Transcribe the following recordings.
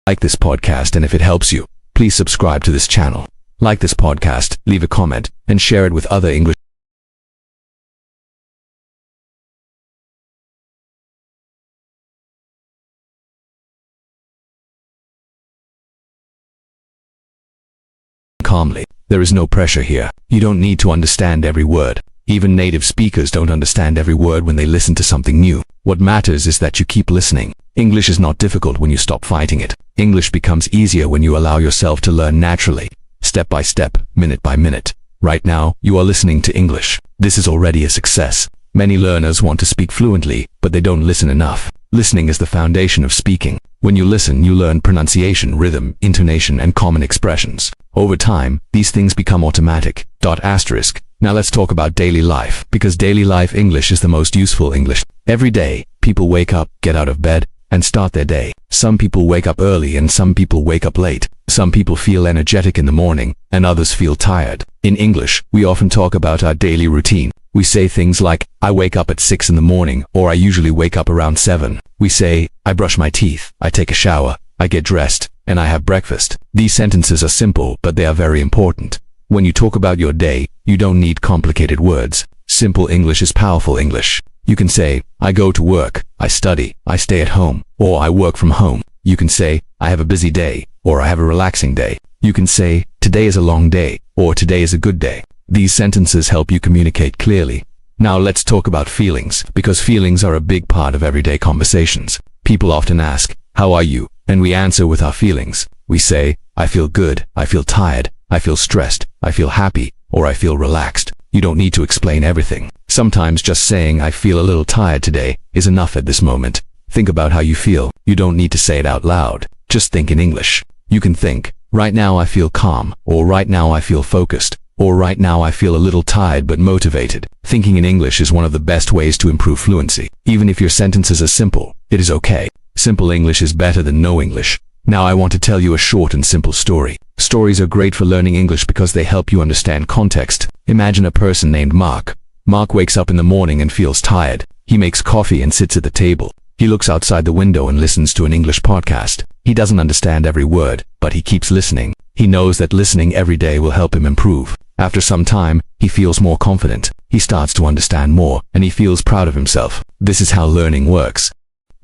Like this podcast, and if it helps you, please subscribe to this channel. Like this podcast, leave a comment, and share it with other English calmly. There is no pressure here. You don't need to understand every word. Even native speakers don't understand every word when they listen to something new. What matters is that you keep listening. English is not difficult when you stop fighting it. English becomes easier when you allow yourself to learn naturally, step by step, minute by minute. Right now, you are listening to English. This is already a success. Many learners want to speak fluently, but they don't listen enough. Listening is the foundation of speaking. When you listen, you learn pronunciation, rhythm, intonation, and common expressions. Over time, these things become automatic. Now let's talk about daily life, because daily life English is the most useful English. Every day, people wake up, get out of bed, and start their day. Some people wake up early and some people wake up late. Some people feel energetic in the morning, and others feel tired. In English, we often talk about our daily routine. We say things like, I wake up at 6 in the morning, or I usually wake up around 7. We say, I brush my teeth, I take a shower, I get dressed, and I have breakfast. These sentences are simple, but they are very important. When you talk about your day, you don't need complicated words. Simple English is powerful English. You can say, I go to work, I study, I stay at home, or I work from home. You can say, I have a busy day, or I have a relaxing day. You can say, today is a long day, or today is a good day. These sentences help you communicate clearly. Now let's talk about feelings, because feelings are a big part of everyday conversations. People often ask, how are you? And we answer with our feelings. We say, I feel good, I feel tired, I feel stressed, I feel happy, or I feel relaxed. You don't need to explain everything. Sometimes just saying, I feel a little tired today, is enough at this moment. Think about how you feel. You don't need to say it out loud. Just think in English. You can think, right now I feel calm, or right now I feel focused, or right now I feel a little tired but motivated. Thinking in English is one of the best ways to improve fluency. Even if your sentences are simple, it is okay. Simple English is better than no English. Now I want to tell you a short and simple story. Stories are great for learning English because they help you understand context. Imagine a person named Mark. Mark wakes up in the morning and feels tired. He makes coffee and sits at the table. He looks outside the window and listens to an English podcast. He doesn't understand every word, but he keeps listening. He knows that listening every day will help him improve. After some time, he feels more confident. He starts to understand more, and he feels proud of himself. This is how learning works.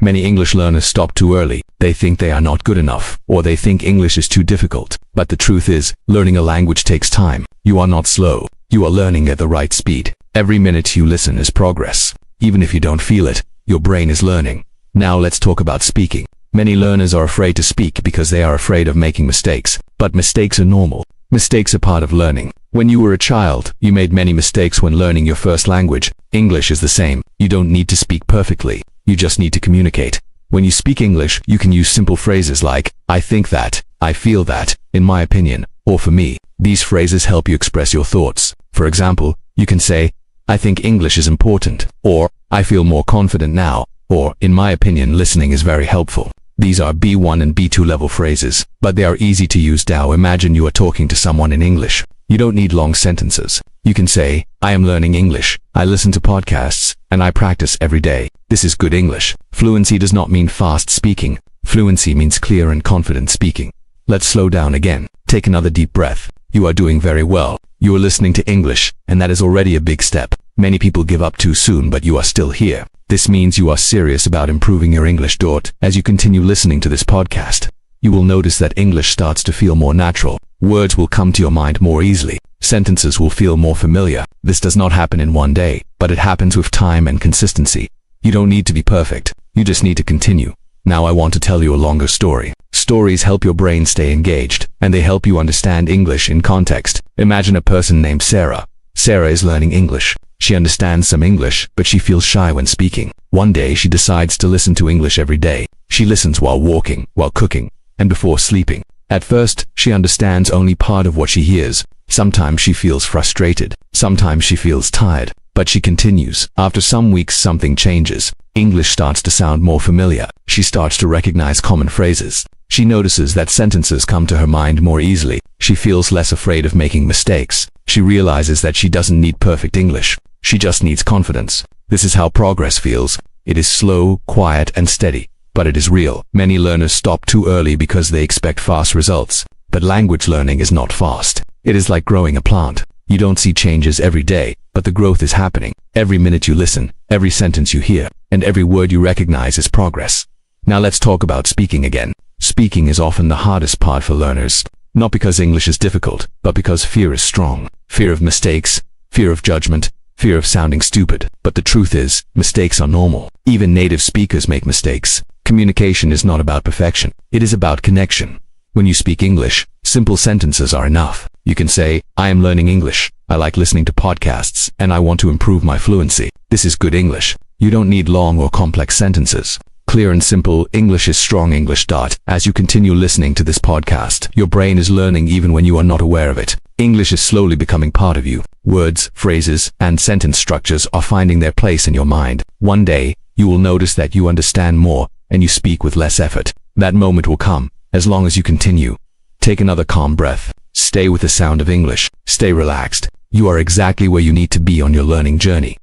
Many English learners stop too early. They think they are not good enough, or they think English is too difficult. But the truth is, learning a language takes time. You are not slow. You are learning at the right speed. Every minute you listen is progress. Even if you don't feel it, your brain is learning. Now let's talk about speaking. Many learners are afraid to speak because they are afraid of making mistakes. But mistakes are normal. Mistakes are part of learning. When you were a child, you made many mistakes when learning your first language. English is the same. You don't need to speak perfectly. You just need to communicate. When you speak English, you can use simple phrases like, I think that, I feel that, in my opinion, or for me. These phrases help you express your thoughts. For example, you can say, I think English is important, or I feel more confident now, or in my opinion, listening is very helpful. These are B1 and B2 level phrases, but they are easy to use now. Imagine you are talking to someone in English. You don't need long sentences. You can say, I am learning English, I listen to podcasts, and I practice every day. This is good English. Fluency does not mean fast speaking. Fluency means clear and confident speaking. Let's slow down again. Take another deep breath. You are doing very well. You are listening to English, and that is already a big step. Many people give up too soon, but you are still here. This means you are serious about improving your English. As you continue listening to this podcast, you will notice that English starts to feel more natural. Words will come to your mind more easily. Sentences will feel more familiar. This does not happen in one day, but it happens with time and consistency. You don't need to be perfect. You just need to continue. Now I want to tell you a longer story. Stories help your brain stay engaged, and they help you understand English in context. Imagine a person named Sarah. Sarah is learning English. She understands some English, but she feels shy when speaking. One day she decides to listen to English every day. She listens while walking, while cooking, and before sleeping. At first, she understands only part of what she hears. Sometimes she feels frustrated. Sometimes she feels tired. But she continues. After some weeks, something changes. English starts to sound more familiar. She starts to recognize common phrases. She notices that sentences come to her mind more easily. She feels less afraid of making mistakes. She realizes that she doesn't need perfect English. She just needs confidence. This is how progress feels. It is slow, quiet, and steady, but it is real. Many learners stop too early because they expect fast results. But language learning is not fast. It is like growing a plant. You don't see changes every day, but the growth is happening. Every minute you listen, every sentence you hear, and every word you recognize is progress. Now let's talk about speaking again. Speaking is often the hardest part for learners. Not because English is difficult, but because fear is strong. Fear of mistakes, fear of judgment, fear of sounding stupid. But the truth is, mistakes are normal. Even native speakers make mistakes. Communication is not about perfection. It is about connection. When you speak English, simple sentences are enough. You can say, I am learning English. I like listening to podcasts, and I want to improve my fluency. This is good English. You don't need long or complex sentences. Clear and simple English is strong English. As you continue listening to this podcast, your brain is learning even when you are not aware of it. English is slowly becoming part of you. Words, phrases, and sentence structures are finding their place in your mind. One day, you will notice that you understand more, and you speak with less effort. That moment will come, as long as you continue. Take another calm breath. Stay with the sound of English. Stay relaxed. You are exactly where you need to be on your learning journey.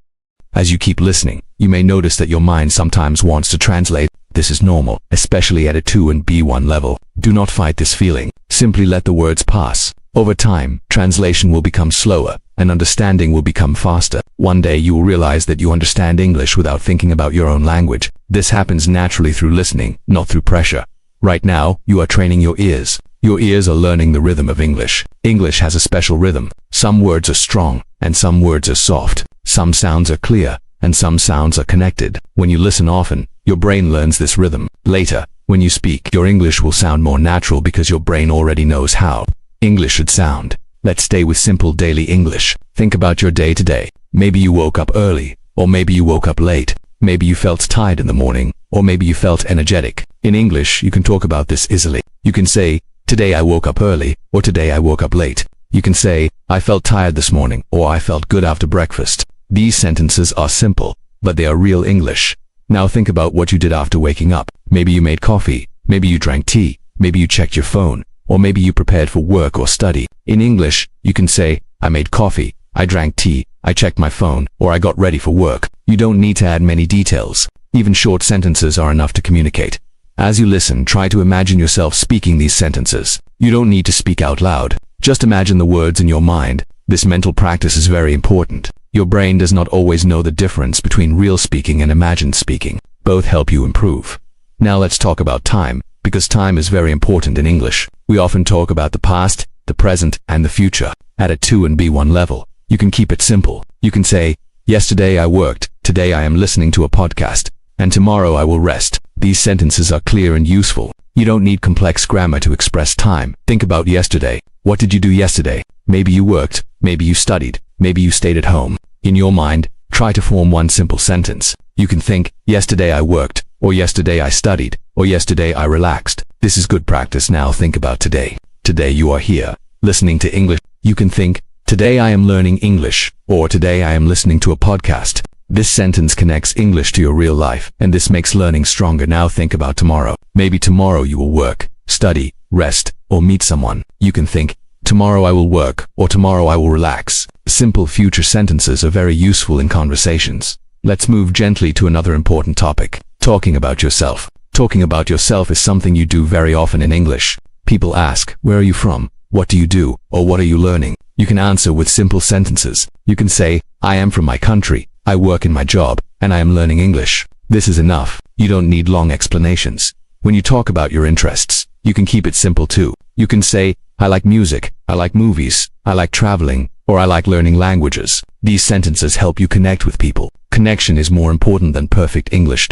As you keep listening, you may notice that your mind sometimes wants to translate. This is normal, especially at a 2 and B1 level. Do not fight this feeling. Simply let the words pass. Over time, translation will become slower, and understanding will become faster. One day you will realize that you understand English without thinking about your own language. This happens naturally through listening, not through pressure. Right now, you are training your ears. Your ears are learning the rhythm of English. English has a special rhythm. Some words are strong, and some words are soft. Some sounds are clear, and some sounds are connected. When you listen often, your brain learns this rhythm. Later, when you speak, your English will sound more natural because your brain already knows how English should sound. Let's stay with simple daily English. Think about your day today. Maybe you woke up early, or maybe you woke up late. Maybe you felt tired in the morning, or maybe you felt energetic. In English, you can talk about this easily. You can say, today I woke up early, or today I woke up late. You can say, I felt tired this morning, or I felt good after breakfast. These sentences are simple, but they are real English. Now think about what you did after waking up. Maybe you made coffee, maybe you drank tea, maybe you checked your phone, or maybe you prepared for work or study. In English, you can say, I made coffee, I drank tea, I checked my phone, or I got ready for work. You don't need to add many details. Even short sentences are enough to communicate. As you listen, try to imagine yourself speaking these sentences. You don't need to speak out loud. Just imagine the words in your mind. This mental practice is very important. Your brain does not always know the difference between real speaking and imagined speaking. Both help you improve. Now let's talk about time, because time is very important in English. We often talk about the past, the present, and the future. At a 2 and B1 level, you can keep it simple. You can say, yesterday I worked, today I am listening to a podcast, and tomorrow I will rest. These sentences are clear and useful. You don't need complex grammar to express time. Think about yesterday. What did you do yesterday? Maybe you worked, maybe you studied, maybe you stayed at home. In your mind, try to form one simple sentence. You can think, yesterday I worked, or yesterday I studied, or yesterday I relaxed. This is good practice. Now think about today. Today you are here, listening to English. You can think, today I am learning English, or today I am listening to a podcast. This sentence connects English to your real life, and this makes learning stronger. Now think about tomorrow. Maybe tomorrow you will work, study, rest, or meet someone. You can think, tomorrow I will work, or tomorrow I will relax. Simple future sentences are very useful in conversations. Let's move gently to another important topic. Talking about yourself. Talking about yourself is something you do very often in English. People ask, where are you from? What do you do? Or what are you learning? You can answer with simple sentences. You can say, I am from my country, I work in my job, and I am learning English. This is enough. You don't need long explanations. When you talk about your interests, you can keep it simple too. You can say, I like music, I like movies, I like traveling, or I like learning languages. These sentences help you connect with people. Connection is more important than perfect English.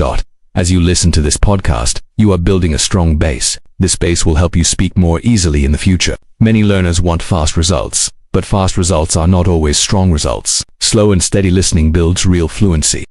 As you listen to this podcast, you are building a strong base. This base will help you speak more easily in the future. Many learners want fast results, but fast results are not always strong results. Slow and steady listening builds real fluency.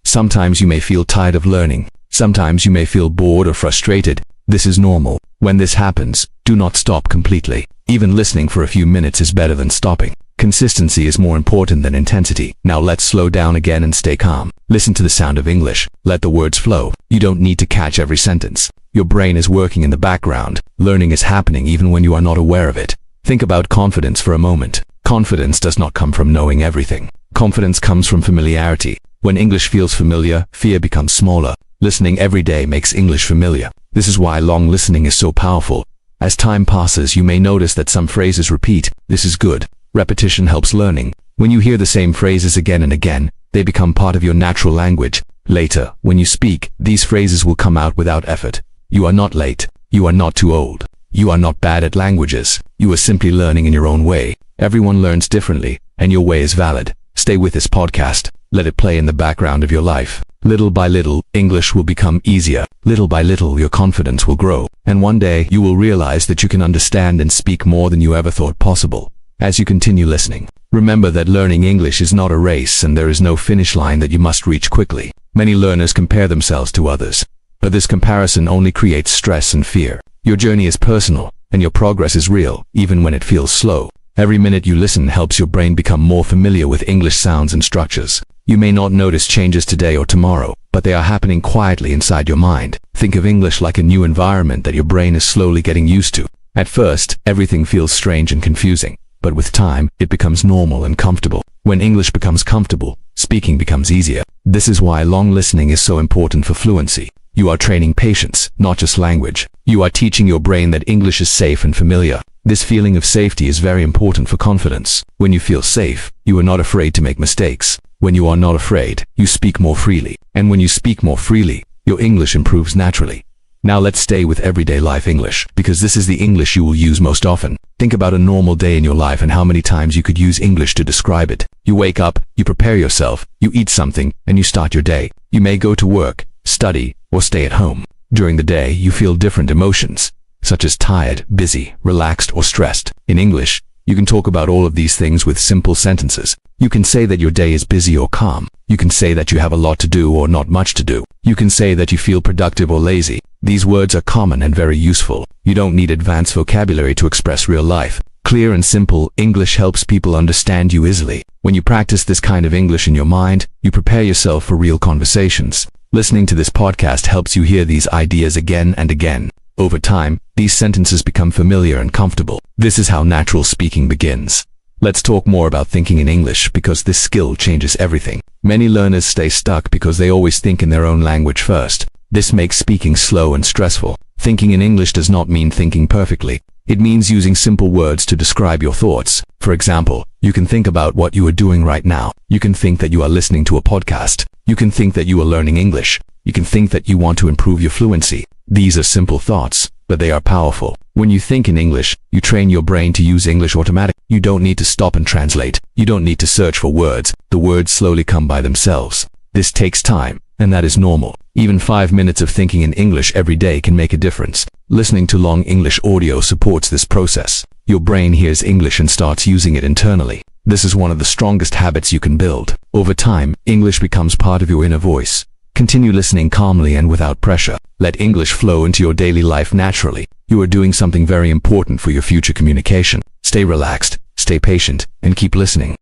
Sometimes you may feel tired of learning. Sometimes you may feel bored or frustrated. This is normal. When this happens, do not stop completely. Even listening for a few minutes is better than stopping. Consistency is more important than intensity. Now let's slow down again and stay calm. Listen to the sound of English. Let the words flow. You don't need to catch every sentence. Your brain is working in the background. Learning is happening even when you are not aware of it. Think about confidence for a moment. Confidence does not come from knowing everything. Confidence comes from familiarity. When English feels familiar, fear becomes smaller. Listening every day makes English familiar. This is why long listening is so powerful. As time passes, you may notice that some phrases repeat. This is good. Repetition helps learning. When you hear the same phrases again and again, they become part of your natural language. Later, when you speak, these phrases will come out without effort. You are not late. You are not too old. You are not bad at languages. You are simply learning in your own way. Everyone learns differently, and your way is valid. Stay with this podcast. Let it play in the background of your life. Little by little, English will become easier. Little by little, your confidence will grow. And one day, you will realize that you can understand and speak more than you ever thought possible. As you continue listening, remember that learning English is not a race, and there is no finish line that you must reach quickly. Many learners compare themselves to others, but this comparison only creates stress and fear. Your journey is personal, and your progress is real, even when it feels slow. Every minute you listen helps your brain become more familiar with English sounds and structures. You may not notice changes today or tomorrow, but they are happening quietly inside your mind. Think of English like a new environment that your brain is slowly getting used to. At first, everything feels strange and confusing, but with time, it becomes normal and comfortable. When English becomes comfortable, speaking becomes easier. This is why long listening is so important for fluency. You are training patience, not just language. You are teaching your brain that English is safe and familiar. This feeling of safety is very important for confidence. When you feel safe, you are not afraid to make mistakes. When you are not afraid, you speak more freely. And when you speak more freely, your English improves naturally. Now let's stay with everyday life English, because this is the English you will use most often. Think about a normal day in your life and how many times you could use English to describe it. You wake up, you prepare yourself, you eat something, and you start your day. You may go to work, study, or stay at home. During the day, you feel different emotions, such as tired, busy, relaxed, or stressed. In English, you can talk about all of these things with simple sentences. You can say that your day is busy or calm. You can say that you have a lot to do or not much to do. You can say that you feel productive or lazy. These words are common and very useful. You don't need advanced vocabulary to express real life. Clear and simple English helps people understand you easily. When you practice this kind of English in your mind, you prepare yourself for real conversations. Listening to this podcast helps you hear these ideas again and again. Over time, these sentences become familiar and comfortable. This is how natural speaking begins. Let's talk more about thinking in English, because this skill changes everything. Many learners stay stuck because they always think in their own language first. This makes speaking slow and stressful. Thinking in English does not mean thinking perfectly. It means using simple words to describe your thoughts. For example, you can think about what you are doing right now. You can think that you are listening to a podcast. You can think that you are learning English. You can think that you want to improve your fluency. These are simple thoughts, but they are powerful. When you think in English, you train your brain to use English automatically. You don't need to stop and translate. You don't need to search for words. The words slowly come by themselves. This takes time, and that is normal. Even 5 minutes of thinking in English every day can make a difference. Listening to long English audio supports this process. Your brain hears English and starts using it internally. This is one of the strongest habits you can build. Over time, English becomes part of your inner voice. Continue listening calmly and without pressure. Let English flow into your daily life naturally. You are doing something very important for your future communication. Stay relaxed, stay patient, and keep listening.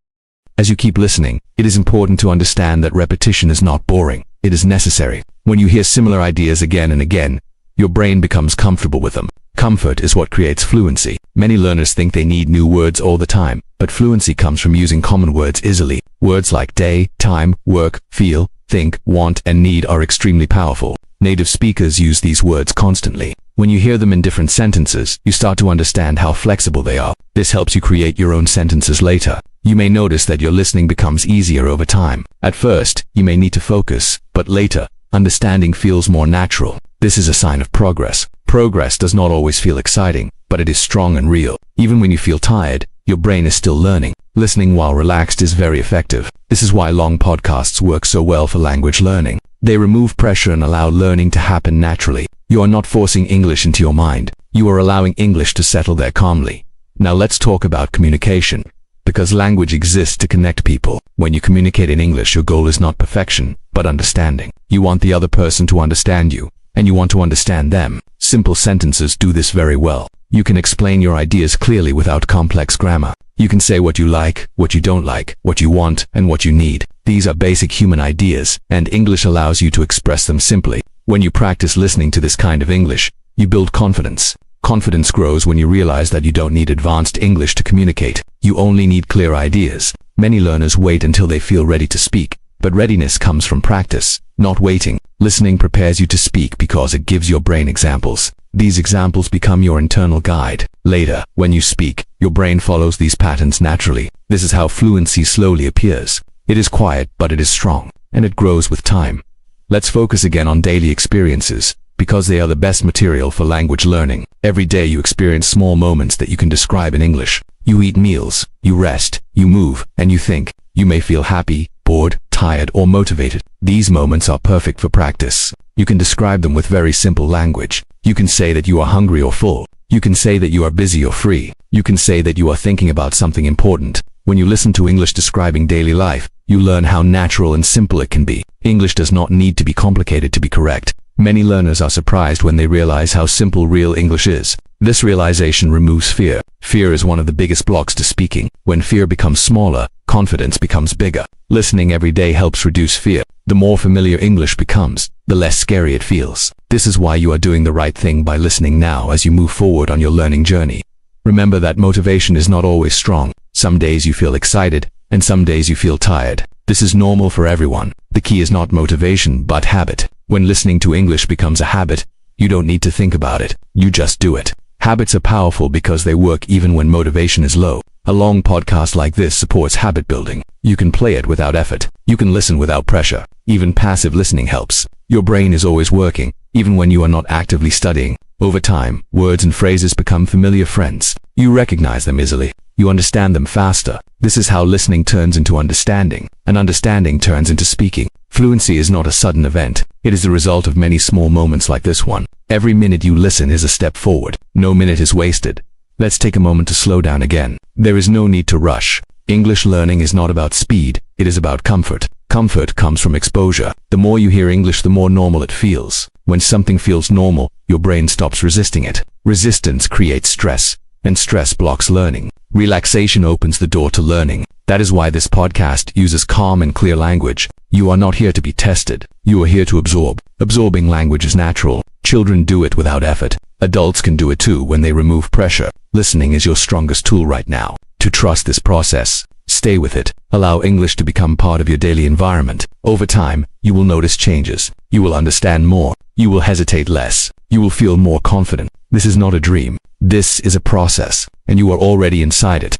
As you keep listening, it is important to understand that repetition is not boring. It is necessary. When you hear similar ideas again and again, your brain becomes comfortable with them. Comfort is what creates fluency. Many learners think they need new words all the time, but fluency comes from using common words easily. Words like day, time, work, feel, think, want, and need are extremely powerful. Native speakers use these words constantly. When you hear them in different sentences, you start to understand how flexible they are. This helps you create your own sentences later. You may notice that your listening becomes easier over time. At first, you may need to focus, but later, understanding feels more natural. This is a sign of progress. Progress does not always feel exciting, but it is strong and real. Even when you feel tired, your brain is still learning. Listening while relaxed is very effective. This is why long podcasts work so well for language learning. They remove pressure and allow learning to happen naturally. You are not forcing English into your mind. You are allowing English to settle there calmly. Now let's talk about communication. Because language exists to connect people. When you communicate in English, your goal is not perfection, but understanding. You want the other person to understand you, and you want to understand them. Simple sentences do this very well. You can explain your ideas clearly without complex grammar. You can say what you like, what you don't like, what you want, and what you need. These are basic human ideas, and English allows you to express them simply. When you practice listening to this kind of English, you build confidence. Confidence grows when you realize that you don't need advanced English to communicate. You only need clear ideas. Many learners wait until they feel ready to speak, but readiness comes from practice, not waiting. Listening prepares you to speak because it gives your brain examples. These examples become your internal guide. Later, when you speak, your brain follows these patterns naturally. This is how fluency slowly appears. It is quiet, but it is strong, and it grows with time. Let's focus again on daily experiences, because they are the best material for language learning. Every day you experience small moments that you can describe in English. You eat meals, you rest, you move, and you think. You may feel happy, bored, tired, or motivated. These moments are perfect for practice. You can describe them with very simple language. You can say that you are hungry or full. You can say that you are busy or free. You can say that you are thinking about something important. When you listen to English describing daily life, you learn how natural and simple it can be. English does not need to be complicated to be correct. Many learners are surprised when they realize how simple real English is. This realization removes fear. Fear is one of the biggest blocks to speaking. When fear becomes smaller, confidence becomes bigger. Listening every day helps reduce fear. The more familiar English becomes, the less scary it feels. This is why you are doing the right thing by listening now as you move forward on your learning journey. Remember that motivation is not always strong. Some days you feel excited, and some days you feel tired. This is normal for everyone. The key is not motivation, but habit. When listening to English becomes a habit, you don't need to think about it. You just do it. Habits are powerful because they work even when motivation is low. A long podcast like this supports habit building. You can play it without effort. You can listen without pressure. Even passive listening helps. Your brain is always working, even when you are not actively studying. Over time, words and phrases become familiar friends. You recognize them easily. You understand them faster. This is how listening turns into understanding, and understanding turns into speaking. Fluency is not a sudden event. It is the result of many small moments like this one. Every minute you listen is a step forward. No minute is wasted. Let's take a moment to slow down again. There is no need to rush. English learning is not about speed. It is about comfort. Comfort comes from exposure. The more you hear English, the more normal it feels. When something feels normal, your brain stops resisting it. Resistance creates stress, and stress blocks learning. Relaxation opens the door to learning. That is why this podcast uses calm and clear language. You are not here to be tested. You are here to absorb. Absorbing language is natural. Children do it without effort. Adults can do it too when they remove pressure. Listening is your strongest tool right now. To trust this process, stay with it. Allow English to become part of your daily environment. Over time, you will notice changes. You will understand more. You will hesitate less. You will feel more confident. This is not a dream. This is a process, and you are already inside it.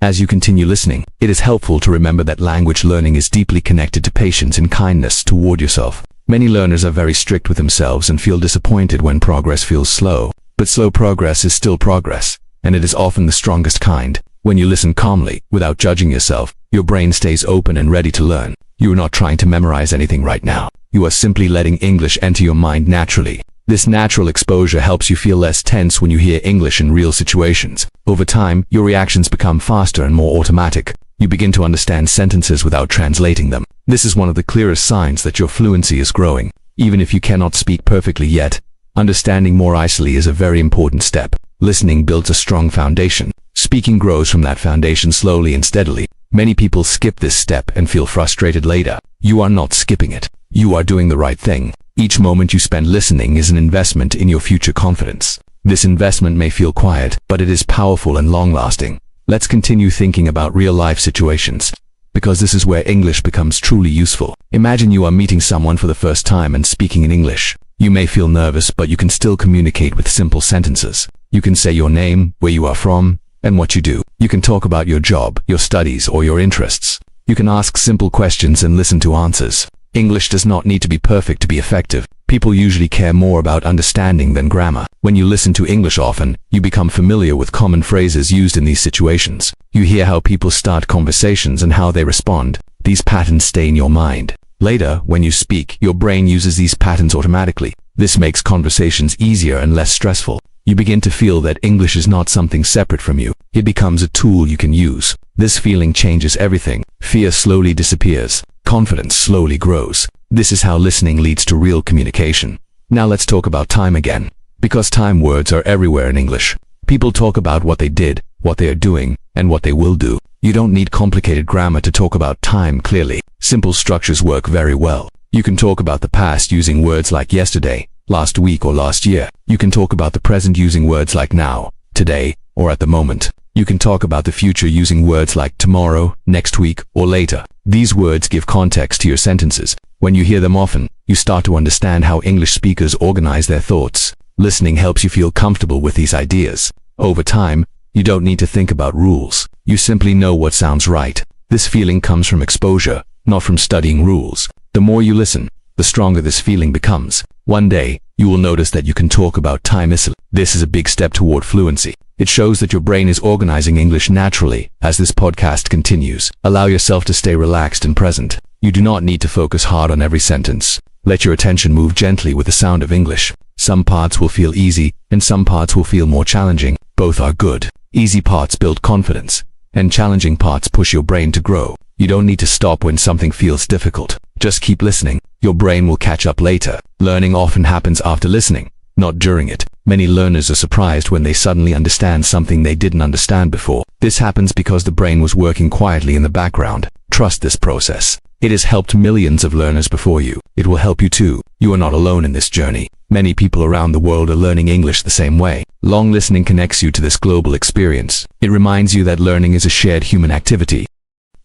As you continue listening, it is helpful to remember that language learning is deeply connected to patience and kindness toward yourself. Many learners are very strict with themselves and feel disappointed when progress feels slow. But slow progress is still progress, and it is often the strongest kind. When you listen calmly, without judging yourself, your brain stays open and ready to learn. You are not trying to memorize anything right now. You are simply letting English enter your mind naturally. This natural exposure helps you feel less tense when you hear English in real situations. Over time, your reactions become faster and more automatic. You begin to understand sentences without translating them. This is one of the clearest signs that your fluency is growing. Even if you cannot speak perfectly yet, understanding more easily is a very important step. Listening builds a strong foundation. Speaking grows from that foundation slowly and steadily. Many people skip this step and feel frustrated later. You are not skipping it. You are doing the right thing. Each moment you spend listening is an investment in your future confidence. This investment may feel quiet, but it is powerful and long-lasting. Let's continue thinking about real-life situations, because this is where English becomes truly useful. Imagine you are meeting someone for the first time and speaking in English. You may feel nervous, but you can still communicate with simple sentences. You can say your name, where you are from, and what you do. You can talk about your job, your studies, or your interests. You can ask simple questions and listen to answers. English does not need to be perfect to be effective. People usually care more about understanding than grammar. When you listen to English often, you become familiar with common phrases used in these situations. You hear how people start conversations and how they respond. These patterns stay in your mind. Later, when you speak, your brain uses these patterns automatically. This makes conversations easier and less stressful. You begin to feel that English is not something separate from you. It becomes a tool you can use. This feeling changes everything. Fear slowly disappears. Confidence slowly grows. This is how listening leads to real communication. Now let's talk about time again. Because time words are everywhere in English. People talk about what they did, what they are doing, and what they will do. You don't need complicated grammar to talk about time clearly. Simple structures work very well. You can talk about the past using words like yesterday, last week, or last year. You can talk about the present using words like now, today, or at the moment. You can talk about the future using words like tomorrow, next week, or later. These words give context to your sentences. When you hear them often, you start to understand how English speakers organize their thoughts. Listening helps you feel comfortable with these ideas. Over time, you don't need to think about rules. You simply know what sounds right. This feeling comes from exposure, not from studying rules. The more you listen, the stronger this feeling becomes. One day, you will notice that you can talk about time easily. This is a big step toward fluency. It shows that your brain is organizing English naturally. As this podcast continues, allow yourself to stay relaxed and present. You do not need to focus hard on every sentence. Let your attention move gently with the sound of English. Some parts will feel easy, and some parts will feel more challenging. Both are good. Easy parts build confidence, and challenging parts push your brain to grow. You don't need to stop when something feels difficult. Just keep listening. Your brain will catch up later. Learning often happens after listening, not during it. Many learners are surprised when they suddenly understand something they didn't understand before. This happens because the brain was working quietly in the background. Trust this process. It has helped millions of learners before you. It will help you too. You are not alone in this journey. Many people around the world are learning English the same way. Long listening connects you to this global experience. It reminds you that learning is a shared human activity.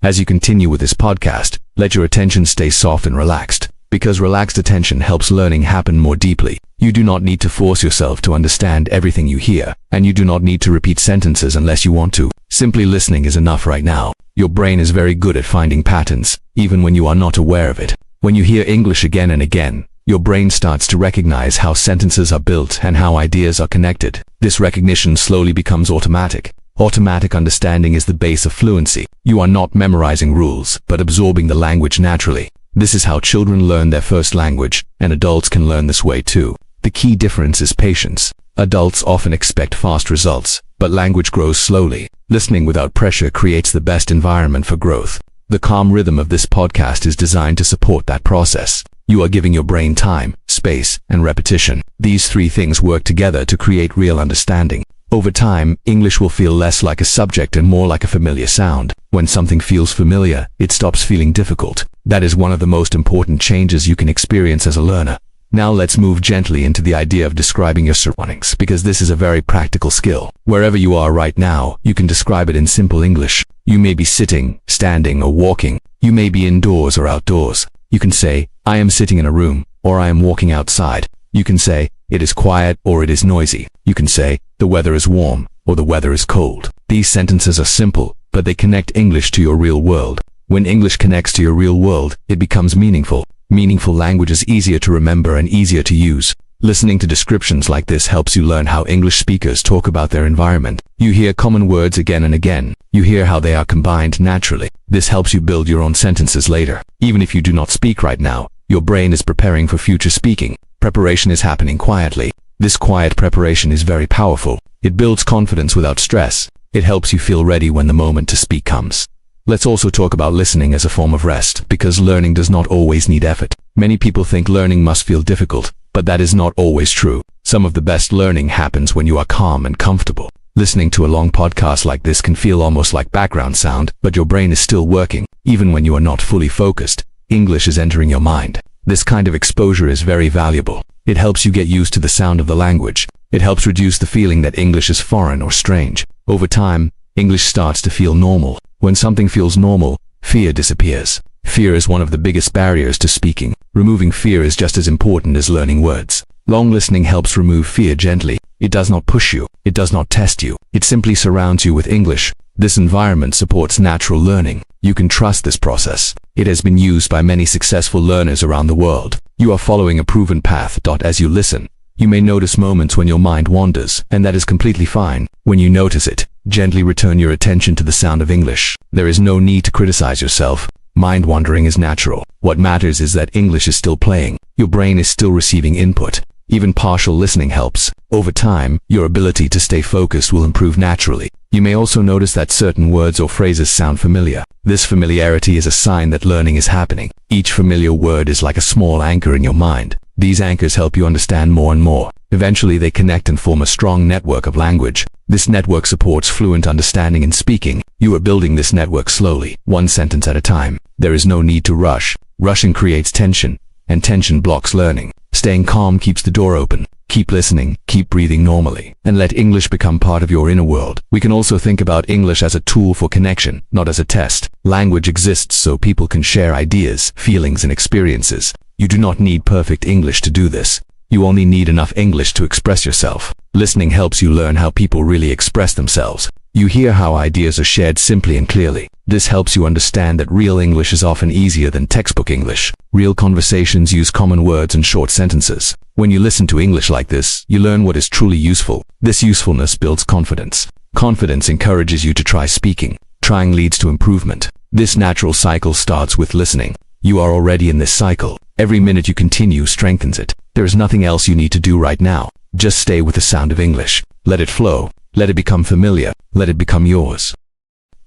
As you continue with this podcast, let your attention stay soft and relaxed, because relaxed attention helps learning happen more deeply. You do not need to force yourself to understand everything you hear, and you do not need to repeat sentences unless you want to. Simply listening is enough right now. Your brain is very good at finding patterns, even when you are not aware of it. When you hear English again and again, your brain starts to recognize how sentences are built and how ideas are connected. This recognition slowly becomes automatic. Automatic understanding is the base of fluency. You are not memorizing rules, but absorbing the language naturally. This is how children learn their first language, and adults can learn this way too. The key difference is patience. Adults often expect fast results, but language grows slowly. Listening without pressure creates the best environment for growth. The calm rhythm of this podcast is designed to support that process. You are giving your brain time, space, and repetition. These three things work together to create real understanding. Over time, English will feel less like a subject and more like a familiar sound. When something feels familiar, it stops feeling difficult. That is one of the most important changes you can experience as a learner. Now let's move gently into the idea of describing your surroundings, because this is a very practical skill. Wherever you are right now, you can describe it in simple English. You may be sitting, standing, or walking. You may be indoors or outdoors. You can say, I am sitting in a room, or I am walking outside. You can say, it is quiet or it is noisy. You can say, the weather is warm or the weather is cold. These sentences are simple, but they connect English to your real world. When English connects to your real world, it becomes meaningful. Meaningful language is easier to remember and easier to use. Listening to descriptions like this helps you learn how English speakers talk about their environment. You hear common words again and again. You hear how they are combined naturally. This helps you build your own sentences later. Even if you do not speak right now, your brain is preparing for future speaking. Preparation is happening quietly. This quiet preparation is very powerful. It builds confidence without stress. It helps you feel ready when the moment to speak comes. Let's also talk about listening as a form of rest, because learning does not always need effort. Many people think learning must feel difficult, but that is not always true. Some of the best learning happens when you are calm and comfortable. Listening to a long podcast like this can feel almost like background sound, but your brain is still working. Even when you are not fully focused, English is entering your mind. This kind of exposure is very valuable. It helps you get used to the sound of the language. It helps reduce the feeling that English is foreign or strange. Over time, English starts to feel normal. When something feels normal, fear disappears. Fear is one of the biggest barriers to speaking. Removing fear is just as important as learning words. Long listening helps remove fear gently. It does not push you. It does not test you. It simply surrounds you with English. This environment supports natural learning. You can trust this process. It has been used by many successful learners around the world. You are following a proven path. As you listen, you may notice moments when your mind wanders, and that is completely fine. When you notice it, gently return your attention to the sound of English. There is no need to criticize yourself. Mind wandering is natural. What matters is that English is still playing. Your brain is still receiving input. Even partial listening helps. Over time, your ability to stay focused will improve naturally. You may also notice that certain words or phrases sound familiar. This familiarity is a sign that learning is happening. Each familiar word is like a small anchor in your mind. These anchors help you understand more and more. Eventually, they connect and form a strong network of language. This network supports fluent understanding and speaking. You are building this network slowly, one sentence at a time. There is no need to rush. Rushing creates tension, and tension blocks learning. Staying calm keeps the door open. Keep listening, keep breathing normally, and let English become part of your inner world. We can also think about English as a tool for connection, not as a test. Language exists so people can share ideas, feelings, and experiences. You do not need perfect English to do this. You only need enough English to express yourself. Listening helps you learn how people really express themselves. You hear how ideas are shared simply and clearly. This helps you understand that real English is often easier than textbook English. Real conversations use common words and short sentences. When you listen to English like this, you learn what is truly useful. This usefulness builds confidence. Confidence encourages you to try speaking. Trying leads to improvement. This natural cycle starts with listening. You are already in this cycle. Every minute you continue strengthens it. There is nothing else you need to do right now. Just stay with the sound of English. Let it flow. Let it become familiar. Let it become yours.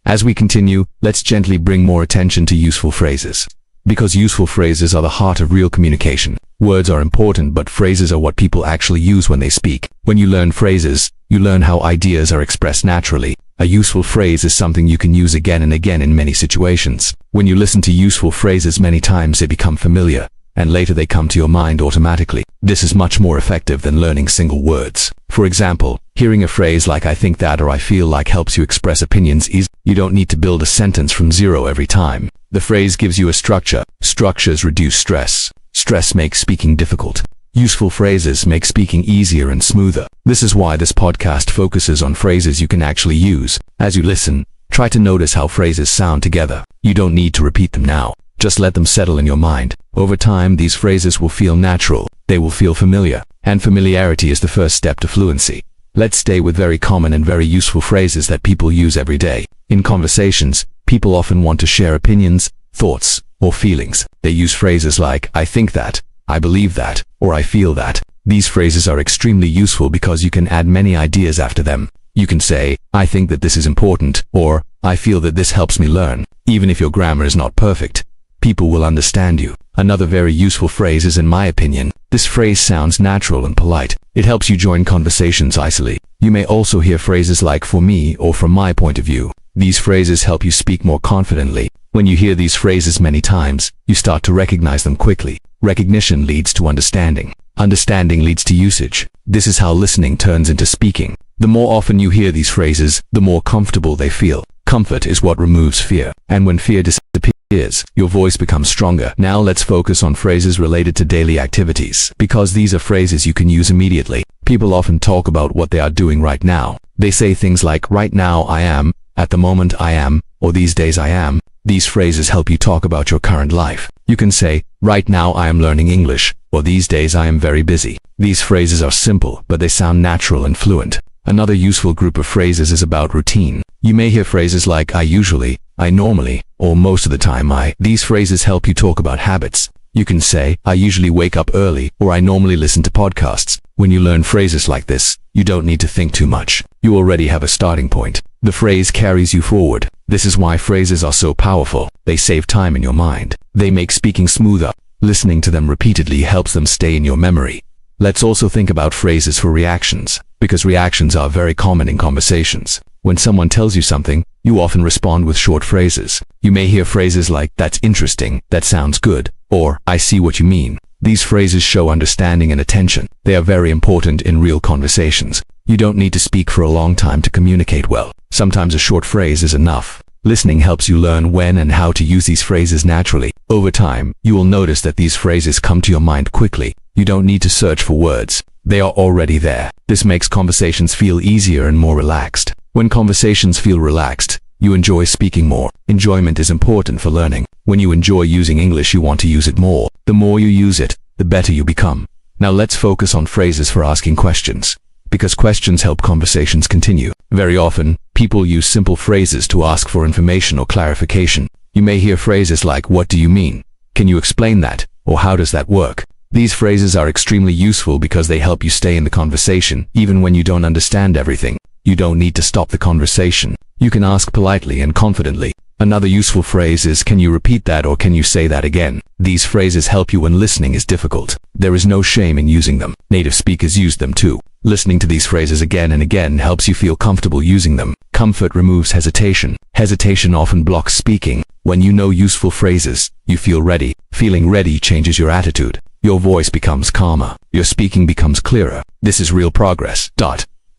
As we continue, let's gently bring more attention to useful phrases. Because useful phrases are the heart of real communication. Words are important, but phrases are what people actually use when they speak. When you learn phrases, you learn how ideas are expressed naturally. A useful phrase is something you can use again and again in many situations. When you listen to useful phrases many times, they become familiar, and later they come to your mind automatically. This is much more effective than learning single words. For example, hearing a phrase like "I think that" or "I feel like" helps you express opinions easily. You don't need to build a sentence from zero every time. The phrase gives you a structure. Structures reduce stress. Stress makes speaking difficult. Useful phrases make speaking easier and smoother. This is why this podcast focuses on phrases you can actually use. As you listen, try to notice how phrases sound together. You don't need to repeat them now. Just let them settle in your mind. Over time, these phrases will feel natural. They will feel familiar. And familiarity is the first step to fluency. Let's stay with very common and very useful phrases that people use every day. In conversations, people often want to share opinions, thoughts, or feelings. They use phrases like "I think that," "I believe that," or "I feel that." These phrases are extremely useful because you can add many ideas after them. You can say, "I think that this is important," or "I feel that this helps me learn." Even if your grammar is not perfect, people will understand you. Another very useful phrase is "in my opinion." This phrase sounds natural and polite. It helps you join conversations easily. You may also hear phrases like "for me" or "from my point of view." These phrases help you speak more confidently. When you hear these phrases many times, you start to recognize them quickly. Recognition leads to understanding. Understanding leads to usage. This is how listening turns into speaking. The more often you hear these phrases, the more comfortable they feel. Comfort is what removes fear. And when fear disappears, your voice becomes stronger. Now let's focus on phrases related to daily activities, because these are phrases you can use immediately. People often talk about what they are doing right now. They say things like "right now I am," "at the moment I am," or "these days I am." These phrases help you talk about your current life. You can say, "Right now I am learning English," or "these days I am very busy." These phrases are simple, but they sound natural and fluent. Another useful group of phrases is about routine. You may hear phrases like "I usually," "I normally," or "most of the time I." These phrases help you talk about habits. You can say, "I usually wake up early," or "I normally listen to podcasts." When you learn phrases like this, you don't need to think too much. You already have a starting point. The phrase carries you forward. This is why phrases are so powerful. They save time in your mind. They make speaking smoother. Listening to them repeatedly helps them stay in your memory. Let's also think about phrases for reactions, because reactions are very common in conversations. When someone tells you something, you often respond with short phrases. You may hear phrases like "that's interesting," "that sounds good," or "I see what you mean." These phrases show understanding and attention. They are very important in real conversations. You don't need to speak for a long time to communicate well. Sometimes a short phrase is enough. Listening helps you learn when and how to use these phrases naturally. Over time, you will notice that these phrases come to your mind quickly. You don't need to search for words. They are already there. This makes conversations feel easier and more relaxed. When conversations feel relaxed, you enjoy speaking more. Enjoyment is important for learning. When you enjoy using English, you want to use it more. The more you use it, the better you become. Now let's focus on phrases for asking questions, because questions help conversations continue. Very often, people use simple phrases to ask for information or clarification. You may hear phrases like "what do you mean?" "Can you explain that?" or "how does that work?" These phrases are extremely useful because they help you stay in the conversation, even when you don't understand everything. You don't need to stop the conversation. You can ask politely and confidently. Another useful phrase is "can you repeat that?" or "can you say that again?" These phrases help you when listening is difficult. There is no shame in using them. Native speakers use them too. Listening to these phrases again and again helps you feel comfortable using them. Comfort removes hesitation. Hesitation often blocks speaking. When you know useful phrases, you feel ready. Feeling ready changes your attitude. Your voice becomes calmer. Your speaking becomes clearer. This is real progress.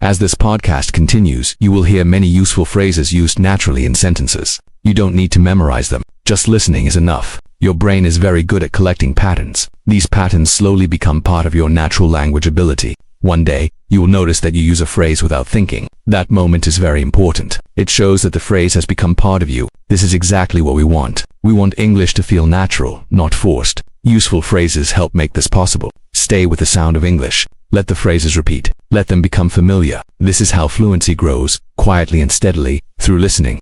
As this podcast continues, you will hear many useful phrases used naturally in sentences. You don't need to memorize them. Just listening is enough. Your brain is very good at collecting patterns. These patterns slowly become part of your natural language ability. One day, you will notice that you use a phrase without thinking. That moment is very important. It shows that the phrase has become part of you. This is exactly what we want. We want English to feel natural, not forced. Useful phrases help make this possible. Stay with the sound of English. Let the phrases repeat. Let them become familiar. This is how fluency grows, quietly and steadily, through listening.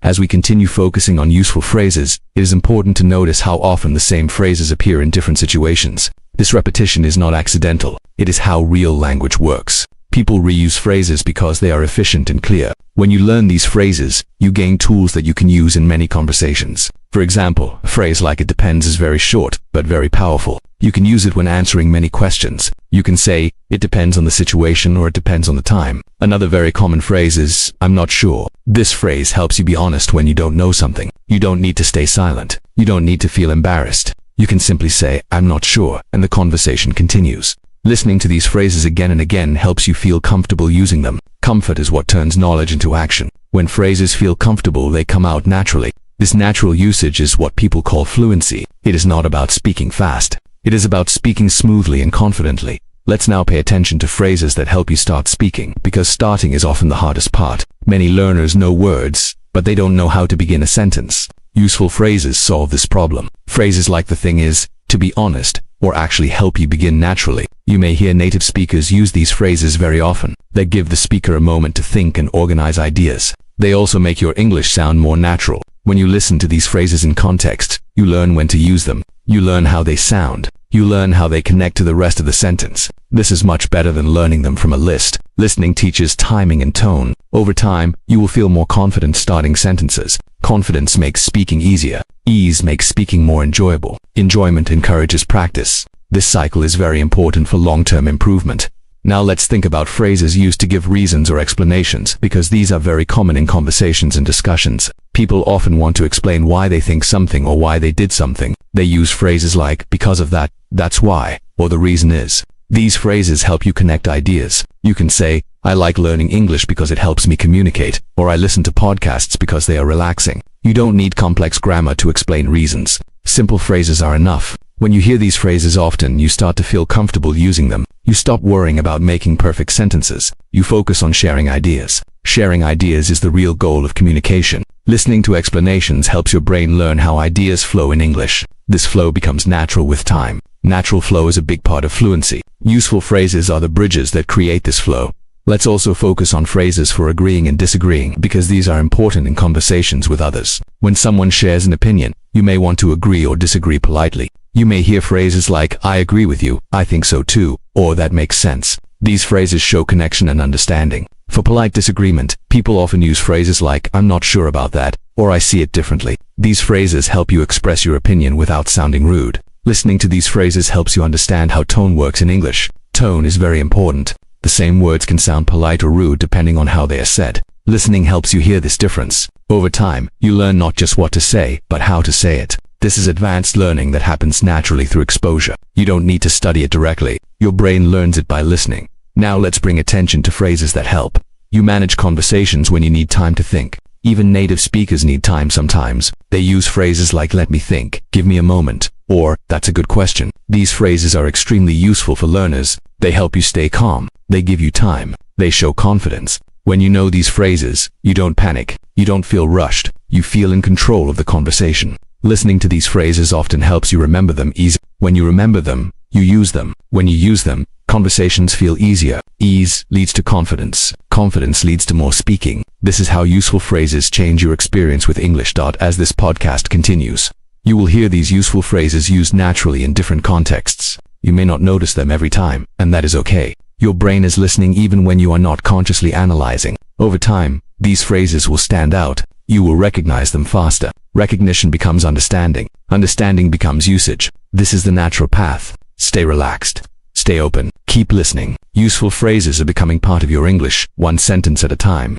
As we continue focusing on useful phrases, it is important to notice how often the same phrases appear in different situations. This repetition is not accidental. It is how real language works. People reuse phrases because they are efficient and clear. When you learn these phrases, you gain tools that you can use in many conversations. For example, a phrase like "it depends" is very short, but very powerful. You can use it when answering many questions. You can say, "It depends on the situation," or "It depends on the time." Another very common phrase is, "I'm not sure." This phrase helps you be honest when you don't know something. You don't need to stay silent. You don't need to feel embarrassed. You can simply say, "I'm not sure," and the conversation continues. Listening to these phrases again and again helps you feel comfortable using them. Comfort is what turns knowledge into action. When phrases feel comfortable, they come out naturally. This natural usage is what people call fluency. It is not about speaking fast. It is about speaking smoothly and confidently. Let's now pay attention to phrases that help you start speaking, because starting is often the hardest part. Many learners know words, but they don't know how to begin a sentence. Useful phrases solve this problem. Phrases like "the thing is," "to be honest," or actually help you begin naturally. You may hear native speakers use these phrases very often. They give the speaker a moment to think and organize ideas. They also make your English sound more natural. When you listen to these phrases in context, you learn when to use them. You learn how they sound. You learn how they connect to the rest of the sentence. This is much better than learning them from a list. Listening teaches timing and tone. Over time, you will feel more confident starting sentences. Confidence makes speaking easier. Ease makes speaking more enjoyable. Enjoyment encourages practice. This cycle is very important for long-term improvement. Now let's think about phrases used to give reasons or explanations, because these are very common in conversations and discussions. People often want to explain why they think something or why they did something. They use phrases like "because of that," "that's why," or "the reason is." These phrases help you connect ideas. You can say, "I like learning English because it helps me communicate," or "I listen to podcasts because they are relaxing." You don't need complex grammar to explain reasons. Simple phrases are enough. When you hear these phrases often, you start to feel comfortable using them. You stop worrying about making perfect sentences. You focus on sharing ideas. Sharing ideas is the real goal of communication. Listening to explanations helps your brain learn how ideas flow in English. This flow becomes natural with time. Natural flow is a big part of fluency. Useful phrases are the bridges that create this flow. Let's also focus on phrases for agreeing and disagreeing, because these are important in conversations with others. When someone shares an opinion, you may want to agree or disagree politely. You may hear phrases like "I agree with you," "I think so too," or "that makes sense." These phrases show connection and understanding. For polite disagreement, people often use phrases like "I'm not sure about that," or "I see it differently." These phrases help you express your opinion without sounding rude. Listening to these phrases helps you understand how tone works in English. Tone is very important. The same words can sound polite or rude depending on how they are said. Listening helps you hear this difference. Over time, you learn not just what to say, but how to say it. This is advanced learning that happens naturally through exposure. You don't need to study it directly. Your brain learns it by listening. Now let's bring attention to phrases that help. You manage conversations when you need time to think. Even native speakers need time sometimes. They use phrases like "let me think," "give me a moment," or "that's a good question." These phrases are extremely useful for learners. They help you stay calm. They give you time. They show confidence. When you know these phrases, you don't panic. You don't feel rushed. You feel in control of the conversation. Listening to these phrases often helps you remember them easily. When you remember them, you use them. When you use them, conversations feel easier. Ease leads to confidence. Confidence leads to more speaking. This is how useful phrases change your experience with English. As this podcast continues, you will hear these useful phrases used naturally in different contexts. You may not notice them every time, and that is okay. Your brain is listening even when you are not consciously analyzing. Over time, these phrases will stand out. You will recognize them faster. Recognition becomes understanding. Understanding becomes usage. This is the natural path. Stay relaxed. Stay open. Keep listening. Useful phrases are becoming part of your English, one sentence at a time.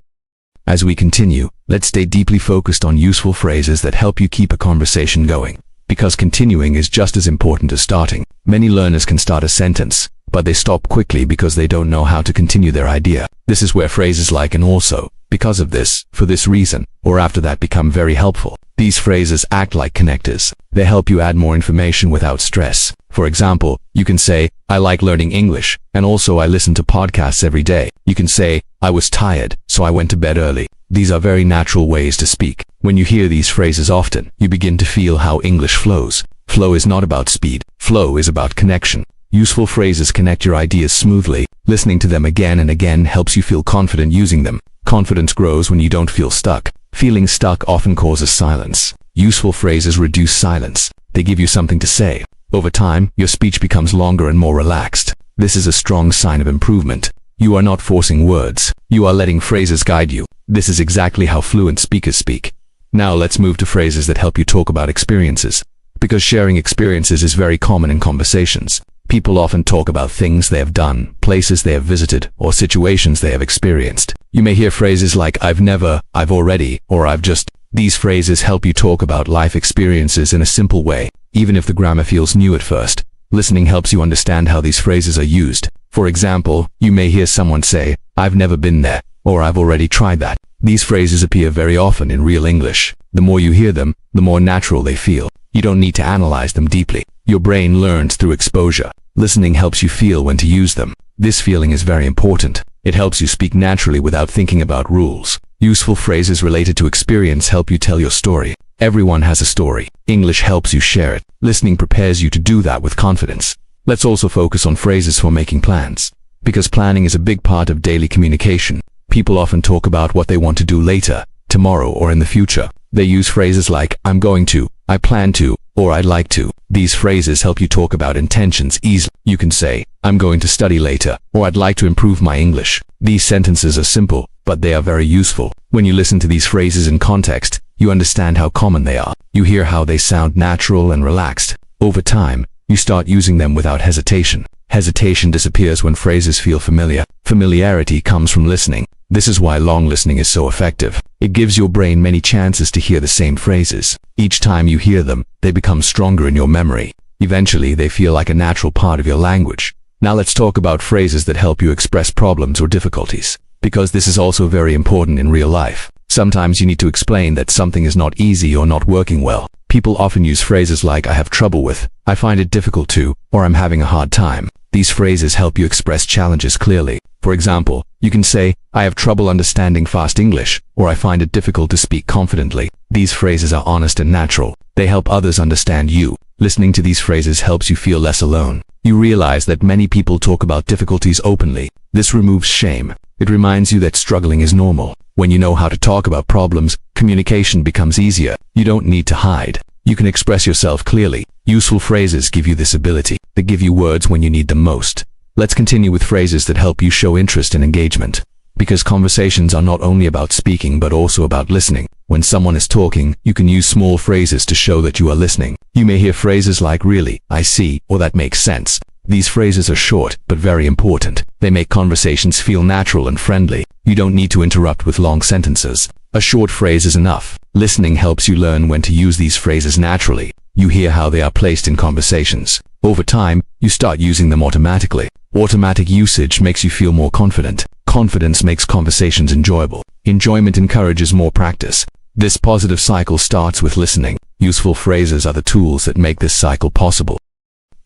As we continue, let's stay deeply focused on useful phrases that help you keep a conversation going. because continuing is just as important as starting. Many learners can start a sentence, but they stop quickly because they don't know how to continue their idea. This is where phrases like "and also," "because of this," "for this reason," or "after that" become very helpful. These phrases act like connectors. They help you add more information without stress. For example, you can say, "I like learning English, and also I listen to podcasts every day." You can say, "I was tired, so I went to bed early." These are very natural ways to speak. When you hear these phrases often, you begin to feel how English flows. Flow is not about speed. Flow is about connection. Useful phrases connect your ideas smoothly. Listening to them again and again helps you feel confident using them. Confidence grows when you don't feel stuck. Feeling stuck often causes silence. Useful phrases reduce silence. They give you something to say. Over time, your speech becomes longer and more relaxed. This is a strong sign of improvement. You are not forcing words. You are letting phrases guide you. This is exactly how fluent speakers speak. Now let's move to phrases that help you talk about experiences. Because sharing experiences is very common in conversations. People often talk about things they have done, places they have visited, or situations they have experienced. You may hear phrases like "I've never," "I've already," or "I've just." These phrases help you talk about life experiences in a simple way, even if the grammar feels new at first. Listening helps you understand how these phrases are used. For example, you may hear someone say, "I've never been there," or "I've already tried that." These phrases appear very often in real English. The more you hear them, the more natural they feel. You don't need to analyze them deeply. Your brain learns through exposure. Listening helps you feel when to use them. This feeling is very important. It helps you speak naturally without thinking about rules. Useful phrases related to experience help you tell your story. Everyone has a story. English helps you share it. Listening prepares you to do that with confidence. Let's also focus on phrases for making plans. Because planning is a big part of daily communication. People often talk about what they want to do later, tomorrow, or in the future. They use phrases like "I'm going to," "I plan to," or "I'd like to." These phrases help you talk about intentions easily. You can say, "I'm going to study later," or "I'd like to improve my English." These sentences are simple, but they are very useful. When you listen to these phrases in context, you understand how common they are. You hear how they sound natural and relaxed. Over time, you start using them without hesitation. Hesitation disappears when phrases feel familiar. Familiarity comes from listening. This is why long listening is so effective. It gives your brain many chances to hear the same phrases. Each time you hear them, they become stronger in your memory. Eventually, they feel like a natural part of your language. Now let's talk about phrases that help you express problems or difficulties. Because this is also very important in real life. Sometimes you need to explain that something is not easy or not working well. People often use phrases like "I have trouble with," "I find it difficult to," or "I'm having a hard time." These phrases help you express challenges clearly. For example, you can say, "I have trouble understanding fast English," or "I find it difficult to speak confidently." These phrases are honest and natural. They help others understand you. Listening to these phrases helps you feel less alone. You realize that many people talk about difficulties openly. This removes shame. It reminds you that struggling is normal. When you know how to talk about problems, communication becomes easier. You don't need to hide. You can express yourself clearly. Useful phrases give you this ability. They give you words when you need them most. Let's continue with phrases that help you show interest and engagement. Because conversations are not only about speaking but also about listening. When someone is talking, you can use small phrases to show that you are listening. You may hear phrases like "really," "I see," or "that makes sense." These phrases are short but very important. They make conversations feel natural and friendly. You don't need to interrupt with long sentences. A short phrase is enough. Listening helps you learn when to use these phrases naturally. You hear how they are placed in conversations. Over time, you start using them automatically. Automatic usage makes you feel more confident. Confidence makes conversations enjoyable. Enjoyment encourages more practice. This positive cycle starts with listening. Useful phrases are the tools that make this cycle possible.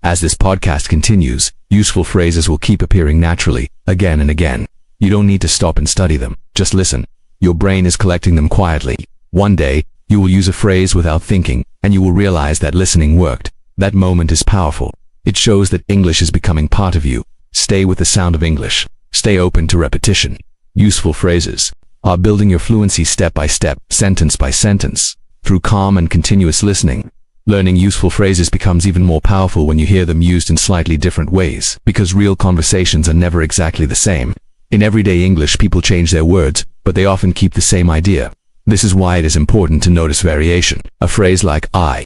As this podcast continues, useful phrases will keep appearing naturally, again and again. You don't need to stop and study them. Just listen. Your brain is collecting them quietly. One day, you will use a phrase without thinking, and you will realize that listening worked. That moment is powerful. It shows that English is becoming part of you. Stay with the sound of English. Stay open to repetition. Useful phrases are building your fluency step by step, sentence by sentence. Through calm and continuous listening, learning useful phrases becomes even more powerful when you hear them used in slightly different ways, because real conversations are never exactly the same. In everyday English, people change their words, but they often keep the same idea. This is why it is important to notice variation. A phrase like "I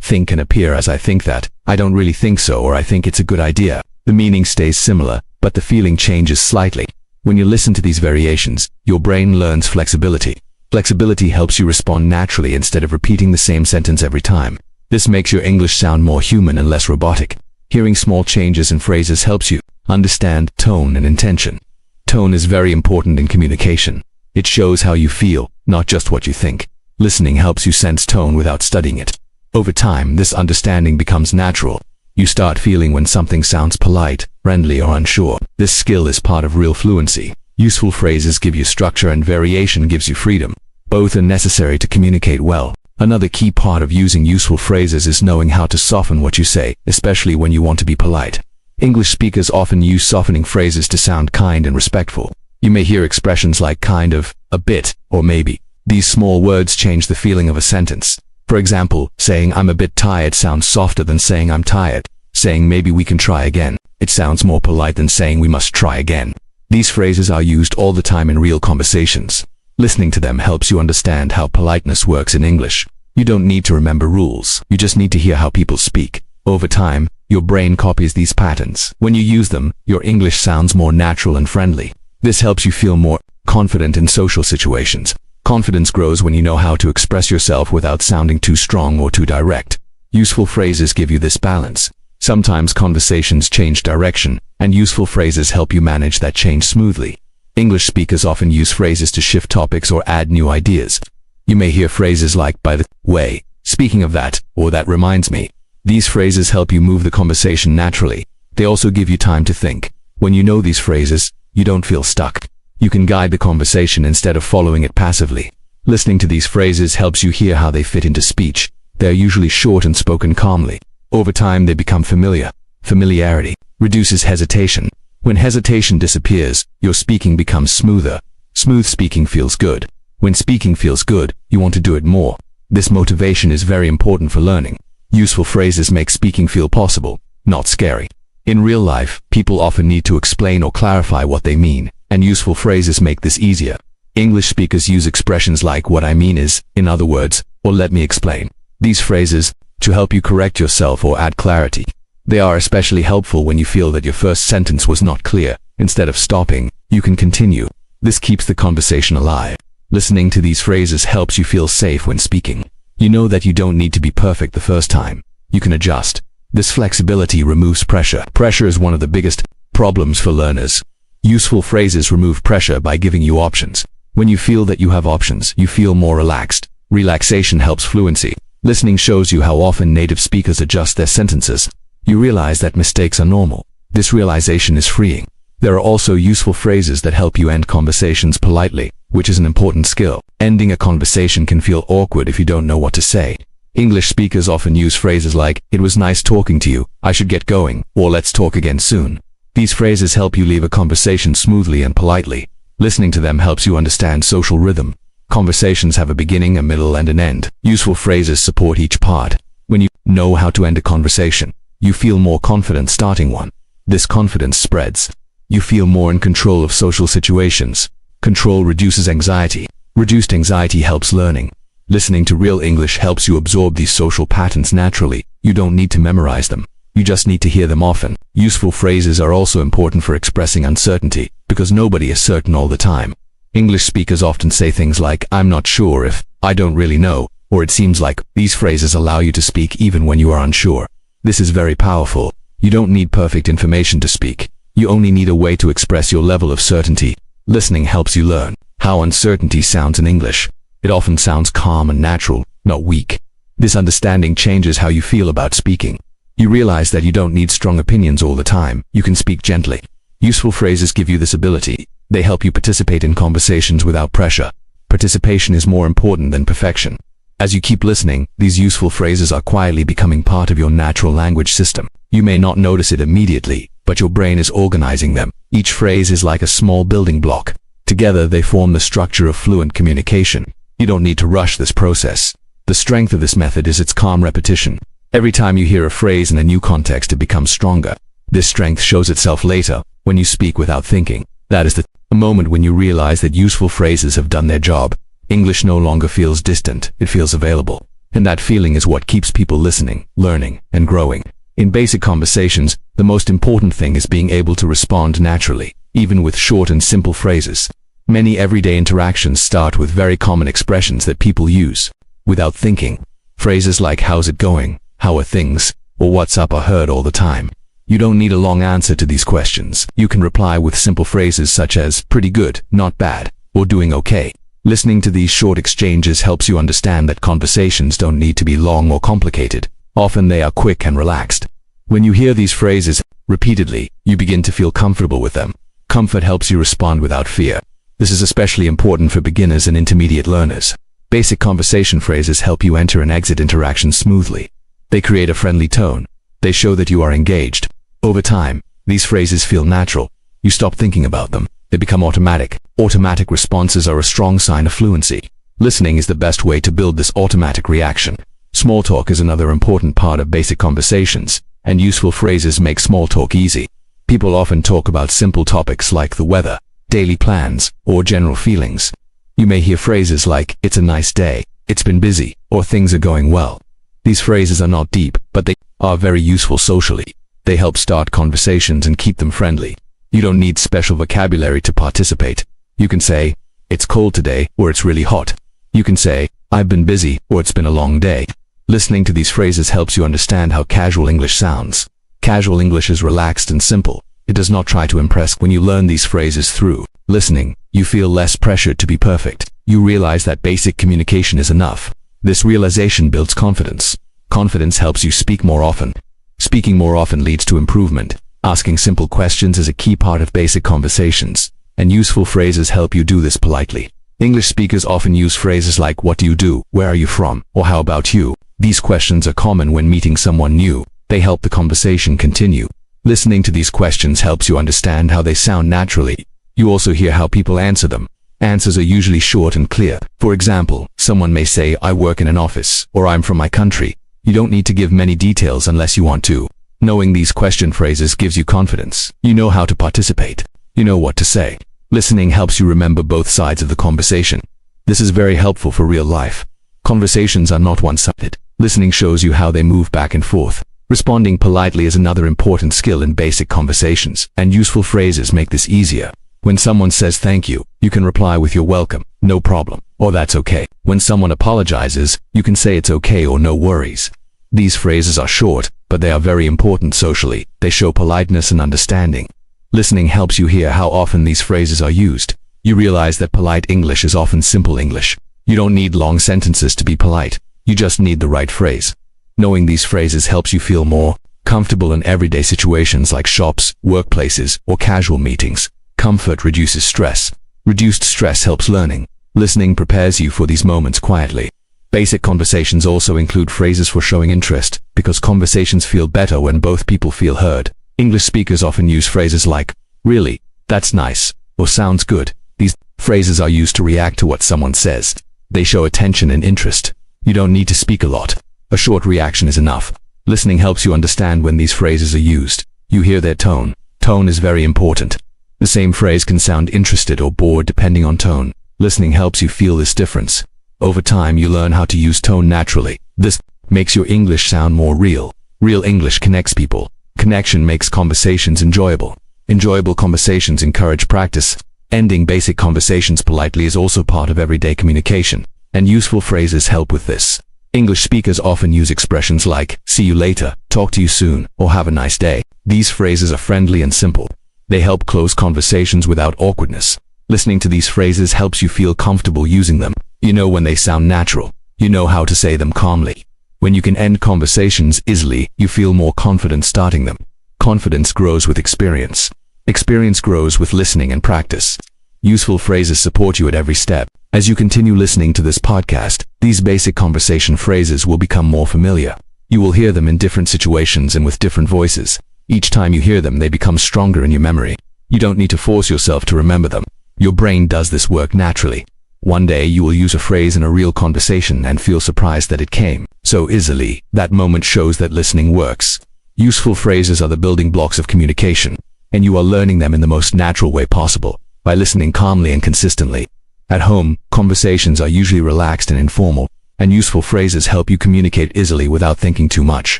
think" can appear as "I think that," "I don't really think so," or "I think it's a good idea." The meaning stays similar, but the feeling changes slightly. When you listen to these variations, your brain learns flexibility. Flexibility helps you respond naturally instead of repeating the same sentence every time. This makes your English sound more human and less robotic. Hearing small changes in phrases helps you understand tone and intention. Tone is very important in communication. It shows how you feel, not just what you think. Listening helps you sense tone without studying it. Over time, this understanding becomes natural. You start feeling when something sounds polite, friendly, or unsure. This skill is part of real fluency. Useful phrases give you structure and variation gives you freedom. Both are necessary to communicate well. Another key part of using useful phrases is knowing how to soften what you say, especially when you want to be polite. English speakers often use softening phrases to sound kind and respectful. You may hear expressions like kind of, a bit, or maybe. These small words change the feeling of a sentence. For example, saying I'm a bit tired sounds softer than saying I'm tired. Saying maybe we can try again. It sounds more polite than saying we must try again. These phrases are used all the time in real conversations. Listening to them helps you understand how politeness works in English. You don't need to remember rules. You just need to hear how people speak. Over time, your brain copies these patterns. When you use them, your English sounds more natural and friendly. This helps you feel more confident in social situations. Confidence grows when you know how to express yourself without sounding too strong or too direct. Useful phrases give you this balance. Sometimes conversations change direction, and useful phrases help you manage that change smoothly. English speakers often use phrases to shift topics or add new ideas. You may hear phrases like, by the way, speaking of that, or that reminds me. These phrases help you move the conversation naturally. They also give you time to think. When you know these phrases, you don't feel stuck. You can guide the conversation instead of following it passively. Listening to these phrases helps you hear how they fit into speech. They are usually short and spoken calmly. Over time, they become familiar. Familiarity reduces hesitation. When hesitation disappears, your speaking becomes smoother. Smooth speaking feels good. When speaking feels good, you want to do it more. This motivation is very important for learning. Useful phrases make speaking feel possible, not scary. In real life, people often need to explain or clarify what they mean, and useful phrases make this easier. English speakers use expressions like what I mean is, in other words, or let me explain. These phrases to help you correct yourself or add clarity. They are especially helpful when you feel that your first sentence was not clear. Instead of stopping, you can continue. This keeps the conversation alive. Listening to these phrases helps you feel safe when speaking. You know that you don't need to be perfect the first time. You can adjust. This flexibility removes pressure. Pressure is one of the biggest problems for learners. Useful phrases remove pressure by giving you options. When you feel that you have options, you feel more relaxed. Relaxation helps fluency. Listening shows you how often native speakers adjust their sentences. You realize that mistakes are normal. This realization is freeing. There are also useful phrases that help you end conversations politely, which is an important skill. Ending a conversation can feel awkward if you don't know what to say. English speakers often use phrases like, it was nice talking to you, I should get going, or let's talk again soon. These phrases help you leave a conversation smoothly and politely. Listening to them helps you understand social rhythm. Conversations have a beginning, a middle, and an end. Useful phrases support each part. When you know how to end a conversation, you feel more confident starting one. This confidence spreads. You feel more in control of social situations. Control reduces anxiety. Reduced anxiety helps learning. Listening to real English helps you absorb these social patterns naturally. You don't need to memorize them. You just need to hear them often. Useful phrases are also important for expressing uncertainty, because nobody is certain all the time. English speakers often say things like, I'm not sure if, I don't really know, or it seems like. These phrases allow you to speak even when you are unsure. This is very powerful. You don't need perfect information to speak. You only need a way to express your level of certainty. Listening helps you learn how uncertainty sounds in English. It often sounds calm and natural, not weak. This understanding changes how you feel about speaking. You realize that you don't need strong opinions all the time. You can speak gently. Useful phrases give you this ability. They help you participate in conversations without pressure. Participation is more important than perfection. As you keep listening, these useful phrases are quietly becoming part of your natural language system. You may not notice it immediately, but your brain is organizing them. Each phrase is like a small building block. Together, they form the structure of fluent communication. You don't need to rush this process. The strength of this method is its calm repetition. Every time you hear a phrase in a new context, it becomes stronger. This strength shows itself later, when you speak without thinking. That is the moment when you realize that useful phrases have done their job. English no longer feels distant, it feels available. And that feeling is what keeps people listening, learning, and growing. In basic conversations, the most important thing is being able to respond naturally, even with short and simple phrases. Many everyday interactions start with very common expressions that people use without thinking. Phrases like how's it going, how are things, or what's up are heard all the time. You don't need a long answer to these questions. You can reply with simple phrases such as pretty good, not bad, or doing okay. Listening to these short exchanges helps you understand that conversations don't need to be long or complicated. Often they are quick and relaxed. When you hear these phrases repeatedly, you begin to feel comfortable with them. Comfort helps you respond without fear. This is especially important for beginners and intermediate learners. Basic conversation phrases help you enter and exit interactions smoothly. They create a friendly tone. They show that you are engaged. Over time, these phrases feel natural. You stop thinking about them. They become automatic. Automatic responses are a strong sign of fluency. Listening is the best way to build this automatic reaction. Small talk is another important part of basic conversations, and useful phrases make small talk easy. People often talk about simple topics like the weather, daily plans, or general feelings. You may hear phrases like, it's a nice day, it's been busy, or things are going well. These phrases are not deep, but they are very useful socially. They help start conversations and keep them friendly. You don't need special vocabulary to participate. You can say, it's cold today, or it's really hot. You can say, I've been busy, or it's been a long day. Listening to these phrases helps you understand how casual English sounds. Casual English is relaxed and simple. It does not try to impress. When you learn these phrases through listening, you feel less pressured to be perfect. You realize that basic communication is enough. This realization builds confidence. Confidence helps you speak more often. Speaking more often leads to improvement. Asking simple questions is a key part of basic conversations, and useful phrases help you do this politely. English speakers often use phrases like what do you do, where are you from, or how about you. These questions are common when meeting someone new. They help the conversation continue. Listening to these questions helps you understand how they sound naturally. You also hear how people answer them. Answers are usually short and clear. For example, someone may say, I work in an office, or I'm from my country. You don't need to give many details unless you want to. Knowing these question phrases gives you confidence. You know how to participate. You know what to say. Listening helps you remember both sides of the conversation. This is very helpful for real life. Conversations are not one-sided. Listening shows you how they move back and forth. Responding politely is another important skill in basic conversations, and useful phrases make this easier. When someone says thank you, you can reply with you're welcome, no problem, or that's okay. When someone apologizes, you can say it's okay or no worries. These phrases are short, but they are very important socially. They show politeness and understanding. Listening helps you hear how often these phrases are used. You realize that polite English is often simple English. You don't need long sentences to be polite. You just need the right phrase. Knowing these phrases helps you feel more comfortable in everyday situations like shops, workplaces, or casual meetings. Comfort reduces stress. Reduced stress helps learning. Listening prepares you for these moments quietly. Basic conversations also include phrases for showing interest, because conversations feel better when both people feel heard. English speakers often use phrases like, really, that's nice, or sounds good. These phrases are used to react to what someone says. They show attention and interest. You don't need to speak a lot. A short reaction is enough. Listening helps you understand when these phrases are used. You hear their tone. Tone is very important. The same phrase can sound interested or bored depending on tone. Listening helps you feel this difference. Over time, you learn how to use tone naturally. This makes your English sound more real. Real English connects people. Connection makes conversations enjoyable. Enjoyable conversations encourage practice. Ending basic conversations politely is also part of everyday communication, and useful phrases help with this. English speakers often use expressions like, see you later, talk to you soon, or have a nice day. These phrases are friendly and simple. They help close conversations without awkwardness. Listening to these phrases helps you feel comfortable using them. You know when they sound natural. You know how to say them calmly. When you can end conversations easily, you feel more confident starting them. Confidence grows with experience. Experience grows with listening and practice. Useful phrases support you at every step. As you continue listening to this podcast, these basic conversation phrases will become more familiar. You will hear them in different situations and with different voices. Each time you hear them, they become stronger in your memory. You don't need to force yourself to remember them. Your brain does this work naturally. One day you will use a phrase in a real conversation and feel surprised that it came so easily. That moment shows that listening works. Useful phrases are the building blocks of communication, and you are learning them in the most natural way possible, by listening calmly and consistently. At home, conversations are usually relaxed and informal, and useful phrases help you communicate easily without thinking too much.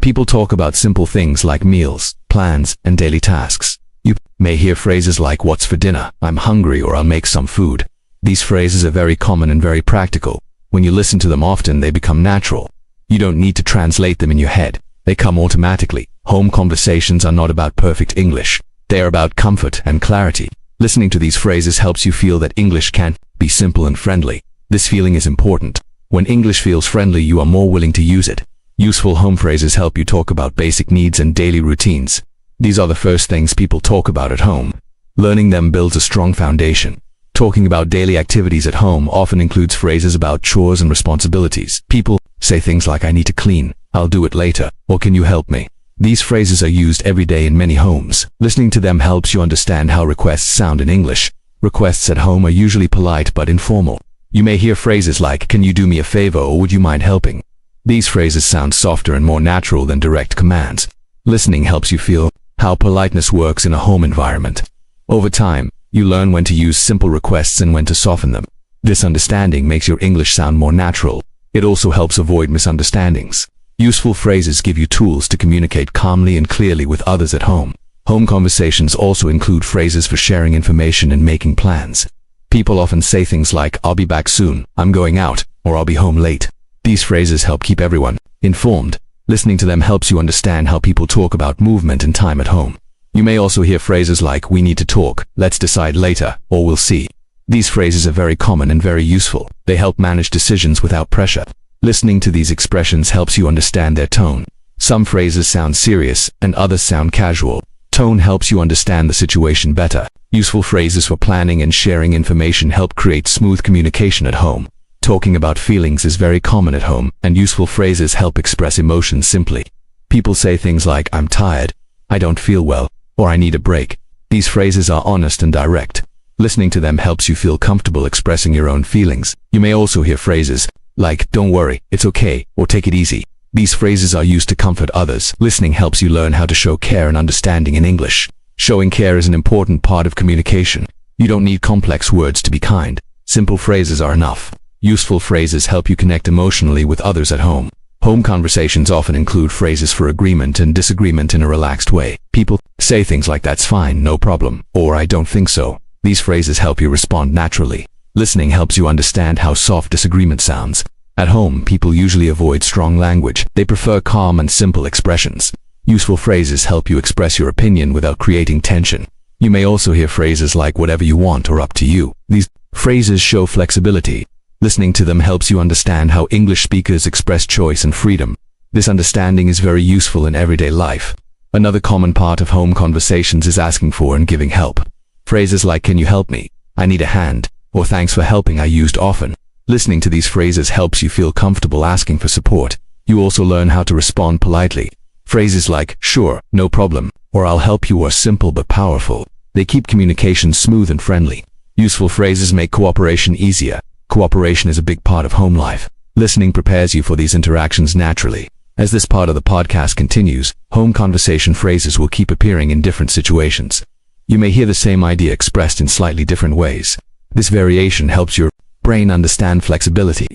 People talk about simple things like meals, plans, and daily tasks. You may hear phrases like, what's for dinner, I'm hungry, or I'll make some food. These phrases are very common and very practical. When you listen to them often, they become natural. You don't need to translate them in your head. They come automatically. Home conversations are not about perfect English. They are about comfort and clarity. Listening to these phrases helps you feel that English can be simple and friendly. This feeling is important. When English feels friendly, you are more willing to use it. Useful home phrases help you talk about basic needs and daily routines. These are the first things people talk about at home. Learning them builds a strong foundation. Talking about daily activities at home often includes phrases about chores and responsibilities. People say things like, "I need to clean," "I'll do it later," or "Can you help me?" These phrases are used every day in many homes. Listening to them helps you understand how requests sound in English. Requests at home are usually polite but informal. You may hear phrases like, "Can you do me a favor?" or "Would you mind helping?" These phrases sound softer and more natural than direct commands. Listening helps you feel how politeness works in a home environment. Over time, you learn when to use simple requests and when to soften them. This understanding makes your English sound more natural. It also helps avoid misunderstandings. Useful phrases give you tools to communicate calmly and clearly with others at home. Home conversations also include phrases for sharing information and making plans. People often say things like, "I'll be back soon," "I'm going out," or "I'll be home late." These phrases help keep everyone informed. Listening to them helps you understand how people talk about movement and time at home. You may also hear phrases like, "We need to talk," "Let's decide later," or "We'll see." These phrases are very common and very useful. They help manage decisions without pressure. Listening to these expressions helps you understand their tone. Some phrases sound serious and others sound casual. Tone helps you understand the situation better. Useful phrases for planning and sharing information help create smooth communication at home. Talking about feelings is very common at home, and useful phrases help express emotions simply. People say things like, "I'm tired," "I don't feel well," or "I need a break." These phrases are honest and direct. Listening to them helps you feel comfortable expressing your own feelings. You may also hear phrases like, "Don't worry, it's okay," or "Take it easy." These phrases are used to comfort others. Listening helps you learn how to show care and understanding in English. Showing care is an important part of communication. You don't need complex words to be kind. Simple phrases are enough. Useful phrases help you connect emotionally with others at home. Home conversations often include phrases for agreement and disagreement in a relaxed way. People say things like, "That's fine, no problem," or "I don't think so." These phrases help you respond naturally. Listening helps you understand how soft disagreement sounds. At home, people usually avoid strong language. They prefer calm and simple expressions. Useful phrases help you express your opinion without creating tension. You may also hear phrases like, "Whatever you want," or "Up to you." These phrases show flexibility. Listening to them helps you understand how English speakers express choice and freedom. This understanding is very useful in everyday life. Another common part of home conversations is asking for and giving help. Phrases like, "Can you help me?" "I need a hand," or "Thanks for helping" are used often. Listening to these phrases helps you feel comfortable asking for support. You also learn how to respond politely. Phrases like, "Sure, no problem," or "I'll help you" are simple but powerful. They keep communication smooth and friendly. Useful phrases make cooperation easier. Cooperation is a big part of home life. Listening prepares you for these interactions naturally. As this part of the podcast continues, home conversation phrases will keep appearing in different situations. You may hear the same idea expressed in slightly different ways. This variation helps your brain understand flexibility.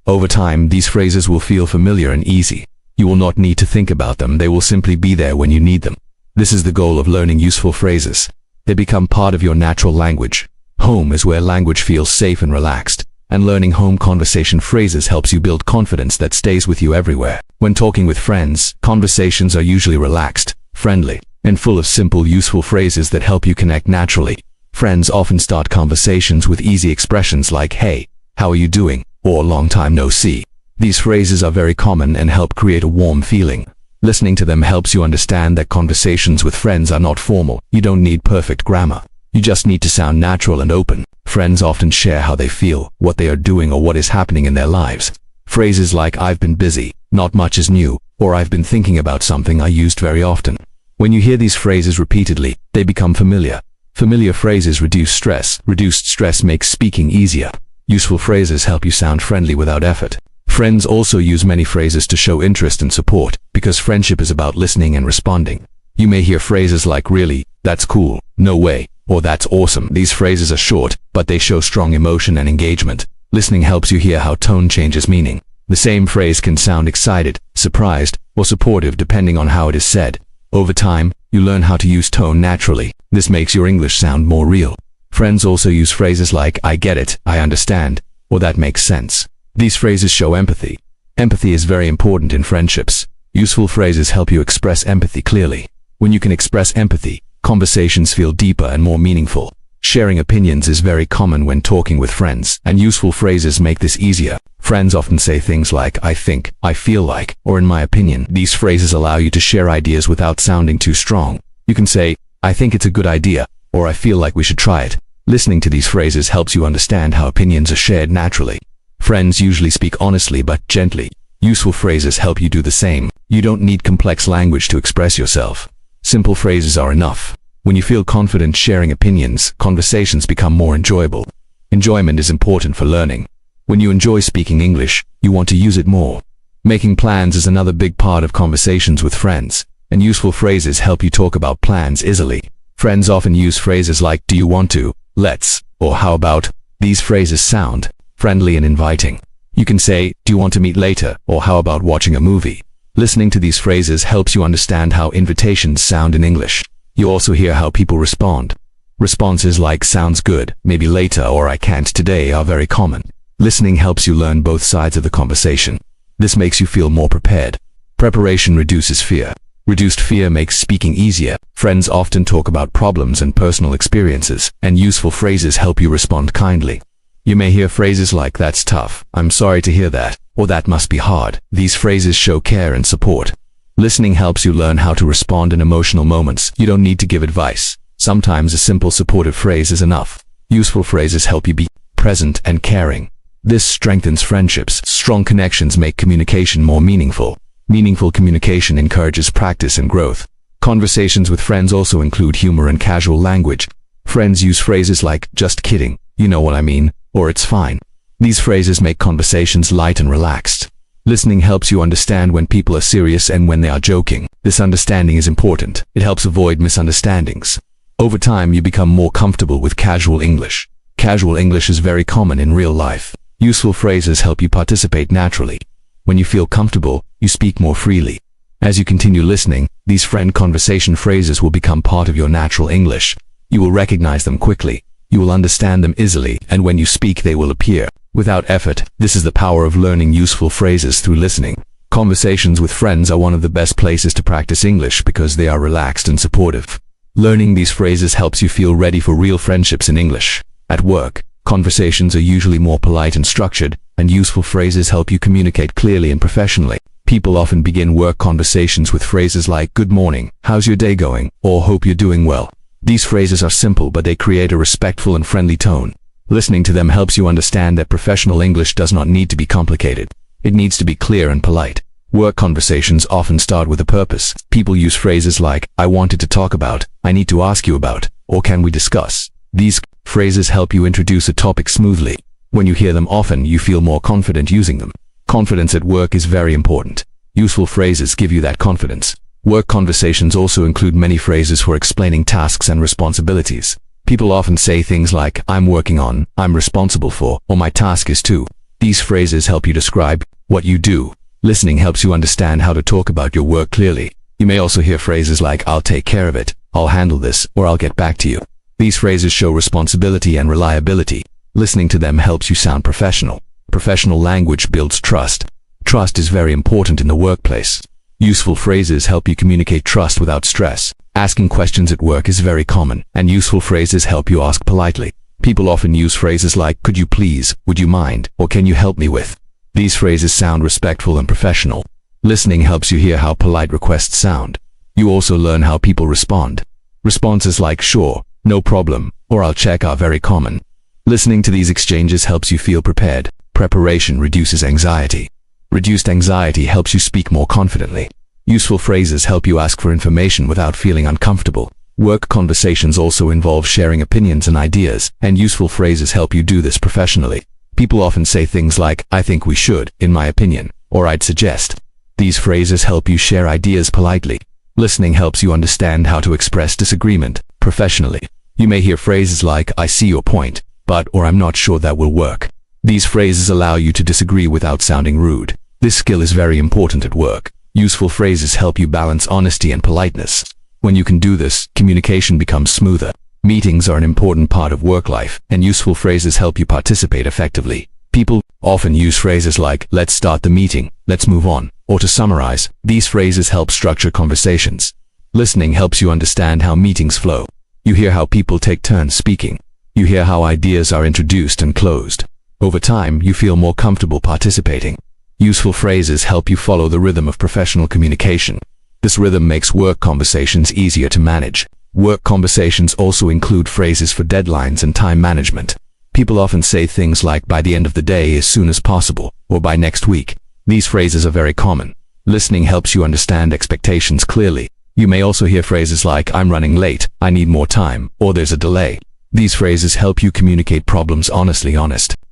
Over time, these phrases will feel familiar and easy. You will not need to think about them. They will simply be there when you need them. This is the goal of learning useful phrases. They become part of your natural language. Home is where language feels safe and relaxed. And learning home conversation phrases helps you build confidence that stays with you everywhere. When talking with friends, conversations are usually relaxed, friendly, and full of simple, useful phrases that help you connect naturally. Friends often start conversations with easy expressions like, "Hey, how are you doing?" or "Long time no see." These phrases are very common and help create a warm feeling. Listening to them helps you understand that conversations with friends are not formal. You don't need perfect grammar. You just need to sound natural and open. Friends often share how they feel, what they are doing, or what is happening in their lives. Phrases like, "I've been busy," "Not much is new," or "I've been thinking about something" are used very often. When you hear these phrases repeatedly, they become familiar. Familiar phrases reduce stress. Reduced stress makes speaking easier. Useful phrases help you sound friendly without effort. Friends also use many phrases to show interest and support, because friendship is about listening and responding. You may hear phrases like, "Really? That's cool," "No way," or "That's awesome." These phrases are short, but they show strong emotion and engagement. Listening helps you hear how tone changes meaning. The same phrase can sound excited, surprised, or supportive depending on how it is said. Over time, you learn how to use tone naturally. This makes your English sound more real. Friends also use phrases like, "I get it," "I understand," or "That makes sense." These phrases show empathy. Empathy is very important in friendships. Useful phrases help you express empathy clearly. When you can express empathy, conversations feel deeper and more meaningful. Sharing opinions is very common when talking with friends, and useful phrases make this easier. Friends often say things like, I think, I feel like, or in my opinion. These phrases allow you to share ideas without sounding too strong. You can say, I think it's a good idea, or I feel like we should try it. Listening to these phrases helps you understand how opinions are shared naturally. Friends usually speak honestly but gently. Useful phrases help you do the same. You don't need complex language to express yourself. Simple phrases are enough. When you feel confident sharing opinions, conversations become more enjoyable. Enjoyment is important for learning. When you enjoy speaking English, you want to use it more. Making plans is another big part of conversations with friends, and useful phrases help you talk about plans easily. Friends often use phrases like, do you want to, let's, or how about. These phrases sound friendly and inviting. You can say, do you want to meet later, or how about watching a movie? Listening to these phrases helps you understand how invitations sound in English. You also hear how people respond. Responses like sounds good, maybe later, or I can't today are very common. Listening helps you learn both sides of the conversation. This makes you feel more prepared. Preparation reduces fear. Reduced fear makes speaking easier. Friends often talk about problems and personal experiences, and useful phrases help you respond kindly. You may hear phrases like, that's tough, I'm sorry to hear that, or that must be hard. These phrases show care and support. Listening helps you learn how to respond in emotional moments. You don't need to give advice. Sometimes a simple supportive phrase is enough. Useful phrases help you be present and caring. This strengthens friendships. Strong connections make communication more meaningful. Meaningful communication encourages practice and growth. Conversations with friends also include humor and casual language. Friends use phrases like, just kidding, you know what I mean, or it's fine. These phrases make conversations light and relaxed. Listening helps you understand when people are serious and when they are joking. This understanding is important. It helps avoid misunderstandings. Over time, you become more comfortable with casual English. Casual English is very common in real life. Useful phrases help you participate naturally. When you feel comfortable, you speak more freely. As you continue listening, these friend conversation phrases will become part of your natural English. You will recognize them quickly. You will understand them easily, and when you speak, they will appear. Without effort, this is the power of learning useful phrases through listening. Conversations with friends are one of the best places to practice English because they are relaxed and supportive. Learning these phrases helps you feel ready for real friendships in English. At work, conversations are usually more polite and structured, and useful phrases help you communicate clearly and professionally. People often begin work conversations with phrases like, good morning, how's your day going, or hope you're doing well. These phrases are simple, but they create a respectful and friendly tone. Listening to them helps you understand that professional English does not need to be complicated. It needs to be clear and polite. Work conversations often start with a purpose. People use phrases like, I wanted to talk about, I need to ask you about, or can we discuss? These phrases help you introduce a topic smoothly. When you hear them often, you feel more confident using them. Confidence at work is very important. Useful phrases give you that confidence. Work conversations also include many phrases for explaining tasks and responsibilities. People often say things like, I'm working on, I'm responsible for, or my task is to. These phrases help you describe what you do. Listening helps you understand how to talk about your work clearly. You may also hear phrases like, I'll take care of it, I'll handle this, or I'll get back to you. These phrases show responsibility and reliability. Listening to them helps you sound professional. Professional language builds trust. Trust is very important in the workplace. Useful phrases help you communicate trust without stress. Asking questions at work is very common, and useful phrases help you ask politely. People often use phrases like, could you please, would you mind, or can you help me with? These phrases sound respectful and professional. Listening helps you hear how polite requests sound. You also learn how people respond. Responses like sure, no problem, or I'll check are very common. Listening to these exchanges helps you feel prepared. Preparation reduces anxiety. Reduced anxiety helps you speak more confidently. Useful phrases help you ask for information without feeling uncomfortable. Work conversations also involve sharing opinions and ideas, and useful phrases help you do this professionally. People often say things like, I think we should, in my opinion, or I'd suggest. These phrases help you share ideas politely. Listening helps you understand how to express disagreement professionally. You may hear phrases like, I see your point, but, or I'm not sure that will work. These phrases allow you to disagree without sounding rude. This skill is very important at work. Useful phrases help you balance honesty and politeness. When you can do this, communication becomes smoother. Meetings are an important part of work life, and useful phrases help you participate effectively. People often use phrases like, let's start the meeting, let's move on, or to summarize. These phrases help structure conversations. Listening helps you understand how meetings flow. You hear how people take turns speaking. You hear how ideas are introduced and closed. Over time, you feel more comfortable participating. Useful phrases help you follow the rhythm of professional communication. This rhythm makes work conversations easier to manage. Work conversations also include phrases for deadlines and time management. People often say things like by the end of the day, as soon as possible, or by next week. These phrases are very common. Listening helps you understand expectations clearly. You may also hear phrases like, I'm running late, I need more time, or there's a delay. These phrases help you communicate problems honestly.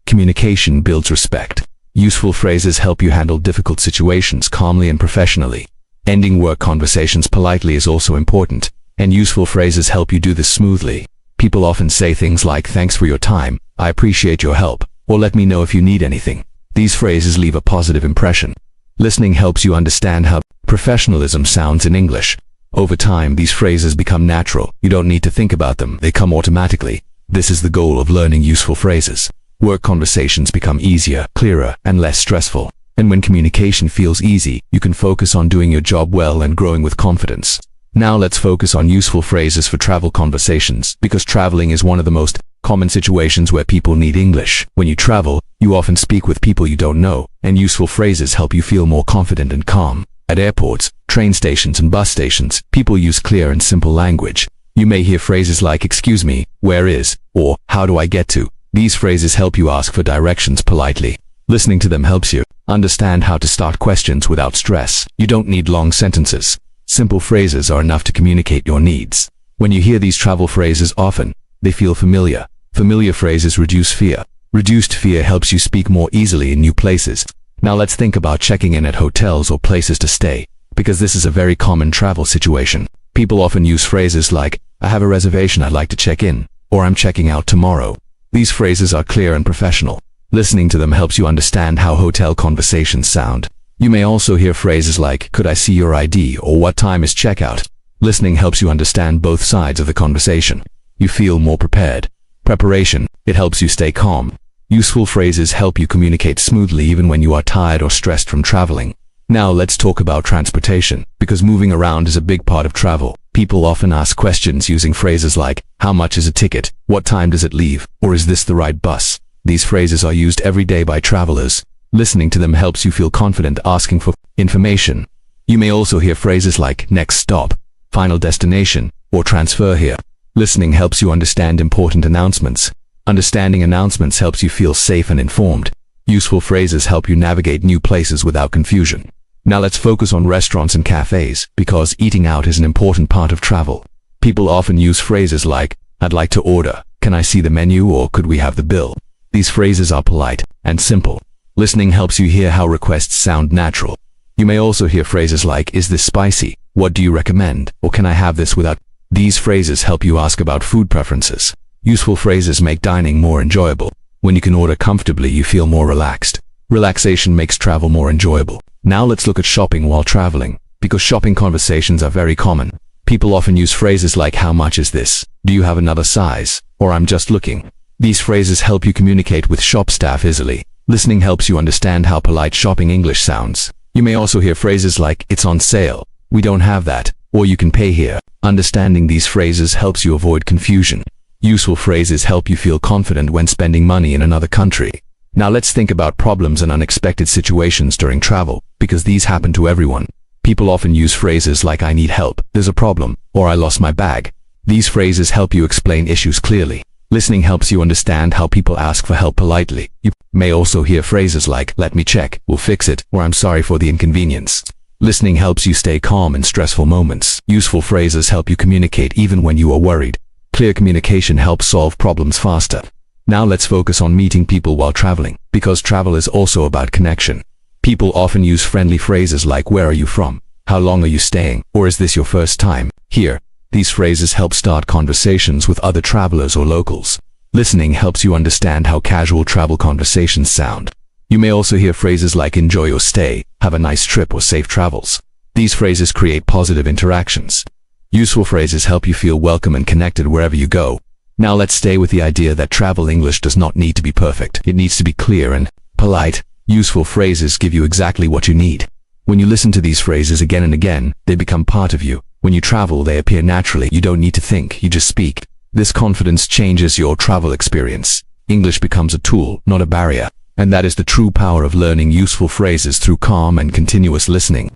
Communication builds respect. Useful phrases help you handle difficult situations calmly and professionally. Ending work conversations politely is also important, and useful phrases help you do this smoothly. People often say things like, thanks for your time, I appreciate your help, or let me know if you need anything. These phrases leave a positive impression. Listening helps you understand how professionalism sounds in English. Over time, these phrases become natural. You don't need to think about them, they come automatically. This is the goal of learning useful phrases. Work conversations become easier, clearer, and less stressful. And when communication feels easy, you can focus on doing your job well and growing with confidence. Now let's focus on useful phrases for travel conversations, because traveling is one of the most common situations where people need English. When you travel, you often speak with people you don't know, and useful phrases help you feel more confident and calm. At airports, train stations, and bus stations, people use clear and simple language. You may hear phrases like, excuse me, where is, or how do I get to? These phrases help you ask for directions politely. Listening to them helps you understand how to start questions without stress. You don't need long sentences. Simple phrases are enough to communicate your needs. When you hear these travel phrases often, they feel familiar. Familiar phrases reduce fear. Reduced fear helps you speak more easily in new places. Now let's think about checking in at hotels or places to stay, because this is a very common travel situation. People often use phrases like, I have a reservation, I'd like to check in, or I'm checking out tomorrow. These phrases are clear and professional. Listening to them helps you understand how hotel conversations sound. You may also hear phrases like, could I see your ID, or what time is checkout? Listening helps you understand both sides of the conversation. You feel more prepared. Preparation, it helps you stay calm. Useful phrases help you communicate smoothly even when you are tired or stressed from traveling. Now let's talk about transportation, because moving around is a big part of travel. People often ask questions using phrases like, how much is a ticket? What time does it leave? Or is this the right bus? These phrases are used every day by travelers. Listening to them helps you feel confident asking for information. You may also hear phrases like next stop, final destination, or transfer here. Listening helps you understand important announcements. Understanding announcements helps you feel safe and informed. Useful phrases help you navigate new places without confusion. Now let's focus on restaurants and cafes, because eating out is an important part of travel. People often use phrases like, I'd like to order, can I see the menu, or could we have the bill? These phrases are polite and simple. Listening helps you hear how requests sound natural. You may also hear phrases like, is this spicy? What do you recommend? Or can I have this without? These phrases help you ask about food preferences. Useful phrases make dining more enjoyable. When you can order comfortably, you feel more relaxed. Relaxation makes travel more enjoyable. Now let's look at shopping while traveling, because shopping conversations are very common. People often use phrases like, how much is this? Do you have another size? Or I'm just looking. These phrases help you communicate with shop staff easily. Listening helps you understand how polite shopping English sounds. You may also hear phrases like, it's on sale, we don't have that, or you can pay here. Understanding these phrases helps you avoid confusion. Useful phrases help you feel confident when spending money in another country. Now let's think about problems and unexpected situations during travel, because these happen to everyone. People often use phrases like, I need help, there's a problem, or I lost my bag. These phrases help you explain issues clearly. Listening helps you understand how people ask for help politely. You may also hear phrases like, let me check, we'll fix it, or I'm sorry for the inconvenience. Listening helps you stay calm in stressful moments. Useful phrases help you communicate even when you are worried. Clear communication helps solve problems faster. Now let's focus on meeting people while traveling, because travel is also about connection. People often use friendly phrases like, where are you from? How long are you staying? Or is this your first time here? These phrases help start conversations with other travelers or locals. Listening helps you understand how casual travel conversations sound. You may also hear phrases like, enjoy your stay, have a nice trip, or safe travels. These phrases create positive interactions. Useful phrases help you feel welcome and connected wherever you go. Now let's stay with the idea that travel English does not need to be perfect. It needs to be clear and polite, useful phrases give you exactly what you need. When you listen to these phrases again and again, they become part of you. When you travel, they appear naturally. You don't need to think, you just speak. This confidence changes your travel experience. English becomes a tool, not a barrier. And that is the true power of learning useful phrases through calm and continuous listening.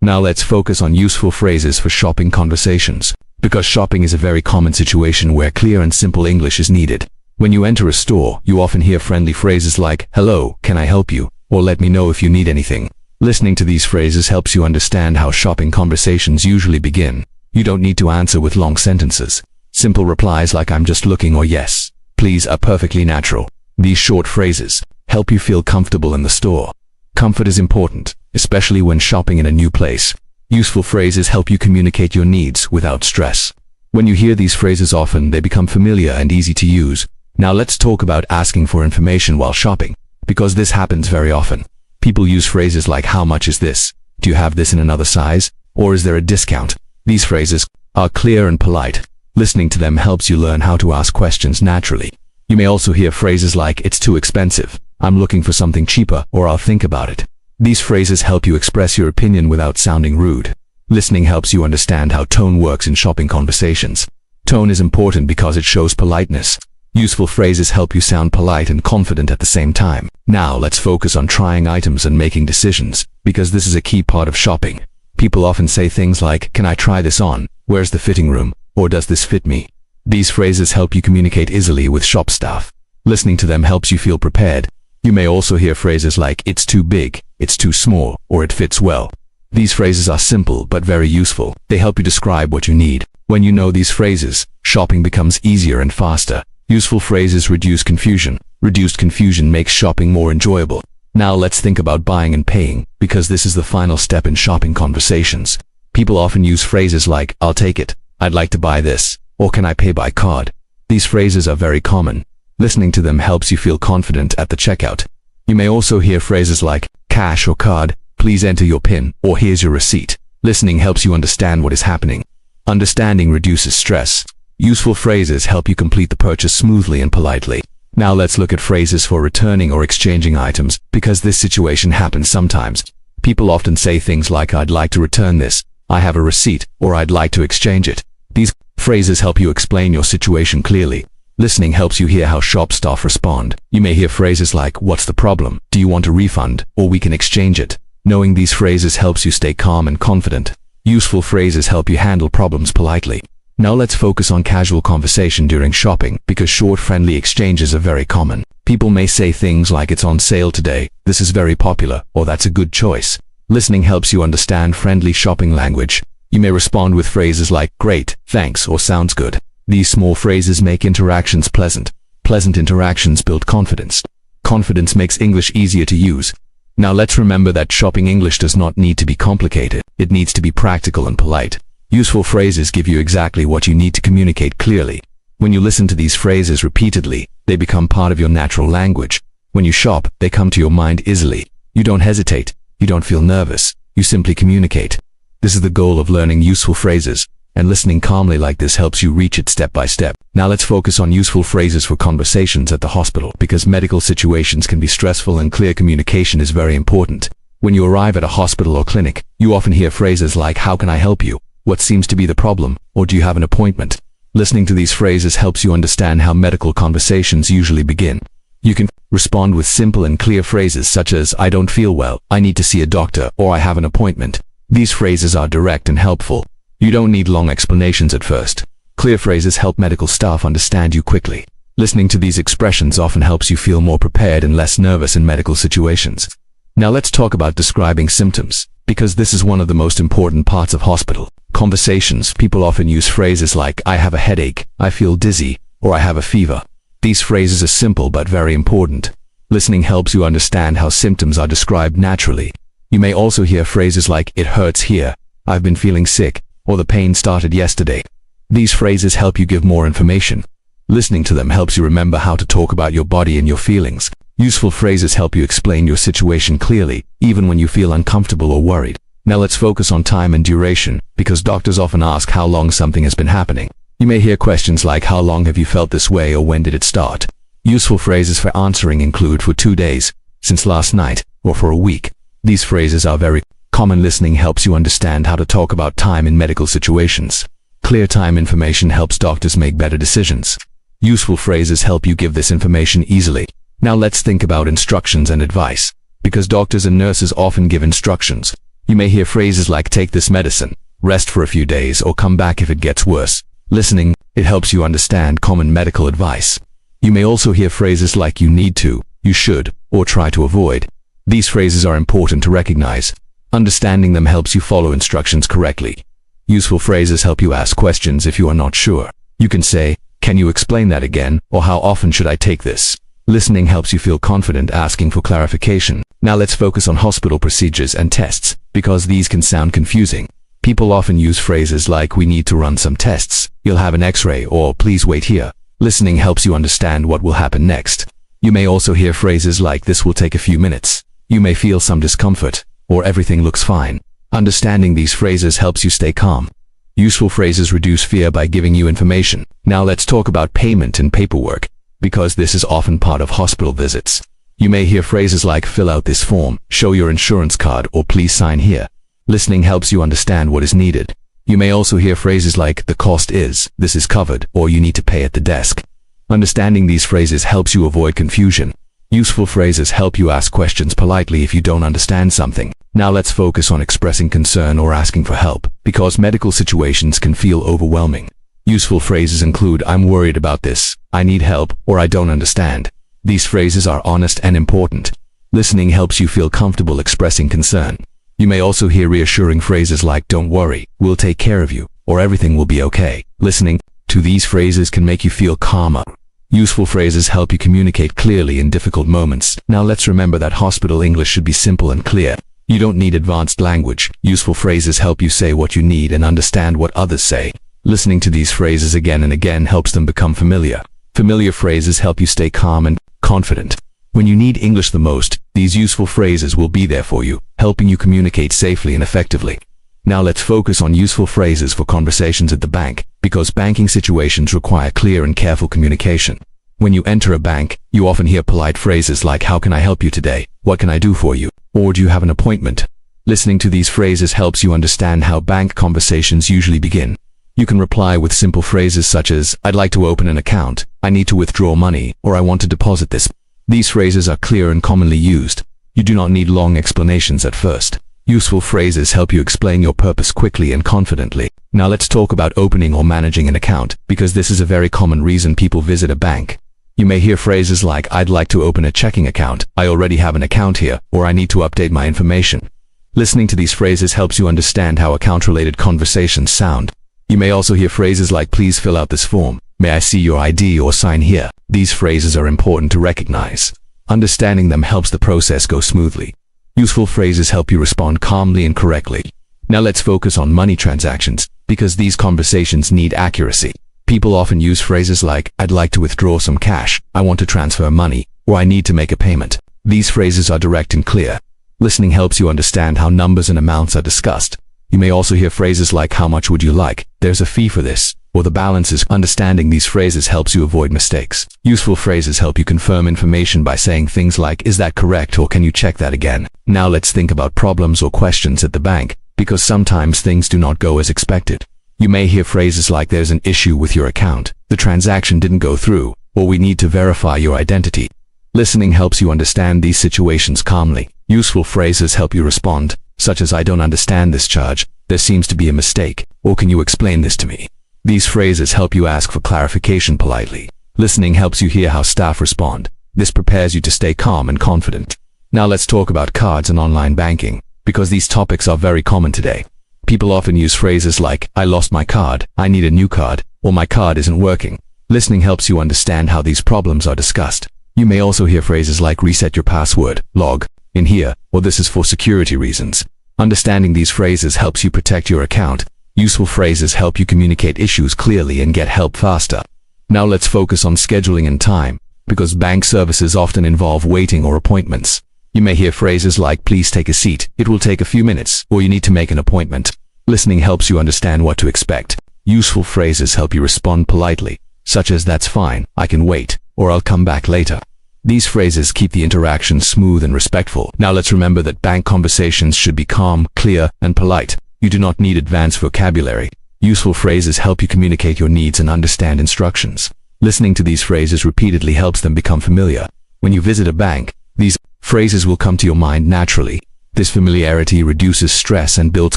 Now let's focus on useful phrases for shopping conversations. Because shopping is a very common situation where clear and simple English is needed. When you enter a store, you often hear friendly phrases like, "Hello, can I help you?" or "Let me know if you need anything." Listening to these phrases helps you understand how shopping conversations usually begin. You don't need to answer with long sentences. Simple replies like "I'm just looking" or "Yes, please" are perfectly natural. These short phrases help you feel comfortable in the store. Comfort is important, especially when shopping in a new place. Useful phrases help you communicate your needs without stress. When you hear these phrases often, they become familiar and easy to use. Now let's talk about asking for information while shopping, because this happens very often. People use phrases like "How much is this?" "Do you have this in another size?" or "Is there a discount?" These phrases are clear and polite. Listening to them helps you learn how to ask questions naturally. You may also hear phrases like "It's too expensive," "I'm looking for something cheaper," or "I'll think about it." These phrases help you express your opinion without sounding rude. Listening helps you understand how tone works in shopping conversations. Tone is important because it shows politeness. Useful phrases help you sound polite and confident at the same time. Now let's focus on trying items and making decisions, because this is a key part of shopping. People often say things like, "Can I try this on?" "Where's the fitting room?" or "Does this fit me?" These phrases help you communicate easily with shop staff. Listening to them helps you feel prepared. You may also hear phrases like "It's too big," "It's too small," or "It fits well." These phrases are simple but very useful. They help you describe what you need. When you know these phrases, shopping becomes easier and faster. Useful phrases reduce confusion. Reduced confusion makes shopping more enjoyable. Now let's think about buying and paying, because this is the final step in shopping conversations. People often use phrases like "I'll take it," "I'd like to buy this," or "Can I pay by card?" These phrases are very common. Listening to them helps you feel confident at the checkout. You may also hear phrases like "cash or card," "Please enter your PIN," or "Here's your receipt." Listening helps you understand what is happening. Understanding reduces stress. Useful phrases help you complete the purchase smoothly and politely. Now let's look at phrases for returning or exchanging items, because this situation happens sometimes. People often say things like "I'd like to return this," "I have a receipt," or "I'd like to exchange it." These phrases help you explain your situation clearly. Listening helps you hear how shop staff respond. You may hear phrases like "What's the problem?" "Do you want a refund?" or "We can exchange it." Knowing these phrases helps you stay calm and confident. Useful phrases help you handle problems politely. Now let's focus on casual conversation during shopping, because short friendly exchanges are very common. People may say things like "It's on sale today," "This is very popular," or "That's a good choice." Listening helps you understand friendly shopping language. You may respond with phrases like "Great, thanks," or "Sounds good." These small phrases make interactions pleasant. Pleasant interactions build confidence. Confidence makes English easier to use. Now let's remember that shopping English does not need to be complicated. It needs to be practical and polite. Useful phrases give you exactly what you need to communicate clearly. When you listen to these phrases repeatedly, they become part of your natural language. When you shop, they come to your mind easily. You don't hesitate. You don't feel nervous. You simply communicate. This is the goal of learning useful phrases, and listening calmly like this helps you reach it step by step. Now let's focus on useful phrases for conversations at the hospital, because medical situations can be stressful and clear communication is very important. When you arrive at a hospital or clinic, you often hear phrases like "How can I help you?" "What seems to be the problem?" or "Do you have an appointment?" Listening to these phrases helps you understand how medical conversations usually begin. You can respond with simple and clear phrases such as "I don't feel well," "I need to see a doctor," or "I have an appointment." These phrases are direct and helpful. You don't need long explanations at first. Clear phrases help medical staff understand you quickly. Listening to these expressions often helps you feel more prepared and less nervous in medical situations. Now let's talk about describing symptoms, because this is one of the most important parts of hospital conversations. People often use phrases like "I have a headache," "I feel dizzy," or "I have a fever." These phrases are simple but very important. Listening helps you understand how symptoms are described naturally. You may also hear phrases like "It hurts here," "I've been feeling sick," or "The pain started yesterday." These phrases help you give more information. Listening to them helps you remember how to talk about your body and your feelings. Useful phrases help you explain your situation clearly, even when you feel uncomfortable or worried. Now let's focus on time and duration, because doctors often ask how long something has been happening. You may hear questions like "How long have you felt this way?" or "When did it start?" Useful phrases for answering include "For 2 days," since last night, or for a week. These phrases are very common. Listening helps you understand how to talk about time in medical situations. Clear time information helps doctors make better decisions. Useful phrases help you give this information easily. Now let's think about instructions and advice. Because doctors and nurses often give instructions, you may hear phrases like take this medicine, rest for a few days, or come back if it gets worse. Listening, it helps you understand common medical advice. You may also hear phrases like you need to, you should, or try to avoid. These phrases are important to recognize. Understanding them helps you follow instructions correctly. Useful phrases help you ask questions if you are not sure. You can say, can you explain that again, or how often should I take this? Listening helps you feel confident asking for clarification. Now let's focus on hospital procedures and tests, because these can sound confusing. People often use phrases like we need to run some tests, you'll have an x-ray, or please wait here. Listening helps you understand what will happen next. You may also hear phrases like this will take a few minutes. You may feel some discomfort, or everything looks fine. Understanding these phrases helps you stay calm. Useful phrases reduce fear by giving you information. Now let's talk about payment and paperwork, because this is often part of hospital visits. You may hear phrases like fill out this form, show your insurance card, or please sign here. Listening helps you understand what is needed. You may also hear phrases like the cost is, this is covered, or you need to pay at the desk. Understanding these phrases helps you avoid confusion. Useful phrases help you ask questions politely if you don't understand something. Now let's focus on expressing concern or asking for help, because medical situations can feel overwhelming. Useful phrases include I'm worried about this, I need help, or I don't understand. These phrases are honest and important. Listening helps you feel comfortable expressing concern. You may also hear reassuring phrases like don't worry, we'll take care of you, or everything will be okay. Listening to these phrases can make you feel calmer. Useful phrases help you communicate clearly in difficult moments. Now let's remember that hospital English should be simple and clear. You don't need advanced language. Useful phrases help you say what you need and understand what others say. Listening to these phrases again and again helps them become familiar. Familiar phrases help you stay calm and confident. When you need English the most, these useful phrases will be there for you, helping you communicate safely and effectively. Now let's focus on useful phrases for conversations at the bank, because banking situations require clear and careful communication. When you enter a bank, you often hear polite phrases like how can I help you today, what can I do for you, or do you have an appointment? Listening to these phrases helps you understand how bank conversations usually begin. You can reply with simple phrases such as I'd like to open an account, I need to withdraw money, or I want to deposit this. These phrases are clear and commonly used. You do not need long explanations at first. Useful phrases help you explain your purpose quickly and confidently. Now let's talk about opening or managing an account, because this is a very common reason people visit a bank. You may hear phrases like I'd like to open a checking account, I already have an account here, or I need to update my information. Listening to these phrases helps you understand how account-related conversations sound. You may also hear phrases like please fill out this form, may I see your ID, or sign here. These phrases are important to recognize. Understanding them helps the process go smoothly. Useful phrases help you respond calmly and correctly. Now let's focus on money transactions, because these conversations need accuracy. People often use phrases like, I'd like to withdraw some cash, I want to transfer money, or I need to make a payment. These phrases are direct and clear. Listening helps you understand how numbers and amounts are discussed. You may also hear phrases like, how much would you like, there's a fee for this, or the balance is. Understanding these phrases helps you avoid mistakes. Useful phrases help you confirm information by saying things like, is that correct, or can you check that again? Now let's think about problems or questions at the bank, because sometimes things do not go as expected. You may hear phrases like there's an issue with your account, the transaction didn't go through, or we need to verify your identity. Listening helps you understand these situations calmly. Useful phrases help you respond, such as I don't understand this charge, there seems to be a mistake, or can you explain this to me? These phrases help you ask for clarification politely. Listening helps you hear how staff respond. This prepares you to stay calm and confident. Now let's talk about cards and online banking, because these topics are very common today. People often use phrases like, I lost my card, I need a new card, or my card isn't working. Listening helps you understand how these problems are discussed. You may also hear phrases like reset your password, log in here, or this is for security reasons. Understanding these phrases helps you protect your account. Useful phrases help you communicate issues clearly and get help faster. Now let's focus on scheduling and time, because bank services often involve waiting or appointments. You may hear phrases like, please take a seat, it will take a few minutes, or you need to make an appointment. Listening helps you understand what to expect. Useful phrases help you respond politely, such as that's fine, I can wait, or I'll come back later. These phrases keep the interaction smooth and respectful. Now let's remember that bank conversations should be calm, clear, and polite. You do not need advanced vocabulary. Useful phrases help you communicate your needs and understand instructions. Listening to these phrases repeatedly helps them become familiar. When you visit a bank, these phrases will come to your mind naturally. This familiarity reduces stress and builds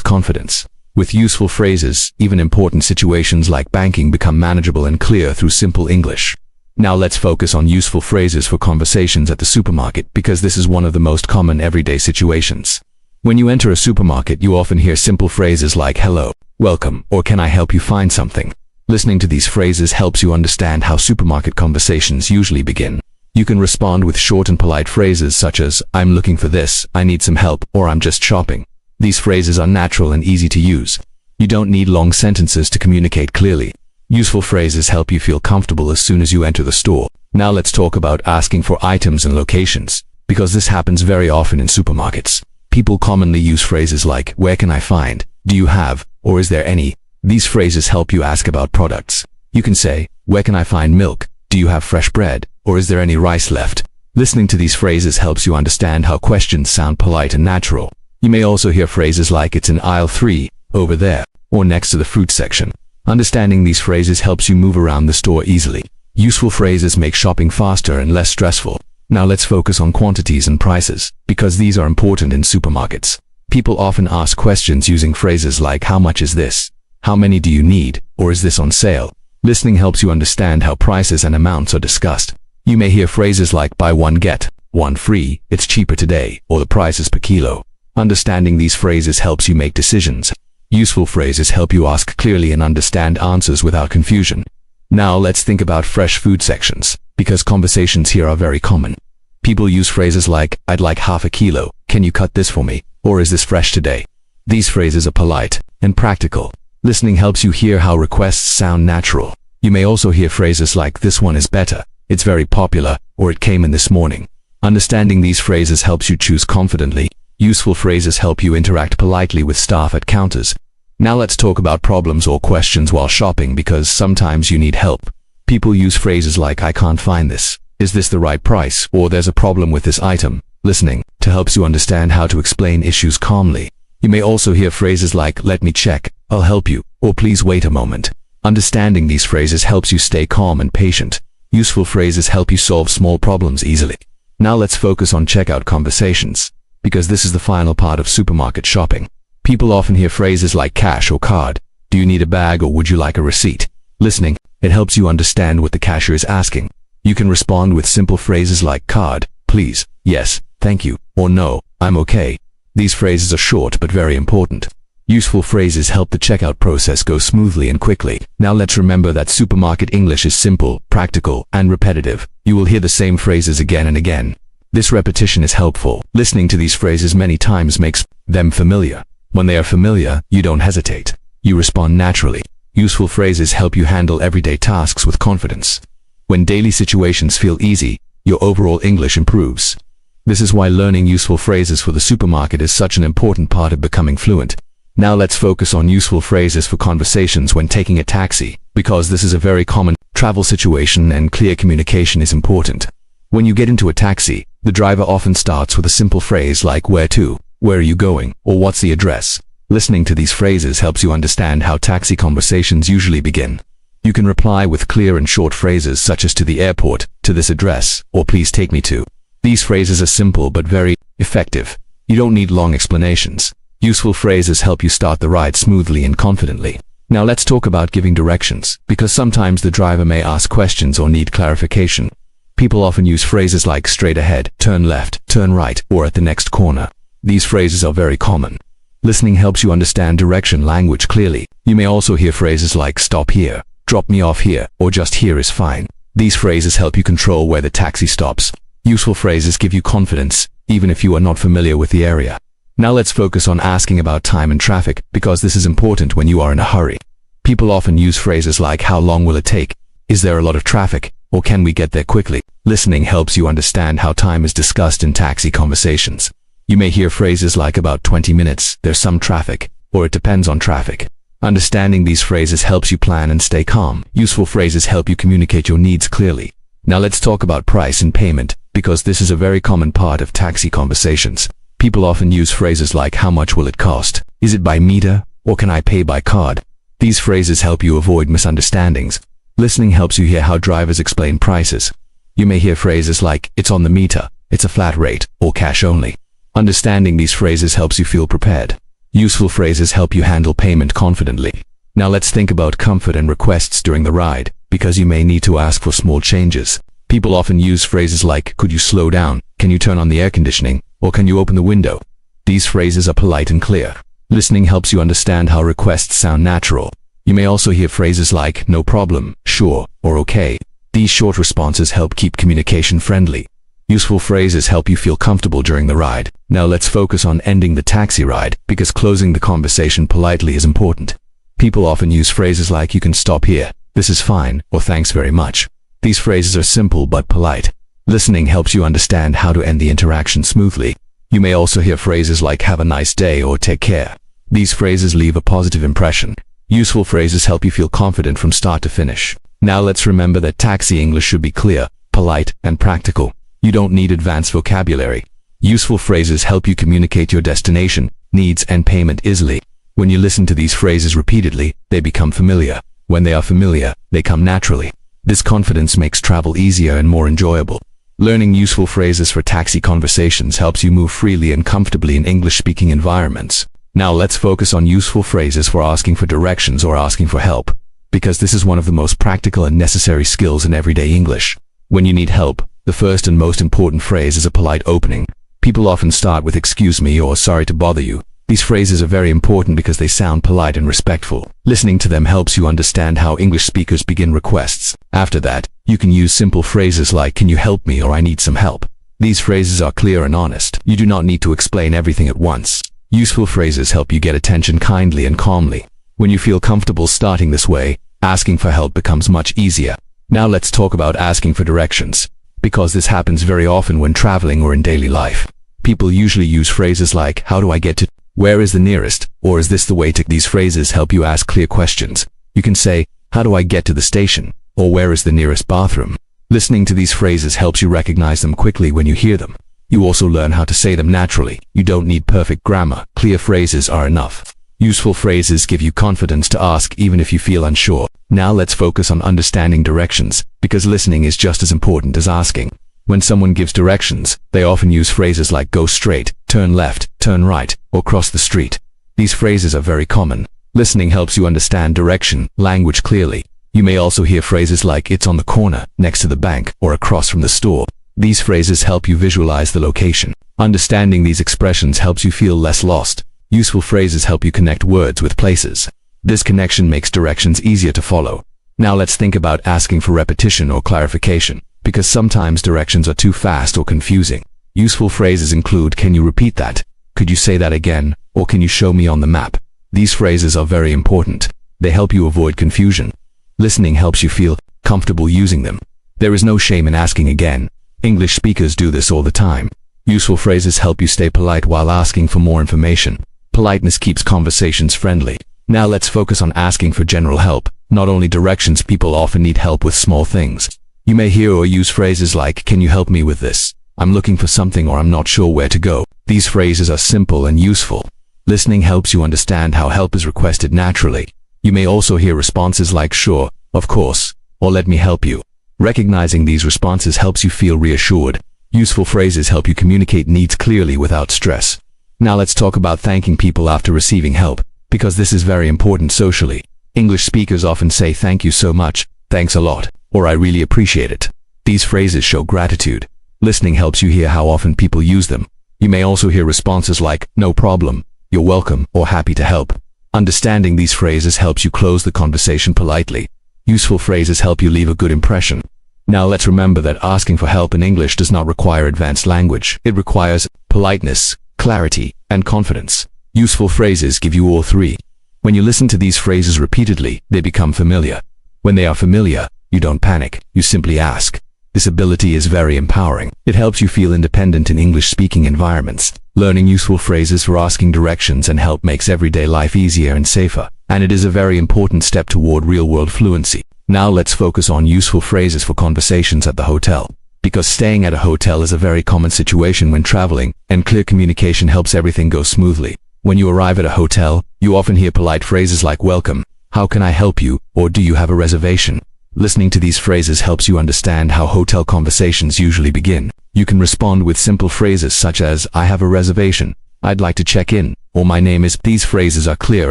confidence. With useful phrases, even important situations like banking become manageable and clear through simple English. Now let's focus on useful phrases for conversations at the supermarket, because this is one of the most common everyday situations. When you enter a supermarket, you often hear simple phrases like hello, welcome, or can I help you find something? Listening to these phrases helps you understand how supermarket conversations usually begin. You can respond with short and polite phrases such as, I'm looking for this, I need some help, or I'm just shopping. These phrases are natural and easy to use. You don't need long sentences to communicate clearly. Useful phrases help you feel comfortable as soon as you enter the store. Now let's talk about asking for items and locations, because this happens very often in supermarkets. People commonly use phrases like, where can I find, do you have, or is there any? These phrases help you ask about products. You can say, where can I find milk, do you have fresh bread, or is there any rice left? Listening to these phrases helps you understand how questions sound polite and natural. You may also hear phrases like, it's in aisle 3, over there, or next to the fruit section. Understanding these phrases helps you move around the store easily. Useful phrases make shopping faster and less stressful. Now let's focus on quantities and prices, because these are important in supermarkets. People often ask questions using phrases like, how much is this? How many do you need? Or is this on sale? Listening helps you understand how prices and amounts are discussed. You may hear phrases like, buy one get one free, it's cheaper today, or the price is per kilo. Understanding these phrases helps you make decisions. Useful phrases help you ask clearly and understand answers without confusion. Now let's think about fresh food sections, because conversations here are very common. People use phrases like, I'd like half a kilo, can you cut this for me, or is this fresh today? These phrases are polite and practical. Listening helps you hear how requests sound natural. You may also hear phrases like, this one is better, it's very popular, or it came in this morning. Understanding these phrases helps you choose confidently. Useful phrases help you interact politely with staff at counters. Now let's talk about problems or questions while shopping, because sometimes you need help. People use phrases like, I can't find this, is this the right price, or there's a problem with this item. Listening to helps you understand how to explain issues calmly. You may also hear phrases like, let me check, I'll help you, or please wait a moment. Understanding these phrases helps you stay calm and patient. Useful phrases help you solve small problems easily. Now let's focus on checkout conversations, because this is the final part of supermarket shopping. People often hear phrases like cash or card. Do you need a bag, or would you like a receipt? Listening, it helps you understand what the cashier is asking. You can respond with simple phrases like card, please, yes, thank you, or no, I'm okay. These phrases are short but very important. Useful phrases help the checkout process go smoothly and quickly. Now let's remember that supermarket English is simple, practical, and repetitive. You will hear the same phrases again and again. This repetition is helpful. Listening to these phrases many times makes them familiar. When they are familiar, you don't hesitate. You respond naturally. Useful phrases help you handle everyday tasks with confidence. When daily situations feel easy, your overall English improves. This is why learning useful phrases for the supermarket is such an important part of becoming fluent. Now let's focus on useful phrases for conversations when taking a taxi, because this is a very common travel situation and clear communication is important. When you get into a taxi, the driver often starts with a simple phrase like, where to? Where are you going? Or what's the address? Listening to these phrases helps you understand how taxi conversations usually begin. You can reply with clear and short phrases such as to the airport, to this address, or please take me to. These phrases are simple but very effective. You don't need long explanations. Useful phrases help you start the ride smoothly and confidently. Now let's talk about giving directions, because sometimes the driver may ask questions or need clarification. People often use phrases like straight ahead, turn left, turn right, or at the next corner. These phrases are very common. Listening helps you understand direction language clearly. You may also hear phrases like stop here, drop me off here, or just here is fine. These phrases help you control where the taxi stops. Useful phrases give you confidence, even if you are not familiar with the area. Now let's focus on asking about time and traffic, because this is important when you are in a hurry. People often use phrases like how long will it take, is there a lot of traffic, or can we get there quickly? Listening helps you understand how time is discussed in taxi conversations. You may hear phrases like about 20 minutes, there's some traffic, or it depends on traffic. Understanding these phrases helps you plan and stay calm. Useful phrases help you communicate your needs clearly. Now let's talk about price and payment, because this is a very common part of taxi conversations. People often use phrases like, how much will it cost? Is it by meter? Or can I pay by card? These phrases help you avoid misunderstandings. Listening helps you hear how drivers explain prices. You may hear phrases like, it's on the meter, it's a flat rate, or cash only. Understanding these phrases helps you feel prepared. Useful phrases help you handle payment confidently. Now let's think about comfort and requests during the ride, because you may need to ask for small changes. People often use phrases like, could you slow down? Can you turn on the air conditioning? Or can you open the window? These phrases are polite and clear. Listening helps you understand how requests sound natural. You may also hear phrases like, no problem, sure, or okay. These short responses help keep communication friendly. Useful phrases help you feel comfortable during the ride. Now let's focus on ending the taxi ride, because closing the conversation politely is important. People often use phrases like, you can stop here, this is fine, or thanks very much. These phrases are simple but polite. Listening helps you understand how to end the interaction smoothly. You may also hear phrases like, have a nice day, or take care. These phrases leave a positive impression. Useful phrases help you feel confident from start to finish. Now let's remember that taxi English should be clear, polite, and practical. You don't need advanced vocabulary. Useful phrases help you communicate your destination, needs, and payment easily. When you listen to these phrases repeatedly, they become familiar. When they are familiar, they come naturally. This confidence makes travel easier and more enjoyable. Learning useful phrases for taxi conversations helps you move freely and comfortably in English-speaking environments. Now let's focus on useful phrases for asking for directions or asking for help, because this is one of the most practical and necessary skills in everyday English. When you need help, the first and most important phrase is a polite opening. People often start with excuse me or sorry to bother you. These phrases are very important because they sound polite and respectful. Listening to them helps you understand how English speakers begin requests. After that, you can use simple phrases like, can you help me, or I need some help. These phrases are clear and honest. You do not need to explain everything at once. Useful phrases help you get attention kindly and calmly. When you feel comfortable starting this way, asking for help becomes much easier. Now let's talk about asking for directions, because this happens very often when traveling or in daily life. People usually use phrases like, how do I get to, where is the nearest, or is this the way to? These phrases help you ask clear questions. You can say, how do I get to the station, or where is the nearest bathroom? Listening to these phrases helps you recognize them quickly when you hear them. You also learn how to say them naturally. You don't need perfect grammar. Clear phrases are enough. Useful phrases give you confidence to ask even if you feel unsure. Now let's focus on understanding directions, because listening is just as important as asking. When someone gives directions, they often use phrases like go straight, turn left, turn right, or cross the street. These phrases are very common. Listening helps you understand direction, language clearly. You may also hear phrases like it's on the corner, next to the bank, or across from the store. These phrases help you visualize the location. Understanding these expressions helps you feel less lost. Useful phrases help you connect words with places. This connection makes directions easier to follow. Now let's think about asking for repetition or clarification, because sometimes directions are too fast or confusing. Useful phrases include, can you repeat that? Could you say that again? Or can you show me on the map? These phrases are very important. They help you avoid confusion. Listening helps you feel comfortable using them. There is no shame in asking again. English speakers do this all the time. Useful phrases help you stay polite while asking for more information. Politeness keeps conversations friendly. Now let's focus on asking for general help. Not only directions, people often need help with small things. You may hear or use phrases like, can you help me with this? I'm looking for something, or I'm not sure where to go. These phrases are simple and useful. Listening helps you understand how help is requested naturally. You may also hear responses like sure, of course, or let me help you. Recognizing these responses helps you feel reassured. Useful phrases help you communicate needs clearly without stress. Now let's talk about thanking people after receiving help, because this is very important socially. English speakers often say thank you so much, thanks a lot, or I really appreciate it. These phrases show gratitude. Listening helps you hear how often people use them. You may also hear responses like, no problem, you're welcome, or happy to help. Understanding these phrases helps you close the conversation politely. Useful phrases help you leave a good impression. Now let's remember that asking for help in English does not require advanced language. It requires politeness, clarity, and confidence. Useful phrases give you all three. When you listen to these phrases repeatedly, they become familiar. When they are familiar, you don't panic, you simply ask. This ability is very empowering. It helps you feel independent in English-speaking environments. Learning useful phrases for asking directions and help makes everyday life easier and safer, and it is a very important step toward real-world fluency. Now let's focus on useful phrases for conversations at the hotel. because staying at a hotel is a very common situation when traveling, and clear communication helps everything go smoothly. When you arrive at a hotel, you often hear polite phrases like welcome, how can I help you, or do you have a reservation? Listening to these phrases helps you understand how hotel conversations usually begin. You can respond with simple phrases such as, I have a reservation, I'd like to check in, or my name is. These phrases are clear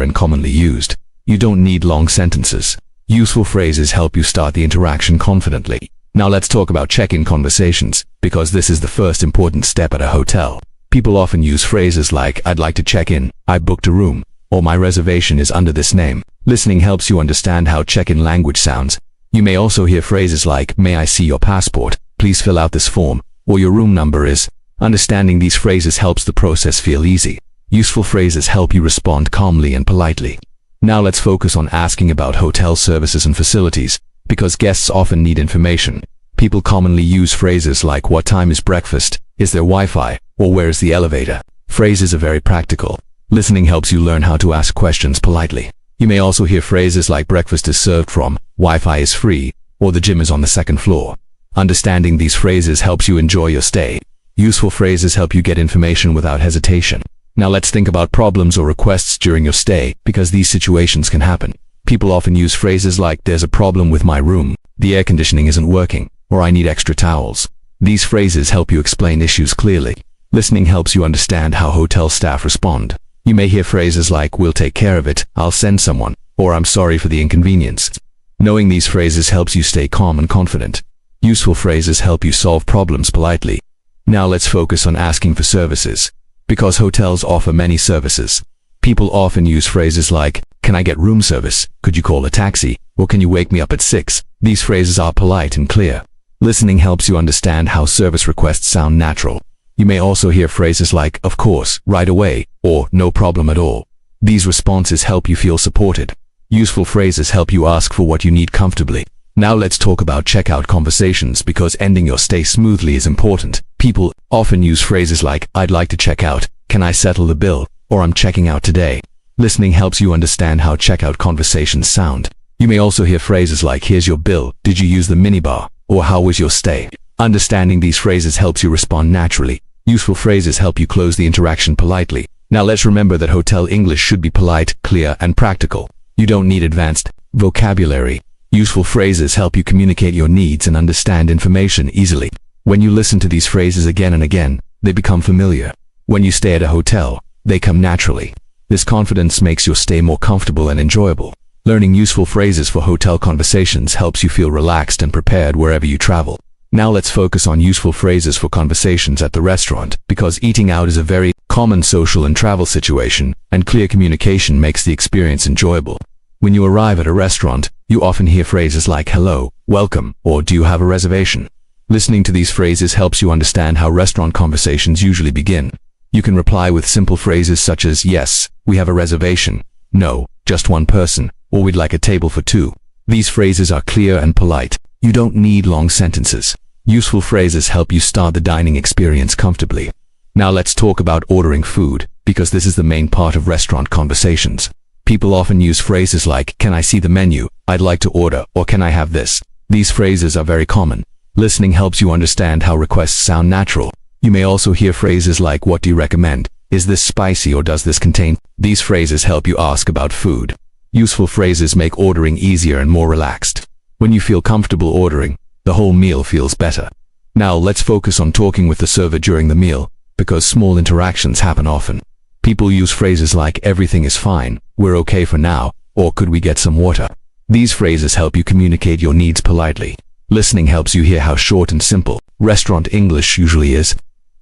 and commonly used. You don't need long sentences. Useful phrases help you start the interaction confidently. Now let's talk about check-in conversations, because this is the first important step at a hotel. People often use phrases like, I'd like to check in, I booked a room, or my reservation is under this name. Listening helps you understand how check-in language sounds. You may also hear phrases like, may I see your passport, please fill out this form, or your room number is. Understanding these phrases helps the process feel easy. Useful phrases help you respond calmly and politely. Now let's focus on asking about hotel services and facilities, because guests often need information. People commonly use phrases like, what time is breakfast, is there Wi-Fi, or where is the elevator? Phrases are very practical. Listening helps you learn how to ask questions politely. You may also hear phrases like breakfast is served from, Wi-Fi is free, or the gym is on the second floor. Understanding these phrases helps you enjoy your stay. Useful phrases help you get information without hesitation. Now let's think about problems or requests during your stay, because these situations can happen. People often use phrases like, there's a problem with my room, the air conditioning isn't working, or I need extra towels. These phrases help you explain issues clearly. Listening helps you understand how hotel staff respond. You may hear phrases like, we'll take care of it, I'll send someone, or I'm sorry for the inconvenience. Knowing these phrases helps you stay calm and confident. Useful phrases help you solve problems politely. Now let's focus on asking for services. Because hotels offer many services, people often use phrases like, can I get room service, could you call a taxi, or can you wake me up at 6? These phrases are polite and clear. Listening helps you understand how service requests sound natural. You may also hear phrases like, of course, right away, or no problem at all. These responses help you feel supported. Useful phrases help you ask for what you need comfortably. Now let's talk about checkout conversations, because ending your stay smoothly is important. People often use phrases like, I'd like to check out, can I settle the bill, or I'm checking out today. Listening helps you understand how checkout conversations sound. You may also hear phrases like, here's your bill, did you use the minibar, or how was your stay? Understanding these phrases helps you respond naturally. Useful phrases help you close the interaction politely. Now let's remember that hotel English should be polite, clear, and practical. You don't need advanced vocabulary. Useful phrases help you communicate your needs and understand information easily. When you listen to these phrases again and again, they become familiar. When you stay at a hotel, they come naturally. This confidence makes your stay more comfortable and enjoyable. Learning useful phrases for hotel conversations helps you feel relaxed and prepared wherever you travel. Now let's focus on useful phrases for conversations at the restaurant, because eating out is a very common social and travel situation, and clear communication makes the experience enjoyable. When you arrive at a restaurant, you often hear phrases like hello, welcome, or do you have a reservation? Listening to these phrases helps you understand how restaurant conversations usually begin. You can reply with simple phrases such as yes, we have a reservation, no, just one person, or we'd like a table for two. These phrases are clear and polite. You don't need long sentences. Useful phrases help you start the dining experience comfortably. Now let's talk about ordering food, because this is the main part of restaurant conversations. People often use phrases like, can I see the menu, I'd like to order, or can I have this? These phrases are very common. Listening helps you understand how requests sound natural. You may also hear phrases like, what do you recommend? Is this spicy or does this contain? These phrases help you ask about food. Useful phrases make ordering easier and more relaxed. When you feel comfortable ordering, the whole meal feels better. Now let's focus on talking with the server during the meal, because small interactions happen often. People use phrases like, everything is fine, we're okay for now, or could we get some water? These phrases help you communicate your needs politely. Listening helps you hear how short and simple restaurant English usually is.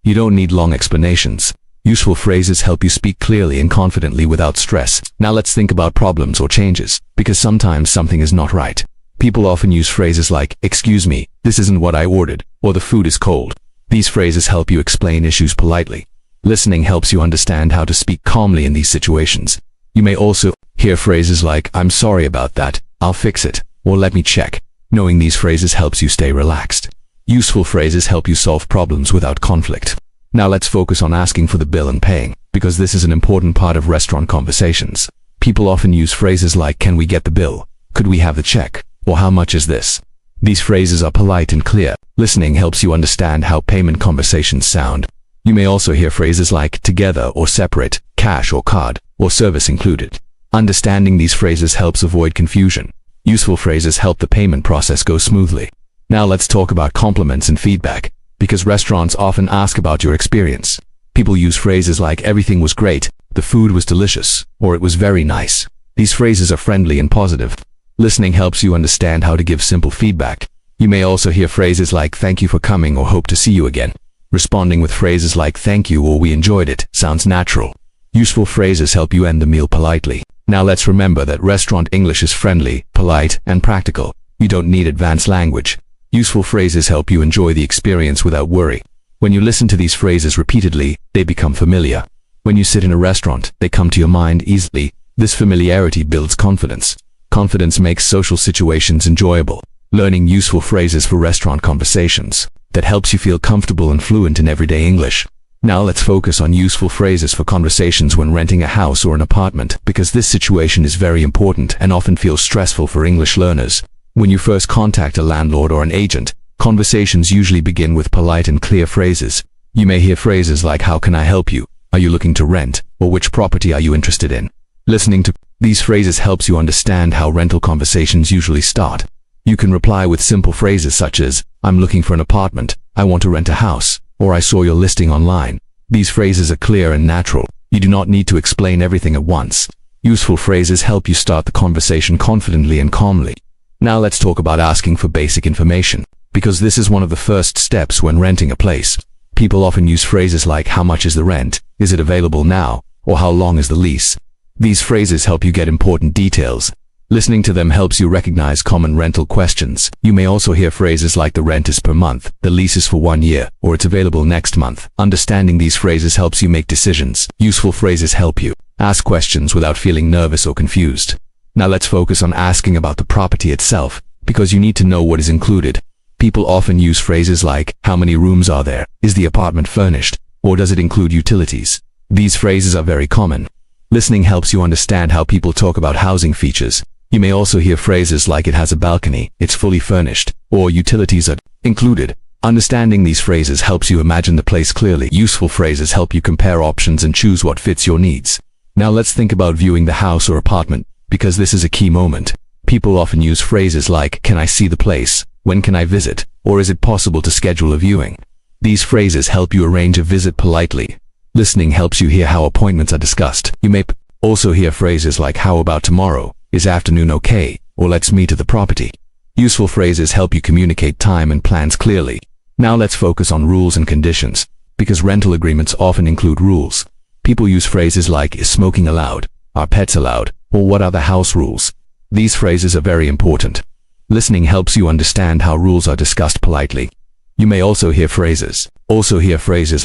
You don't need long explanations. Useful phrases help you speak clearly and confidently without stress. Now let's think about problems or changes, because sometimes something is not right. People often use phrases like, excuse me, this isn't what I ordered, or the food is cold. These phrases help you explain issues politely. Listening helps you understand how to speak calmly in these situations. You may also hear phrases like, I'm sorry about that, I'll fix it, or let me check. Knowing these phrases helps you stay relaxed. Useful phrases help you solve problems without conflict. Now let's focus on asking for the bill and paying, because this is an important part of restaurant conversations. People often use phrases like, can we get the bill? Could we have the check? Or how much is this? These phrases are polite and clear. Listening helps you understand how payment conversations sound. You may also hear phrases like together or separate, cash or card, or service included. Understanding these phrases helps avoid confusion. Useful phrases help the payment process go smoothly. Now let's talk about compliments and feedback, because restaurants often ask about your experience. People use phrases like everything was great, the food was delicious, or it was very nice. These phrases are friendly and positive. Listening helps you understand how to give simple feedback. You may also hear phrases like thank you for coming or hope to see you again. Responding with phrases like thank you or we enjoyed it sounds natural. Useful phrases help you end the meal politely. Now let's remember that restaurant English is friendly, polite, and practical. You don't need advanced language. Useful phrases help you enjoy the experience without worry. When you listen to these phrases repeatedly, they become familiar. When you sit in a restaurant, they come to your mind easily. This familiarity builds confidence. Confidence makes social situations enjoyable. Learning useful phrases for restaurant conversations. That helps you feel comfortable and fluent in everyday English. Now let's focus on useful phrases for conversations when renting a house or an apartment, because this situation is very important and often feels stressful for English learners. When you first contact a landlord or an agent, conversations usually begin with polite and clear phrases. You may hear phrases like how can I help you? Are you looking to rent? Or which property are you interested in? Listening to these phrases helps you understand how rental conversations usually start. You can reply with simple phrases such as, I'm looking for an apartment, I want to rent a house, or I saw your listing online. These phrases are clear and natural. You do not need to explain everything at once. Useful phrases help you start the conversation confidently and calmly. Now let's talk about asking for basic information, because this is one of the first steps when renting a place. People often use phrases like how much is the rent, is it available now, or how long is the lease. These phrases help you get important details. Listening to them helps you recognize common rental questions. You may also hear phrases like the rent is per month, the lease is for 1 year, or it's available next month. Understanding these phrases helps you make decisions. Useful phrases help you ask questions without feeling nervous or confused. Now let's focus on asking about the property itself, because you need to know what is included. People often use phrases like, how many rooms are there? Is the apartment furnished? Or does it include utilities? These phrases are very common. Listening helps you understand how people talk about housing features. You may also hear phrases like it has a balcony, it's fully furnished, or utilities are included. Understanding these phrases helps you imagine the place clearly. Useful phrases help you compare options and choose what fits your needs. Now let's think about viewing the house or apartment, because this is a key moment. People often use phrases like, can I see the place? When can I visit? Or is it possible to schedule a viewing? These phrases help you arrange a visit politely. Listening helps you hear how appointments are discussed. You may also hear phrases like, how about tomorrow? Is afternoon okay? Or let's meet at the property. Useful phrases help you communicate time and plans clearly. Now let's focus on rules and conditions, because rental agreements often include rules. People use phrases like, is smoking allowed? Are pets allowed? Or what are the house rules? These phrases are very important. Listening helps you understand how rules are discussed politely. You may also hear phrases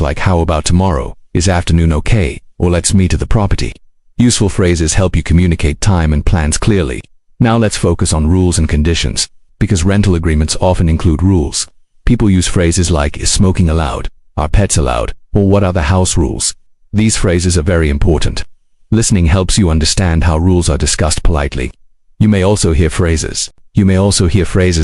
like, how about tomorrow? Is afternoon okay? Or let's meet at the property. Useful phrases help you communicate time and plans clearly. Now let's focus on rules and conditions, because rental agreements often include rules. People use phrases like, is smoking allowed? Are pets allowed? Or what are the house rules? These phrases are very important. Listening helps you understand how rules are discussed politely. You may also hear phrases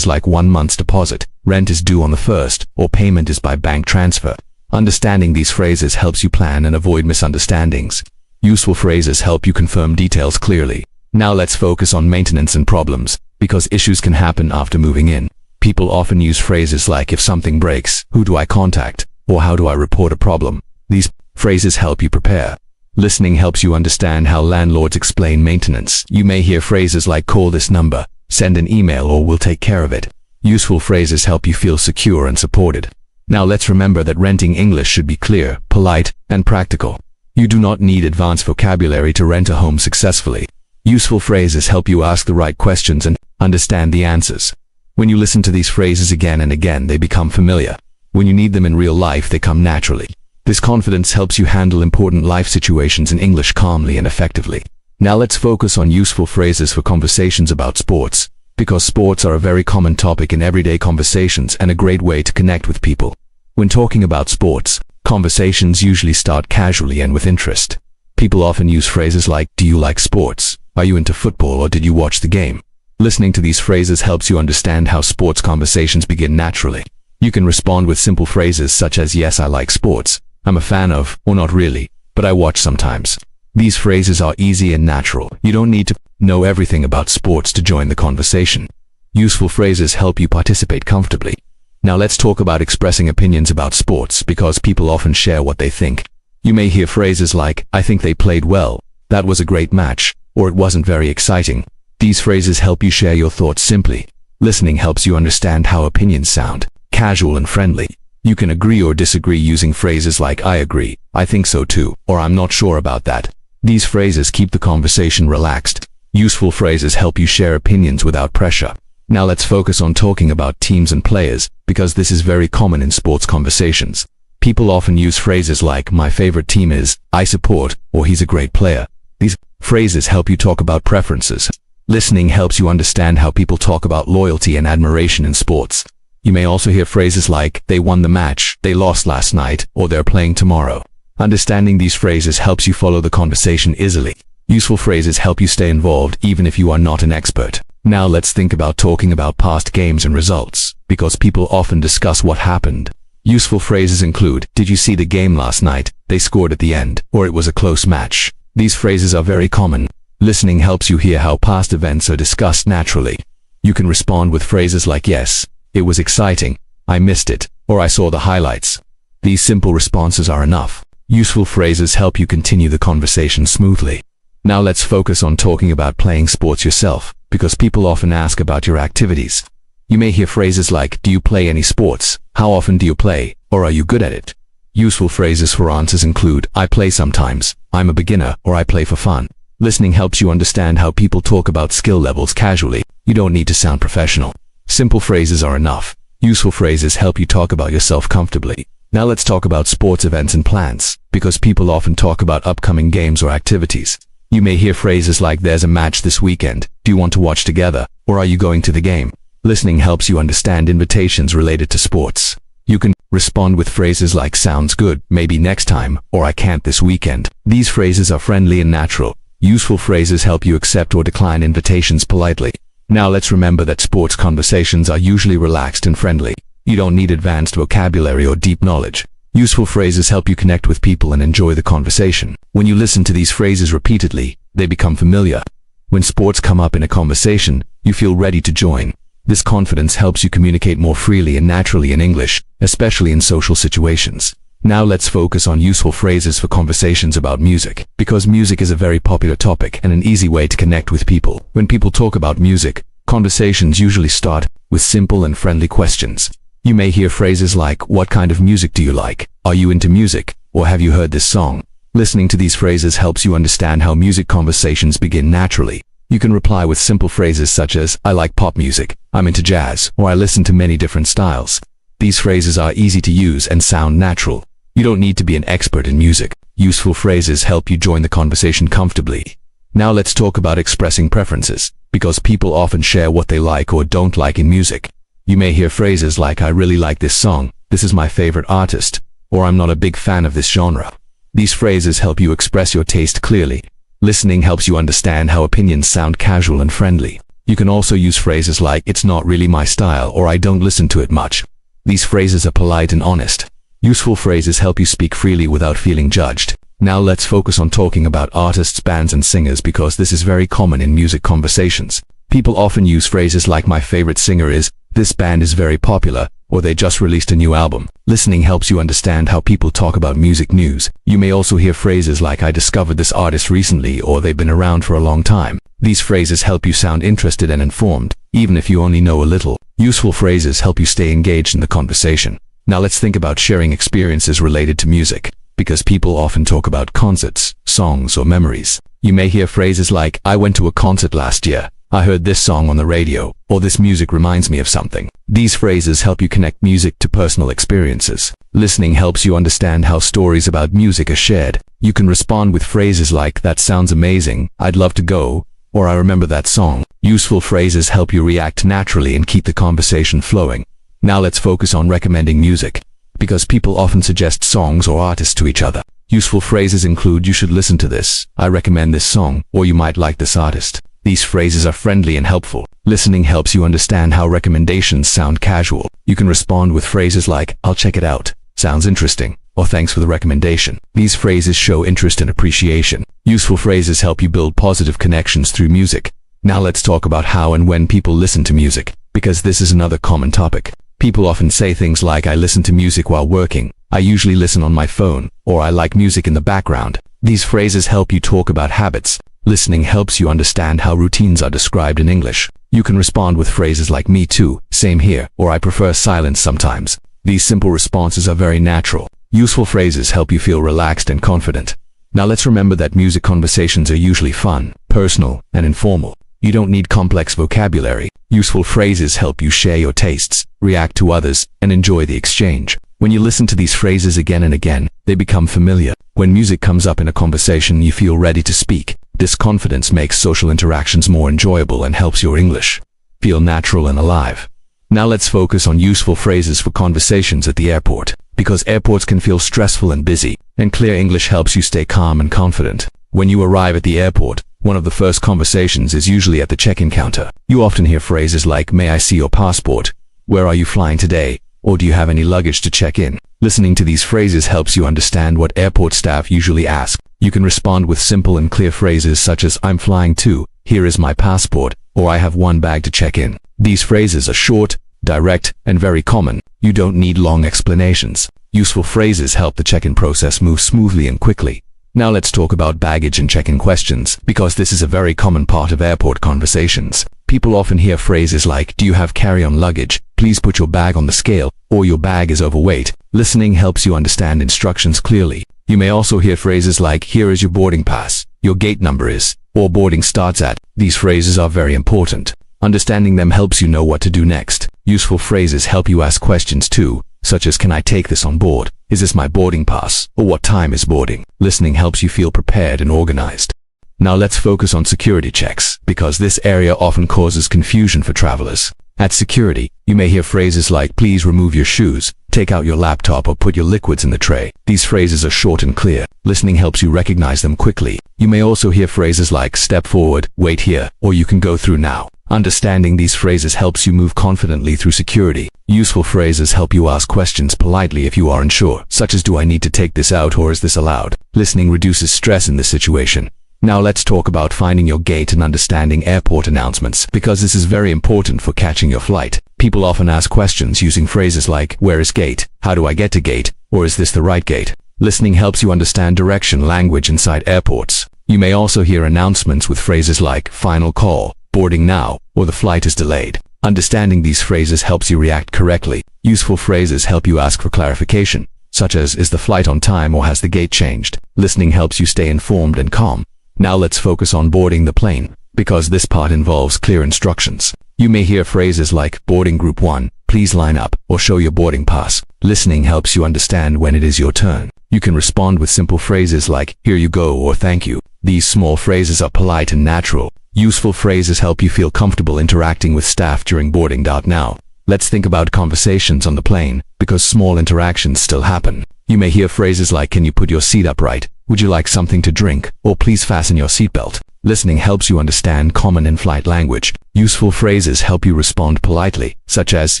like 1 month's deposit, rent is due on the 1st, or payment is by bank transfer. Understanding these phrases helps you plan and avoid misunderstandings. Useful phrases help you confirm details clearly. Now let's focus on maintenance and problems, because issues can happen after moving in. People often use phrases like, if something breaks, who do I contact? Or how do I report a problem? These phrases help you prepare. Listening helps you understand how landlords explain maintenance. You may hear phrases like, call this number, send an email, or we'll take care of it. Useful phrases help you feel secure and supported. Now let's remember that renting English should be clear, polite, and practical. You do not need advanced vocabulary to rent a home successfully. Useful phrases help you ask the right questions and understand the answers. When you listen to these phrases again and again, they become familiar. When you need them in real life, they come naturally. This confidence helps you handle important life situations in English calmly and effectively. Now let's focus on useful phrases for conversations about sports, because sports are a very common topic in everyday conversations and a great way to connect with people. When talking about sports, conversations usually start casually and with interest. People often use phrases like, do you like sports? Are you into football or did you watch the game? Listening to these phrases helps you understand how sports conversations begin naturally. You can respond with simple phrases such as, yes, I like sports, I'm a fan of, or not really, but I watch sometimes. These phrases are easy and natural. You don't need to know everything about sports to join the conversation. Useful phrases help you participate comfortably. Now let's talk about expressing opinions about sports, because people often share what they think. You may hear phrases like, I think they played well, that was a great match, or it wasn't very exciting. These phrases help you share your thoughts simply. Listening helps you understand how opinions sound, casual and friendly. You can agree or disagree using phrases like, I agree, I think so too, or I'm not sure about that. These phrases keep the conversation relaxed. Useful phrases help you share opinions without pressure. Now let's focus on talking about teams and players, because this is very common in sports conversations. People often use phrases like, my favorite team is, I support, or he's a great player. These phrases help you talk about preferences. Listening helps you understand how people talk about loyalty and admiration in sports. You may also hear phrases like, they won the match, they lost last night, or they're playing tomorrow. Understanding these phrases helps you follow the conversation easily. Useful phrases help you stay involved even if you are not an expert. Now let's think about talking about past games and results, because people often discuss what happened. Useful phrases include, did you see the game last night, they scored at the end, or it was a close match. These phrases are very common. Listening helps you hear how past events are discussed naturally. You can respond with phrases like, yes, it was exciting, I missed it, or I saw the highlights. These simple responses are enough. Useful phrases help you continue the conversation smoothly. Now let's focus on talking about playing sports yourself, because people often ask about your activities. You may hear phrases like, do you play any sports? How often do you play? Or are you good at it? Useful phrases for answers include, I play sometimes, I'm a beginner, or I play for fun. Listening helps you understand how people talk about skill levels casually. You don't need to sound professional. Simple phrases are enough. Useful phrases help you talk about yourself comfortably. Now let's talk about sports events and plans, because people often talk about upcoming games or activities. You may hear phrases like, there's a match this weekend, do you want to watch together, or are you going to the game? Listening helps you understand invitations related to sports. You can respond with phrases like, sounds good, maybe next time, or I can't this weekend. These phrases are friendly and natural. Useful phrases help you accept or decline invitations politely. Now let's remember that sports conversations are usually relaxed and friendly. You don't need advanced vocabulary or deep knowledge. Useful phrases help you connect with people and enjoy the conversation. When you listen to these phrases repeatedly, they become familiar. When sports come up in a conversation, you feel ready to join. This confidence helps you communicate more freely and naturally in English, especially in social situations. Now let's focus on useful phrases for conversations about music, because music is a very popular topic and an easy way to connect with people. When people talk about music, conversations usually start with simple and friendly questions. You may hear phrases like, what kind of music do you like? Are you into music? Or have you heard this song? Listening to these phrases helps you understand how music conversations begin naturally. You can reply with simple phrases such as, I like pop music, I'm into jazz, or I listen to many different styles. These phrases are easy to use and sound natural. You don't need to be an expert in music. Useful phrases help you join the conversation comfortably. Now let's talk about expressing preferences, because people often share what they like or don't like in music. You may hear phrases like, I really like this song, this is my favorite artist, or I'm not a big fan of this genre. These phrases help you express your taste clearly. Listening helps you understand how opinions sound casual and friendly. You can also use phrases like, it's not really my style, or I don't listen to it much. These phrases are polite and honest. Useful phrases help you speak freely without feeling judged. Now let's focus on talking about artists, bands and singers, because this is very common in music conversations. People often use phrases like, my favorite singer is, this band is very popular, or they just released a new album. Listening helps you understand how people talk about music news. You may also hear phrases like, I discovered this artist recently, or they've been around for a long time. These phrases help you sound interested and informed, even if you only know a little. Useful phrases help you stay engaged in the conversation. Now let's think about sharing experiences related to music, because people often talk about concerts, songs, or memories. You may hear phrases like, I went to a concert last year, I heard this song on the radio, or this music reminds me of something. These phrases help you connect music to personal experiences. Listening helps you understand how stories about music are shared. You can respond with phrases like, that sounds amazing, I'd love to go, or I remember that song. Useful phrases help you react naturally and keep the conversation flowing. Now let's focus on recommending music, because people often suggest songs or artists to each other. Useful phrases include, you should listen to this, I recommend this song, or you might like this artist. These phrases are friendly and helpful. Listening helps you understand how recommendations sound casual. You can respond with phrases like, "I'll check it out," "Sounds interesting," or "Thanks for the recommendation." These phrases show interest and appreciation. Useful phrases help you build positive connections through music. Now let's talk about how and when people listen to music, because this is another common topic. People often say things like, "I listen to music while working," "I usually listen on my phone," or "I like music in the background." These phrases help you talk about habits. Listening helps you understand how routines are described in English. You can respond with phrases like "Me too," "Same here," or "I prefer silence sometimes." These simple responses are very natural. Useful phrases help you feel relaxed and confident. Now let's remember that music conversations are usually fun, personal, and informal. You don't need complex vocabulary. Useful phrases help you share your tastes, react to others, and enjoy the exchange. When you listen to these phrases again and again, they become familiar. When music comes up in a conversation, you feel ready to speak. This confidence makes social interactions more enjoyable and helps your English feel natural and alive. Now let's focus on useful phrases for conversations at the airport, because airports can feel stressful and busy, and clear English helps you stay calm and confident. When you arrive at the airport, one of the first conversations is usually at the check-in counter. You often hear phrases like, "May I see your passport?" "Where are you flying today?" or "Do you have any luggage to check in?" Listening to these phrases helps you understand what airport staff usually ask. You can respond with simple and clear phrases such as, "I'm flying too," "Here is my passport," or "I have one bag to check in." These phrases are short, direct, and very common. You don't need long explanations. Useful phrases help the check-in process move smoothly and quickly. Now let's talk about baggage and check-in questions, because this is a very common part of airport conversations. People often hear phrases like, "Do you have carry-on luggage?" "Please put your bag on the scale," or "Your bag is overweight." Listening helps you understand instructions clearly. You may also hear phrases like, "Here is your boarding pass," "Your gate number is," or "Boarding starts at." These phrases are very important. Understanding them helps you know what to do next. Useful phrases help you ask questions too, such as, "Can I take this on board?" "Is this my boarding pass?" or "What time is boarding?" Listening helps you feel prepared and organized. Now let's focus on security checks, because this area often causes confusion for travelers. At security, you may hear phrases like, "Please remove your shoes," "Take out your laptop," or "Put your liquids in the tray." These phrases are short and clear. Listening helps you recognize them quickly. You may also hear phrases like, "Step forward," "Wait here," or "You can go through now." Understanding these phrases helps you move confidently through security. Useful phrases help you ask questions politely if you are unsure, such as, "Do I need to take this out or is this allowed?" Listening reduces stress in this situation. Now let's talk about finding your gate and understanding airport announcements, because this is very important for catching your flight. People often ask questions using phrases like, "Where is gate?" "How do I get to gate?" or "Is this the right gate?" Listening helps you understand direction language inside airports. You may also hear announcements with phrases like, "Final call," "Boarding now," or "The flight is delayed." Understanding these phrases helps you react correctly. Useful phrases help you ask for clarification, such as, "Is the flight on time or has the gate changed?" Listening helps you stay informed and calm. Now let's focus on boarding the plane, because this part involves clear instructions. You may hear phrases like, "Boarding group 1, please line up," or "Show your boarding pass." Listening helps you understand when it is your turn. You can respond with simple phrases like, "Here you go," or "Thank you." These small phrases are polite and natural. Useful phrases help you feel comfortable interacting with staff during boarding. Now, let's think about conversations on the plane, because small interactions still happen. You may hear phrases like, "Can you put your seat upright?" "Would you like something to drink?" or "Please fasten your seatbelt." Listening helps you understand common in-flight language. Useful phrases help you respond politely, such as,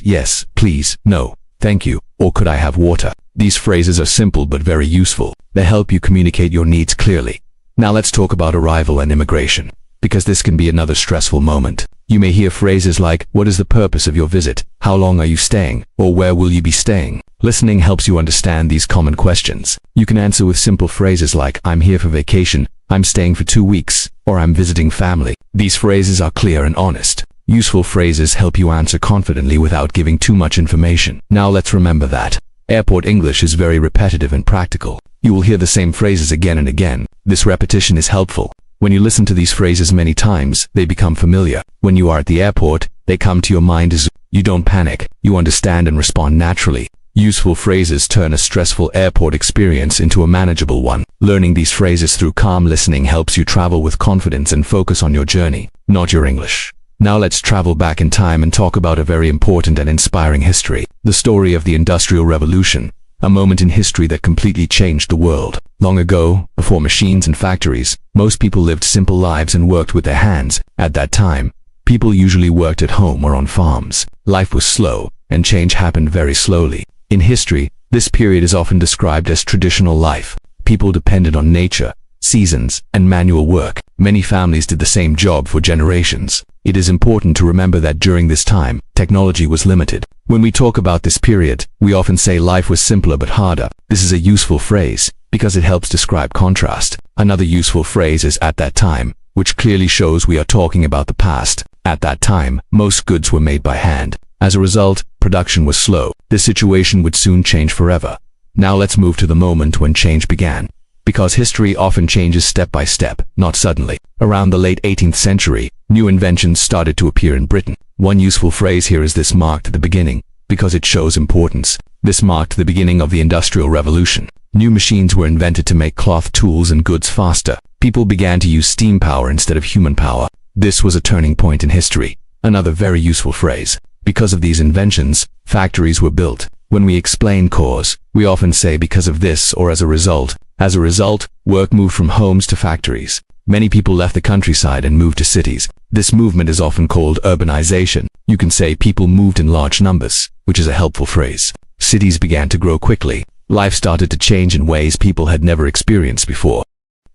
"Yes, please," "No, thank you," or "Could I have water?" These phrases are simple but very useful. They help you communicate your needs clearly. Now let's talk about arrival and immigration, because this can be another stressful moment. You may hear phrases like, "What is the purpose of your visit?" "How long are you staying?" or "Where will you be staying?" Listening helps you understand these common questions. You can answer with simple phrases like, "I'm here for vacation," "I'm staying for 2 weeks," or "I'm visiting family." These phrases are clear and honest. Useful phrases help you answer confidently without giving too much information. Now let's remember that airport English is very repetitive and practical. You will hear the same phrases again and again. This repetition is helpful. When you listen to these phrases many times, they become familiar. When you are at the airport, they come to your mind as you don't panic. You understand and respond naturally. Useful phrases turn a stressful airport experience into a manageable one. Learning these phrases through calm listening helps you travel with confidence and focus on your journey, not your English. Now let's travel back in time and talk about a very important and inspiring history. The story of the Industrial Revolution, a moment in history that completely changed the world. Long ago, before machines and factories, most people lived simple lives and worked with their hands. At that time, People usually worked at home or on farms. Life was slow, and change happened very slowly. In history, this period is often described as traditional life. People depended on nature, seasons, and manual work. Many families did the same job for generations. It is important to remember that during this time, technology was limited. When we talk about this period, we often say life was simpler but harder. This is a useful phrase because it helps describe contrast. Another useful phrase is "at that time," which clearly shows we are talking about the past. At that time, most goods were made by hand. As a result, production was slow. This situation would soon change forever. Now let's move to the moment when change began. Because history often changes step by step, not suddenly. Around the late 18th century, new inventions started to appear in Britain. One useful phrase here is "this marked the beginning," because it shows importance. This marked the beginning of the Industrial Revolution. New machines were invented to make cloth, tools, and goods faster. People began to use steam power instead of human power. This was a turning point in history. Another very useful phrase. Because of these inventions, factories were built. When we explain cause, we often say because of this or as a result. As a result, work moved from homes to factories. Many people left the countryside and moved to cities. This movement is often called urbanization. You can say people moved in large numbers, which is a helpful phrase. Cities began to grow quickly. Life started to change in ways people had never experienced before.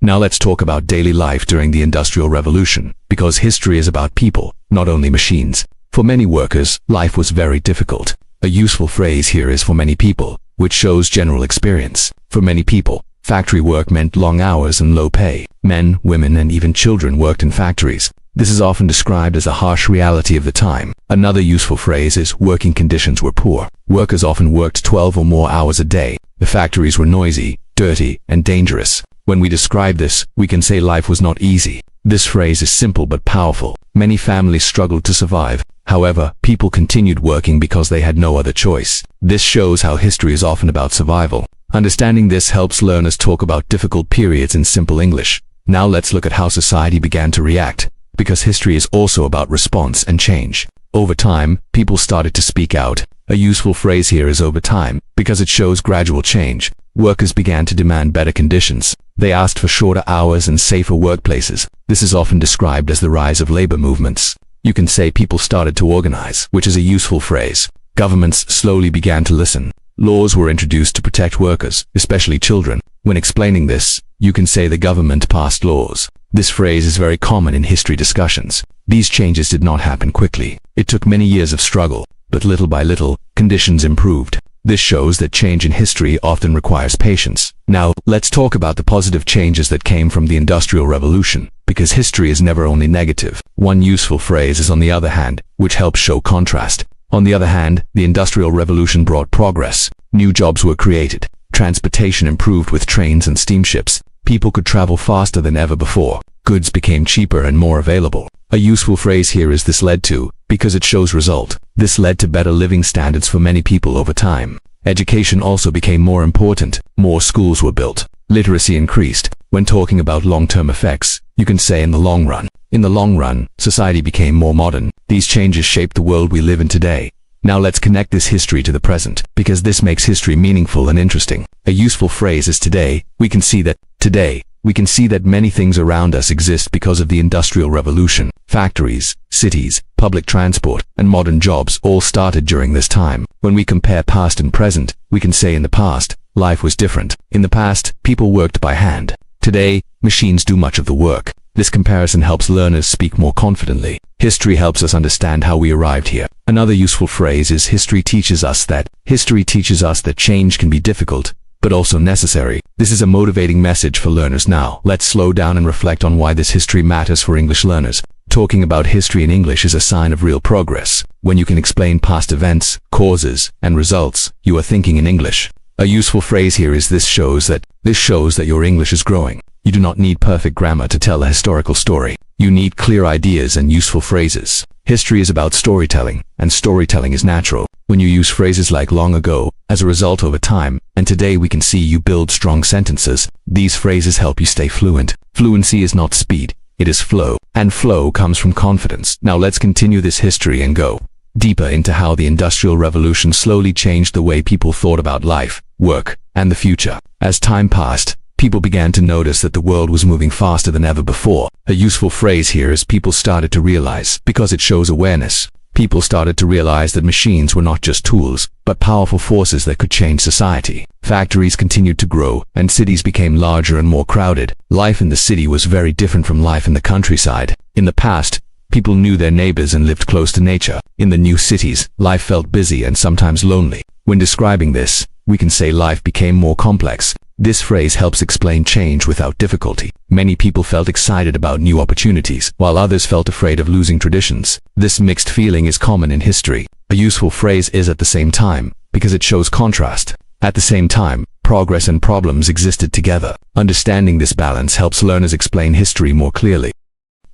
Now let's talk about daily life during the Industrial Revolution, because history is about people, not only machines. For many workers, life was very difficult. A useful phrase here is "for many people," which shows general experience. For many people, factory work meant long hours and low pay. Men, women, and even children worked in factories. This is often described as a harsh reality of the time. Another useful phrase is "working conditions were poor." Workers often worked 12 or more hours a day. The factories were noisy, dirty, and dangerous. When we describe this, we can say life was not easy. This phrase is simple but powerful. Many families struggled to survive. However, people continued working because they had no other choice. This shows how history is often about survival. Understanding this helps learners talk about difficult periods in simple English. Now let's look at how society began to react, because history is also about response and change. Over time, people started to speak out. A useful phrase here is "over time," because it shows gradual change. Workers began to demand better conditions. They asked for shorter hours and safer workplaces. This is often described as the rise of labor movements. You can say people started to organize, which is a useful phrase. Governments slowly began to listen. Laws were introduced to protect workers, especially children. When explaining this, you can say the government passed laws. This phrase is very common in history discussions. These changes did not happen quickly. It took many years of struggle, but little by little, conditions improved. This shows that change in history often requires patience. Now, let's talk about the positive changes that came from the Industrial Revolution, because history is never only negative. One useful phrase is "on the other hand," which helps show contrast. On the other hand, the Industrial Revolution brought progress. New jobs were created. Transportation improved with trains and steamships. People could travel faster than ever before. Goods became cheaper and more available. A useful phrase here is "this led to," because it shows result. This led to better living standards for many people over time. Education also became more important. More schools were built. Literacy increased. When talking about long-term effects, you can say "in the long run." In the long run, society became more modern. These changes shaped the world we live in today. Now let's connect this history to the present, because this makes history meaningful and interesting. A useful phrase is "today." We can see that many things around us exist because of the Industrial Revolution. Factories, cities, public transport, and modern jobs all started during this time. When we compare past and present, we can say in the past, life was different. In the past, people worked by hand. Today, machines do much of the work. This comparison helps learners speak more confidently. History helps us understand how we arrived here. Another useful phrase is History teaches us that change can be difficult, but also necessary. This is a motivating message for learners now. Let's slow down and reflect on why this history matters for English learners. Talking about history in English is a sign of real progress. When you can explain past events, causes, and results, you are thinking in English. A useful phrase here is this shows that your English is growing. You do not need perfect grammar to tell a historical story. You need clear ideas and useful phrases. History is about storytelling, and storytelling is natural. When you use phrases like "long ago," "as a result over time," and "today," we can see you build strong sentences. These phrases help you stay fluent. Fluency is not speed, it is flow, and flow comes from confidence. Now let's continue this history and go deeper into how the Industrial Revolution slowly changed the way people thought about life, work, and the future. As time passed, People began to notice that the world was moving faster than ever before. A useful phrase here is people started to realize, because it shows awareness. People started to realize that machines were not just tools, but powerful forces that could change society. Factories continued to grow, and cities became larger and more crowded. Life in the city was very different from life in the countryside. In the past, people knew their neighbors and lived close to nature. In the new cities, life felt busy and sometimes lonely. When describing this, we can say life became more complex. This phrase helps explain change without difficulty. Many people felt excited about new opportunities, while others felt afraid of losing traditions. This mixed feeling is common in history. A useful phrase is at the same time, because it shows contrast. At the same time, progress and problems existed together. Understanding this balance helps learners explain history more clearly.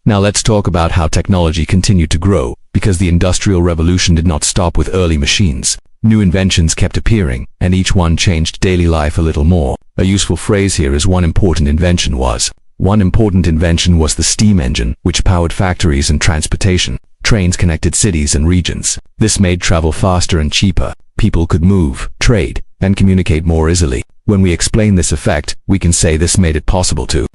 Now let's talk about how technology continued to grow, because the Industrial Revolution did not stop with early machines. New inventions kept appearing, and each one changed daily life a little more. A useful phrase here is one important invention was the steam engine, which powered factories and transportation. Trains connected cities and regions. This made travel faster and cheaper. People could move, trade, and communicate more easily. When we explain this effect, we can say this made it possible to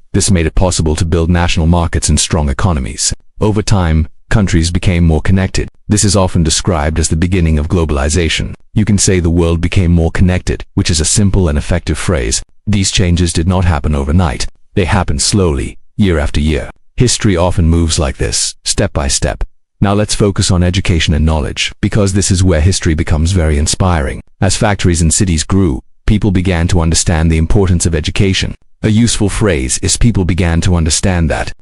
build national markets and strong economies. Over time, countries became more connected. This is often described as the beginning of globalization. You can say the world became more connected, which is a simple and effective phrase. These changes did not happen overnight. They happened slowly, year after year. History often moves like this, step by step. Now let's focus on education and knowledge, because this is where history becomes very inspiring. As factories and cities grew, people began to understand the importance of education. A useful phrase is people began to understand that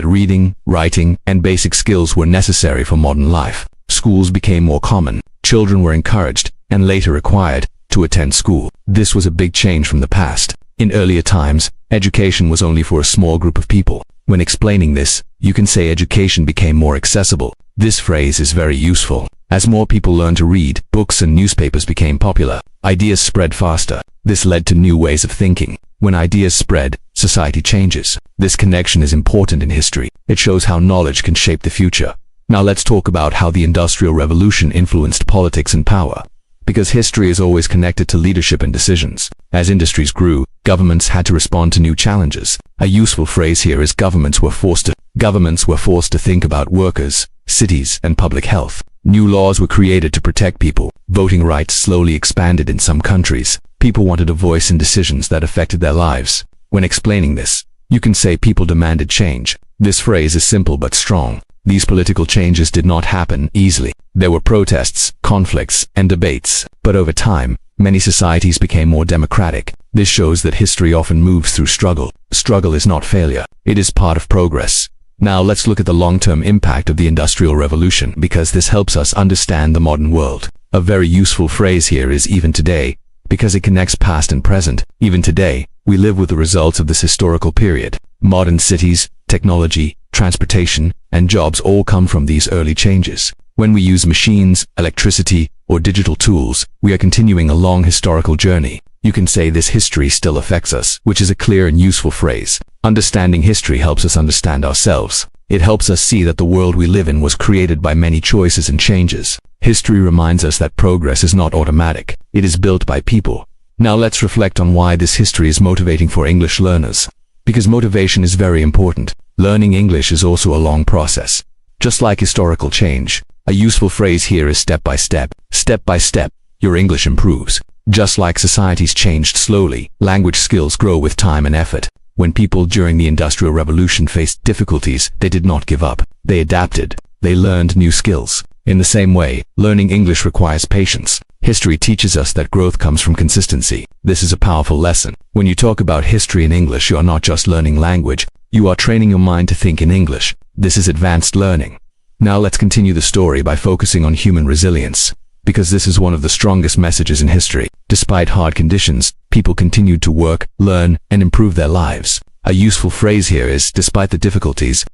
reading, writing, and basic skills were necessary for modern life. Schools became more common. Children were encouraged, and later required, to attend school. This was a big change from the past. In earlier times, education was only for a small group of people. When explaining this, you can say education became more accessible. This phrase is very useful. As more people learned to read, books and newspapers became popular. Ideas spread faster. This led to new ways of thinking. When ideas spread, society changes. This connection is important in history. It shows how knowledge can shape the future. Now let's talk about how the Industrial Revolution influenced politics and power. Because history is always connected to leadership and decisions. As industries grew, governments had to respond to new challenges. A useful phrase here is governments were forced to think about workers, cities, and public health. New laws were created to protect people. Voting rights slowly expanded in some countries. People wanted a voice in decisions that affected their lives. When explaining this, you can say people demanded change. This phrase is simple but strong. These political changes did not happen easily. There were protests, conflicts, and debates. But over time, many societies became more democratic. This shows that history often moves through struggle. Struggle is not failure. It is part of progress. Now let's look at the long-term impact of the Industrial Revolution, because this helps us understand the modern world. A very useful phrase here is even today, because it connects past and present. Even today, we live with the results of this historical period. Modern cities, technology, transportation, and jobs all come from these early changes. When we use machines, electricity, or digital tools, we are continuing a long historical journey. You can say this history still affects us, which is a clear and useful phrase. Understanding history helps us understand ourselves. It helps us see that the world we live in was created by many choices and changes. History reminds us that progress is not automatic. It is built by people. Now let's reflect on why this history is motivating for English learners. Because motivation is very important. Learning English is also a long process. Just like historical change, a useful phrase here is step by step. Step by step, your English improves. Just like societies changed slowly, language skills grow with time and effort. When people during the Industrial Revolution faced difficulties, they did not give up. They adapted. They learned new skills. In the same way, learning English requires patience. History teaches us that growth comes from consistency. This is a powerful lesson. When you talk about history in English, you are not just learning language, you are training your mind to think in English. This is advanced learning. Now let's continue the story by focusing on human resilience. Because this is one of the strongest messages in history. Despite hard conditions, people continued to work, learn, and improve their lives. A useful phrase here is despite the difficulties,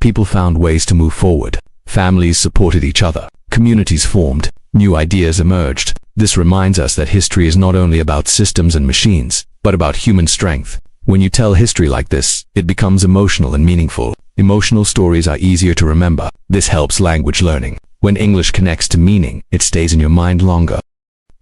people found ways to move forward. Families supported each other. Communities formed. New ideas emerged. This reminds us that history is not only about systems and machines, but about human strength. When you tell history like this, it becomes emotional and meaningful. Emotional stories are easier to remember. This helps language learning. When English connects to meaning, it stays in your mind longer.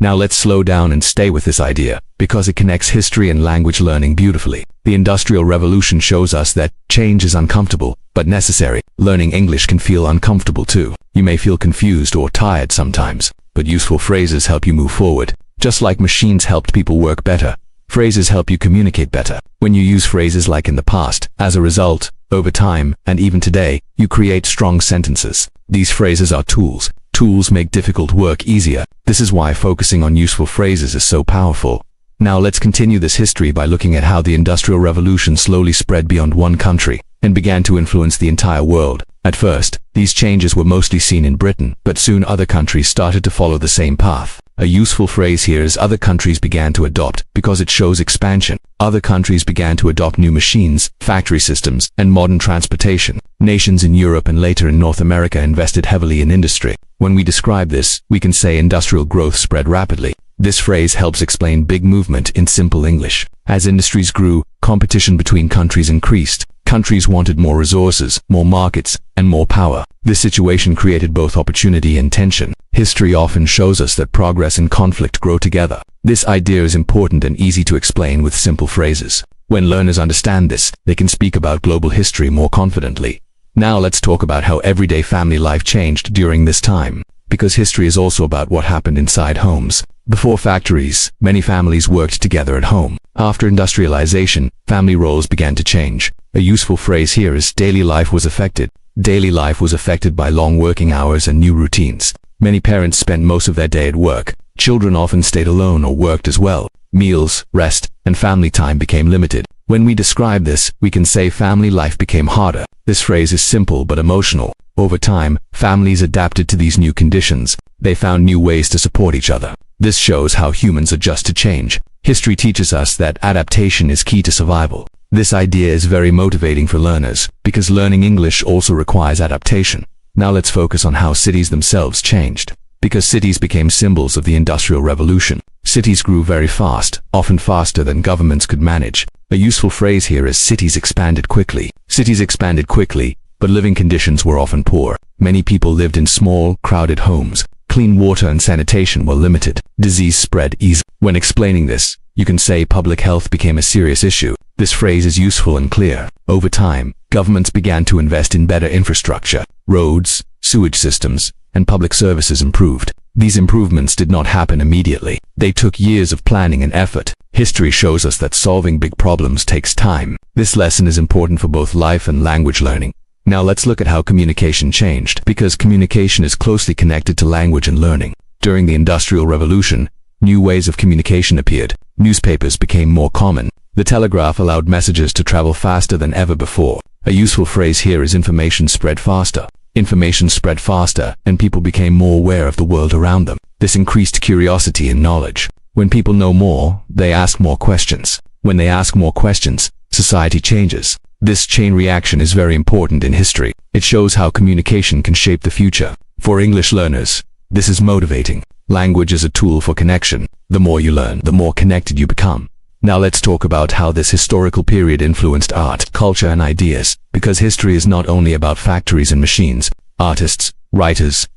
Now let's slow down and stay with this idea, because it connects history and language learning beautifully. The Industrial Revolution shows us that change is uncomfortable, but necessary. Learning English can feel uncomfortable too. You may feel confused or tired sometimes, but useful phrases help you move forward. Just like machines helped people work better, phrases help you communicate better. When you use phrases like in the past, as a result, over time, and even today, you create strong sentences. These phrases are tools. Tools make difficult work easier. This is why focusing on useful phrases is so powerful. Now let's continue this history by looking at how the Industrial Revolution slowly spread beyond one country and began to influence the entire world. At first, these changes were mostly seen in Britain, but soon other countries started to follow the same path. A useful phrase here is other countries began to adopt, because it shows expansion. Other countries began to adopt new machines, factory systems, and modern transportation. Nations in Europe and later in North America invested heavily in industry. When we describe this, we can say industrial growth spread rapidly. This phrase helps explain big movement in simple English. As industries grew, competition between countries increased. Countries wanted more resources, more markets, and more power. This situation created both opportunity and tension. History often shows us that progress and conflict grow together. This idea is important and easy to explain with simple phrases. When learners understand this, they can speak about global history more confidently. Now let's talk about how everyday family life changed during this time, because history is also about what happened inside homes. Before factories, many families worked together at home. After industrialization, family roles began to change. A useful phrase here is daily life was affected. Daily life was affected by long working hours and new routines. Many parents spent most of their day at work. Children often stayed alone or worked as well. Meals, rest, and family time became limited. When we describe this, we can say family life became harder. This phrase is simple but emotional. Over time, families adapted to these new conditions. They found new ways to support each other. This shows how humans adjust to change. History teaches us that adaptation is key to survival. This idea is very motivating for learners, because learning English also requires adaptation. Now let's focus on how cities themselves changed. Because cities became symbols of the Industrial Revolution. Cities grew very fast, often faster than governments could manage. A useful phrase here is cities expanded quickly. Cities expanded quickly, but living conditions were often poor. Many people lived in small, crowded homes. Clean water and sanitation were limited. Disease spread easily. When explaining this, you can say public health became a serious issue. This phrase is useful and clear. Over time, governments began to invest in better infrastructure. Roads, sewage systems, and public services improved. These improvements did not happen immediately. They took years of planning and effort. History shows us that solving big problems takes time. This lesson is important for both life and language learning. Now let's look at how communication changed, because communication is closely connected to language and learning. During the Industrial Revolution, new ways of communication appeared. Newspapers became more common. The telegraph allowed messages to travel faster than ever before. A useful phrase here is information spread faster. Information spread faster, and people became more aware of the world around them. This increased curiosity and knowledge. When people know more, they ask more questions. When they ask more questions, society changes. This chain reaction is very important in history. It shows how communication can shape the future. For English learners, this is motivating. Language is a tool for connection. The more you learn, the more connected you become. Now let's talk about how this historical period influenced art, culture, and ideas. Because history is not only about factories and machines. Artists, writers,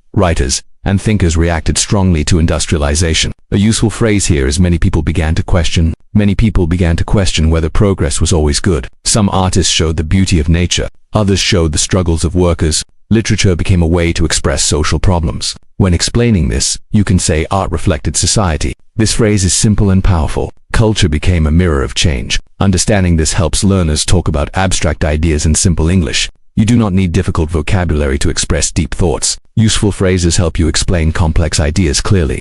and thinkers reacted strongly to industrialization. A useful phrase here is many people began to question whether progress was always good. Some artists showed the beauty of nature. Others showed the struggles of workers. Literature became a way to express social problems. When explaining this, you can say art reflected society. This phrase is simple and powerful. Culture became a mirror of change. Understanding this helps learners talk about abstract ideas in simple English. You do not need difficult vocabulary to express deep thoughts. Useful phrases help you explain complex ideas clearly.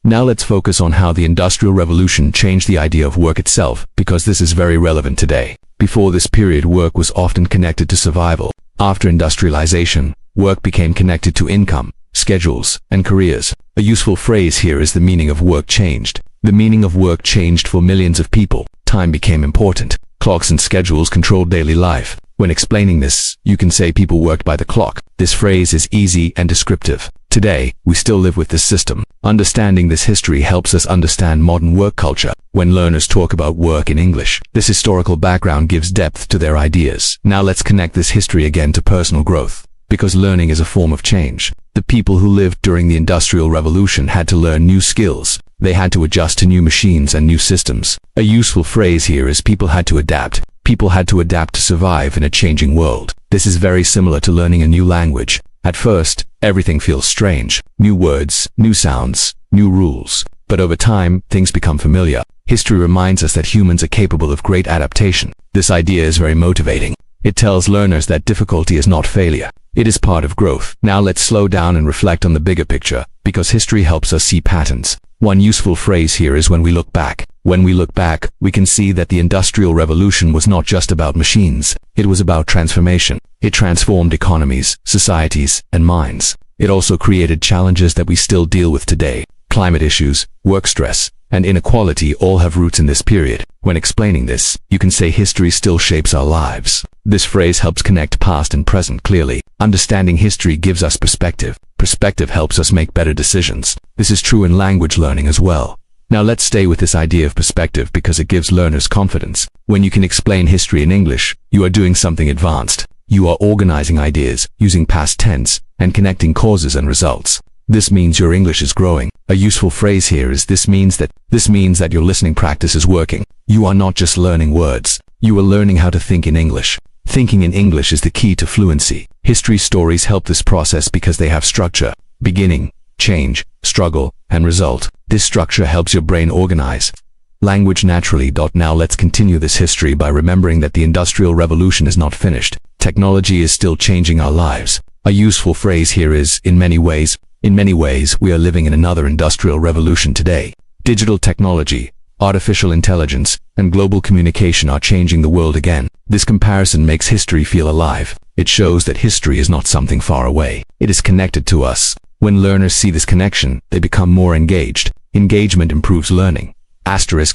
Now let's focus on how the Industrial Revolution changed the idea of work itself, because this is very relevant today. Before this period, work was often connected to survival. After industrialization, work became connected to income, schedules, and careers. A useful phrase here is the meaning of work changed. The meaning of work changed for millions of people. Time became important. Clocks and schedules controlled daily life. When explaining this, you can say people worked by the clock. This phrase is easy and descriptive. Today, we still live with this system. Understanding this history helps us understand modern work culture. When learners talk about work in English, this historical background gives depth to their ideas. Now let's connect this history again to personal growth. Because learning is a form of change. The people who lived during the Industrial Revolution had to learn new skills. They had to adjust to new machines and new systems. A useful phrase here is people had to adapt. People had to adapt to survive in a changing world. This is very similar to learning a new language. At first, everything feels strange. New words, new sounds, new rules. But over time, things become familiar. History reminds us that humans are capable of great adaptation. This idea is very motivating. It tells learners that difficulty is not failure. It is part of growth. Now let's slow down and reflect on the bigger picture, because history helps us see patterns. One useful phrase here is when we look back. When we look back, we can see that the Industrial Revolution was not just about machines. It was about transformation. It transformed economies, societies, and minds. It also created challenges that we still deal with today. Climate issues, work stress, and inequality all have roots in this period. When explaining this, you can say history still shapes our lives. This phrase helps connect past and present clearly. Understanding history gives us perspective. Perspective helps us make better decisions. This is true in language learning as well. Now let's stay with this idea of perspective because it gives learners confidence. When you can explain history in English, you are doing something advanced. You are organizing ideas, using past tense, and connecting causes and results. This means your English is growing. A useful phrase here is this means that your listening practice is working. You are not just learning words. You are learning how to think in English. Thinking in English is the key to fluency. History stories help this process because they have structure, beginning, change, struggle, and result. This structure helps your brain organize language naturally. Now let's continue this history by remembering that the Industrial Revolution is not finished. Technology is still changing our lives. A useful phrase here is, in many ways, we are living in another industrial revolution today. Digital technology, artificial intelligence, and global communication are changing the world again. This comparison makes history feel alive. It shows that history is not something far away. It is connected to us. When learners see this connection, they become more engaged. Engagement improves learning.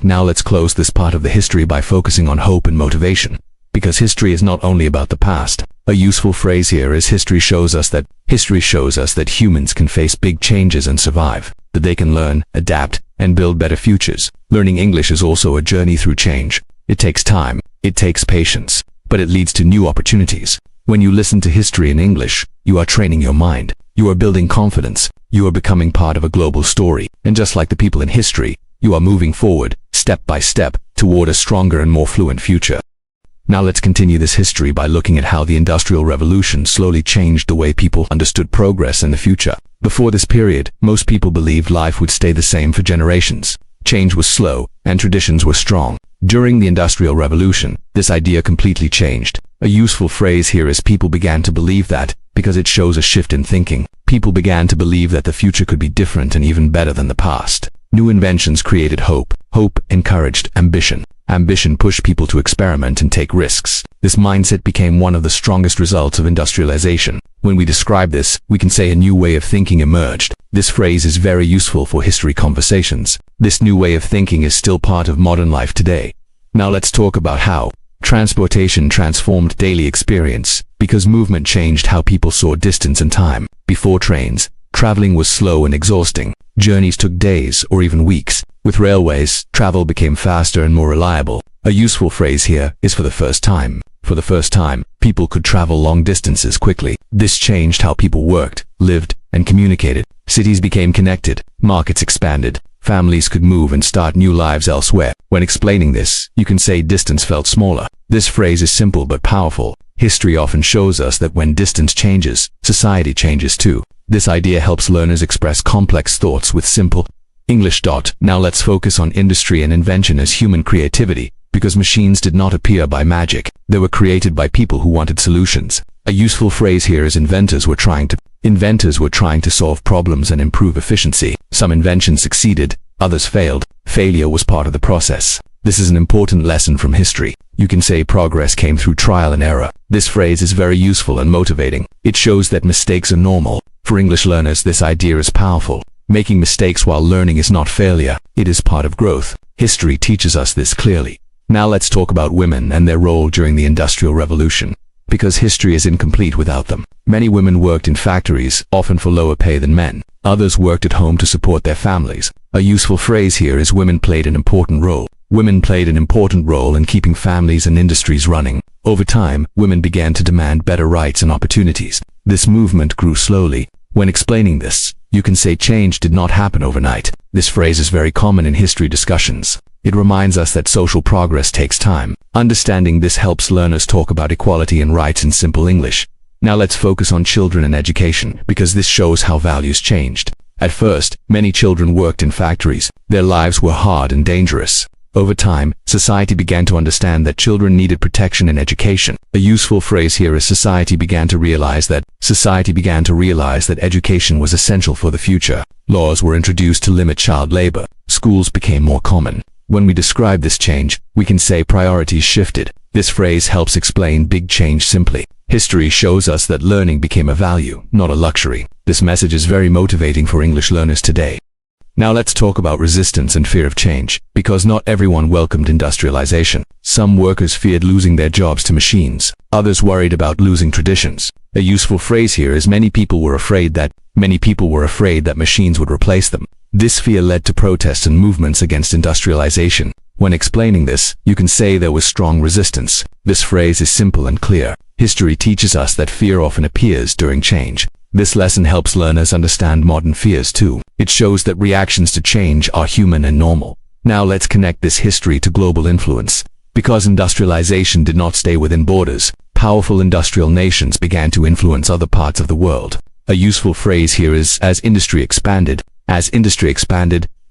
Now let's close this part of the history by focusing on hope and motivation. Because history is not only about the past. A useful phrase here is history shows us that humans can face big changes and survive, that they can learn, adapt, and build better futures. Learning English is also a journey through change. It takes time, it takes patience, but it leads to new opportunities. When you listen to history in English, you are training your mind. You are building confidence. You are becoming part of a global story. And just like the people in history, you are moving forward, step by step, toward a stronger and more fluent future. Now let's continue this history by looking at how the Industrial Revolution slowly changed the way people understood progress and the future. Before this period, most people believed life would stay the same for generations. Change was slow, and traditions were strong. During the Industrial Revolution, this idea completely changed. A useful phrase here is people began to believe that, because it shows a shift in thinking. People began to believe that the future could be different and even better than the past. New inventions created hope. Hope encouraged ambition. Ambition pushed people to experiment and take risks. This mindset became one of the strongest results of industrialization. When we describe this, we can say a new way of thinking emerged. This phrase is very useful for history conversations. This new way of thinking is still part of modern life today. Now let's talk about how transportation transformed daily experience, because movement changed how people saw distance and time. Before trains, traveling was slow and exhausting. Journeys took days or even weeks. With railways, travel became faster and more reliable. A useful phrase here is for the first time. For the first time, people could travel long distances quickly. This changed how people worked, lived, and communicated. Cities became connected, markets expanded, families could move and start new lives elsewhere. When explaining this, you can say distance felt smaller. This phrase is simple but powerful. History often shows us that when distance changes, society changes too. This idea helps learners express complex thoughts with simple English. Now let's focus on industry and invention as human creativity, because machines did not appear by magic. They were created by people who wanted solutions. A useful phrase here is inventors were trying to solve problems and improve efficiency. Some inventions succeeded, others failed. Failure was part of the process. This is an important lesson from history. You can say progress came through trial and error. This phrase is very useful and motivating. It shows that mistakes are normal. For English learners, this idea is powerful. Making mistakes while learning is not failure. It is part of growth. History teaches us this clearly. Now let's talk about women and their role during the Industrial Revolution, because history is incomplete without them. Many women worked in factories, often for lower pay than men. Others worked at home to support their families. A useful phrase here is women played an important role. Women played an important role in keeping families and industries running. Over time, women began to demand better rights and opportunities. This movement grew slowly. When explaining this, You can say change did not happen overnight. This phrase is very common in history discussions. It reminds us that social progress takes time. Understanding this helps learners talk about equality and rights in simple English. Now let's focus on children and education, because this shows how values changed. At first, many children worked in factories. Their lives were hard and dangerous. Over time, society began to understand that children needed protection and education. A useful phrase here is society began to realize that education was essential for the future. Laws were introduced to limit child labor. Schools became more common. When we describe this change, we can say priorities shifted. This phrase helps explain big change simply. History shows us that learning became a value, not a luxury. This message is very motivating for English learners today. Now let's talk about resistance and fear of change, because not everyone welcomed industrialization. Some workers feared losing their jobs to machines. Others worried about losing traditions. A useful phrase here is many people were afraid that machines would replace them. This fear led to protests and movements against industrialization. When explaining this, you can say there was strong resistance. This phrase is simple and clear. History teaches us that fear often appears during change. This lesson helps learners understand modern fears too. It shows that reactions to change are human and normal. Now let's connect this history to global influence. Because industrialization did not stay within borders, powerful industrial nations began to influence other parts of the world. A useful phrase here is, as industry expanded,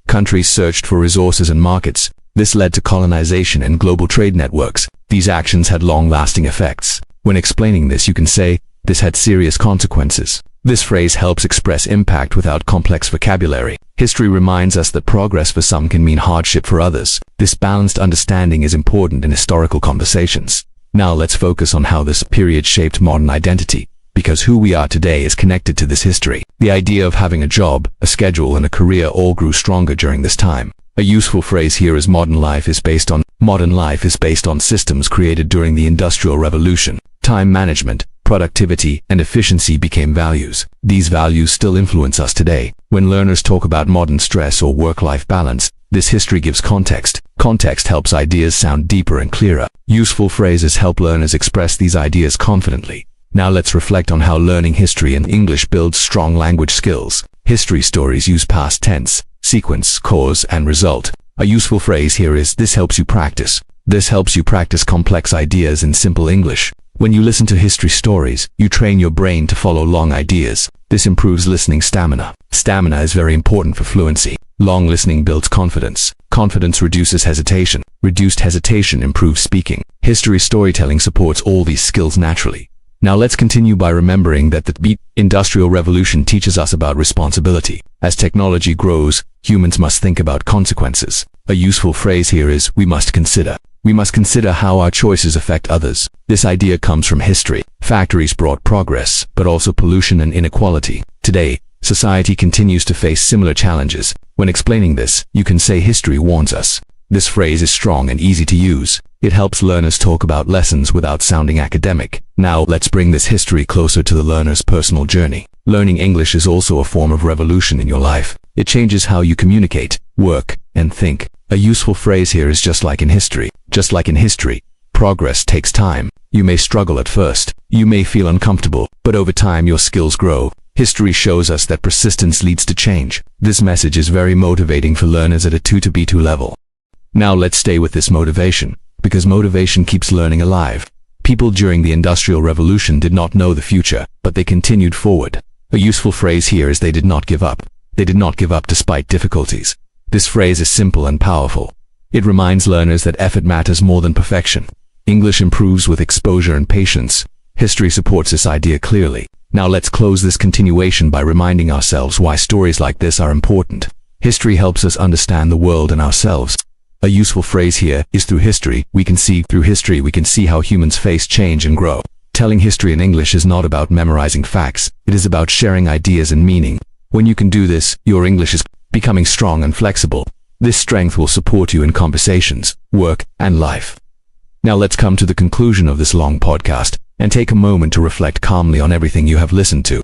countries searched for resources and markets. This led to colonization and global trade networks. These actions had long-lasting effects. When explaining this, you can say, this had serious consequences. This phrase helps express impact without complex vocabulary. History reminds us that progress for some can mean hardship for others. This balanced understanding is important in historical conversations. Now let's focus on how this period shaped modern identity, because who we are today is connected to this history. The idea of having a job, a schedule, and a career all grew stronger during this time. A useful phrase here is modern life is based on systems created during the Industrial Revolution. Time management, productivity, and efficiency became values. These values still influence us today. When learners talk about modern stress or work-life balance, this history gives context. Context helps ideas sound deeper and clearer. Useful phrases help learners express these ideas confidently. Now let's reflect on how learning history in English builds strong language skills. History stories use past tense, sequence, cause, and result. A useful phrase here is, this helps you practice. This helps you practice complex ideas in simple English. When you listen to history stories, you train your brain to follow long ideas. This improves listening stamina. Stamina is very important for fluency. Long listening builds confidence. Confidence reduces hesitation. Reduced hesitation improves speaking. History storytelling supports all these skills naturally. Now let's continue by remembering that the Industrial Revolution teaches us about responsibility. As technology grows, humans must think about consequences. A useful phrase here is, we must consider. We must consider how our choices affect others. This idea comes from history. Factories brought progress, but also pollution and inequality. Today, society continues to face similar challenges. When explaining this, you can say history warns us. This phrase is strong and easy to use. It helps learners talk about lessons without sounding academic. Now let's bring this history closer to the learner's personal journey. Learning English is also a form of revolution in your life. It changes how you communicate, work, and think. A useful phrase here is just like in history. Just like in history, progress takes time. You may struggle at first. You may feel uncomfortable, but over time your skills grow. History shows us that persistence leads to change. This message is very motivating for learners at a 2-B2 level. Now let's stay with this motivation, because motivation keeps learning alive. People during the Industrial Revolution did not know the future, but they continued forward. A useful phrase here is, they did not give up. They did not give up despite difficulties. This phrase is simple and powerful. It reminds learners that effort matters more than perfection. English improves with exposure and patience. History supports this idea clearly. Now let's close this continuation by reminding ourselves why stories like this are important. History helps us understand the world and ourselves. A useful phrase here is, through history we can see how humans face change and grow. Telling history in English is not about memorizing facts. It is about sharing ideas and meaning. When you can do this, your English is becoming strong and flexible. This strength will support you in conversations, work, and life. Now let's come to the conclusion of this long podcast and take a moment to reflect calmly on everything you have listened to.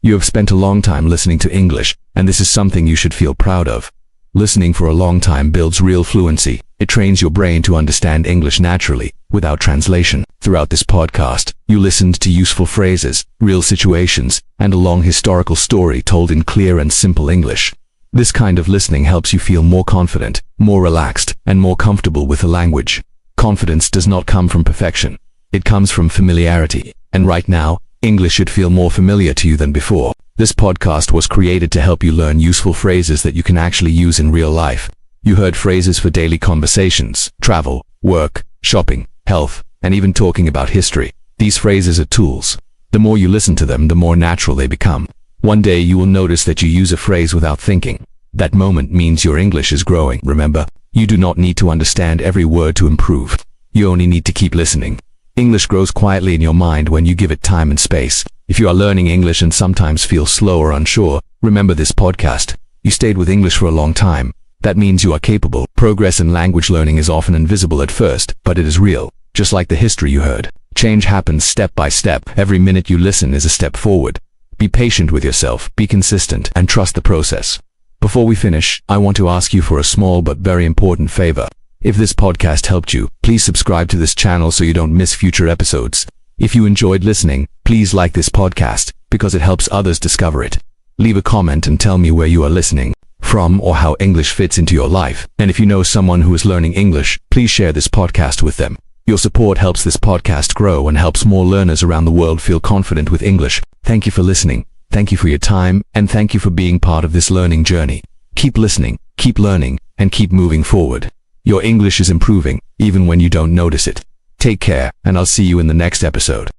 You have spent a long time listening to English, and this is something you should feel proud of. Listening for a long time builds real fluency. It trains your brain to understand English naturally. without translation. Throughout this podcast, you listened to useful phrases, real situations, and a long historical story told in clear and simple English. This kind of listening helps you feel more confident, more relaxed, and more comfortable with the language. Confidence does not come from perfection. It comes from familiarity. And right now, English should feel more familiar to you than before. This podcast was created to help you learn useful phrases that you can actually use in real life. You heard phrases for daily conversations, travel, work, shopping, health, and even talking about history. These phrases are tools. The more you listen to them, the more natural they become. One day you will notice that you use a phrase without thinking. That moment means your English is growing. Remember, you do not need to understand every word to improve. You only need to keep listening. English grows quietly in your mind when you give it time and space. If you are learning English and sometimes feel slow or unsure, remember this podcast. You stayed with English for a long time. That means you are capable. Progress in language learning is often invisible at first, but it is real. Just like the history you heard. Change happens step by step. Every minute you listen is a step forward. Be patient with yourself, be consistent, and trust the process. Before we finish, I want to ask you for a small but very important favor. If this podcast helped you, please subscribe to this channel so you don't miss future episodes. If you enjoyed listening, please like this podcast, because it helps others discover it. Leave a comment and tell me where you are listening from or how English fits into your life. And if you know someone who is learning English, please share this podcast with them. Your support helps this podcast grow and helps more learners around the world feel confident with English. Thank you for listening. Thank you for your time, and thank you for being part of this learning journey. Keep listening, keep learning, and keep moving forward. Your English is improving, even when you don't notice it. Take care, and I'll see you in the next episode.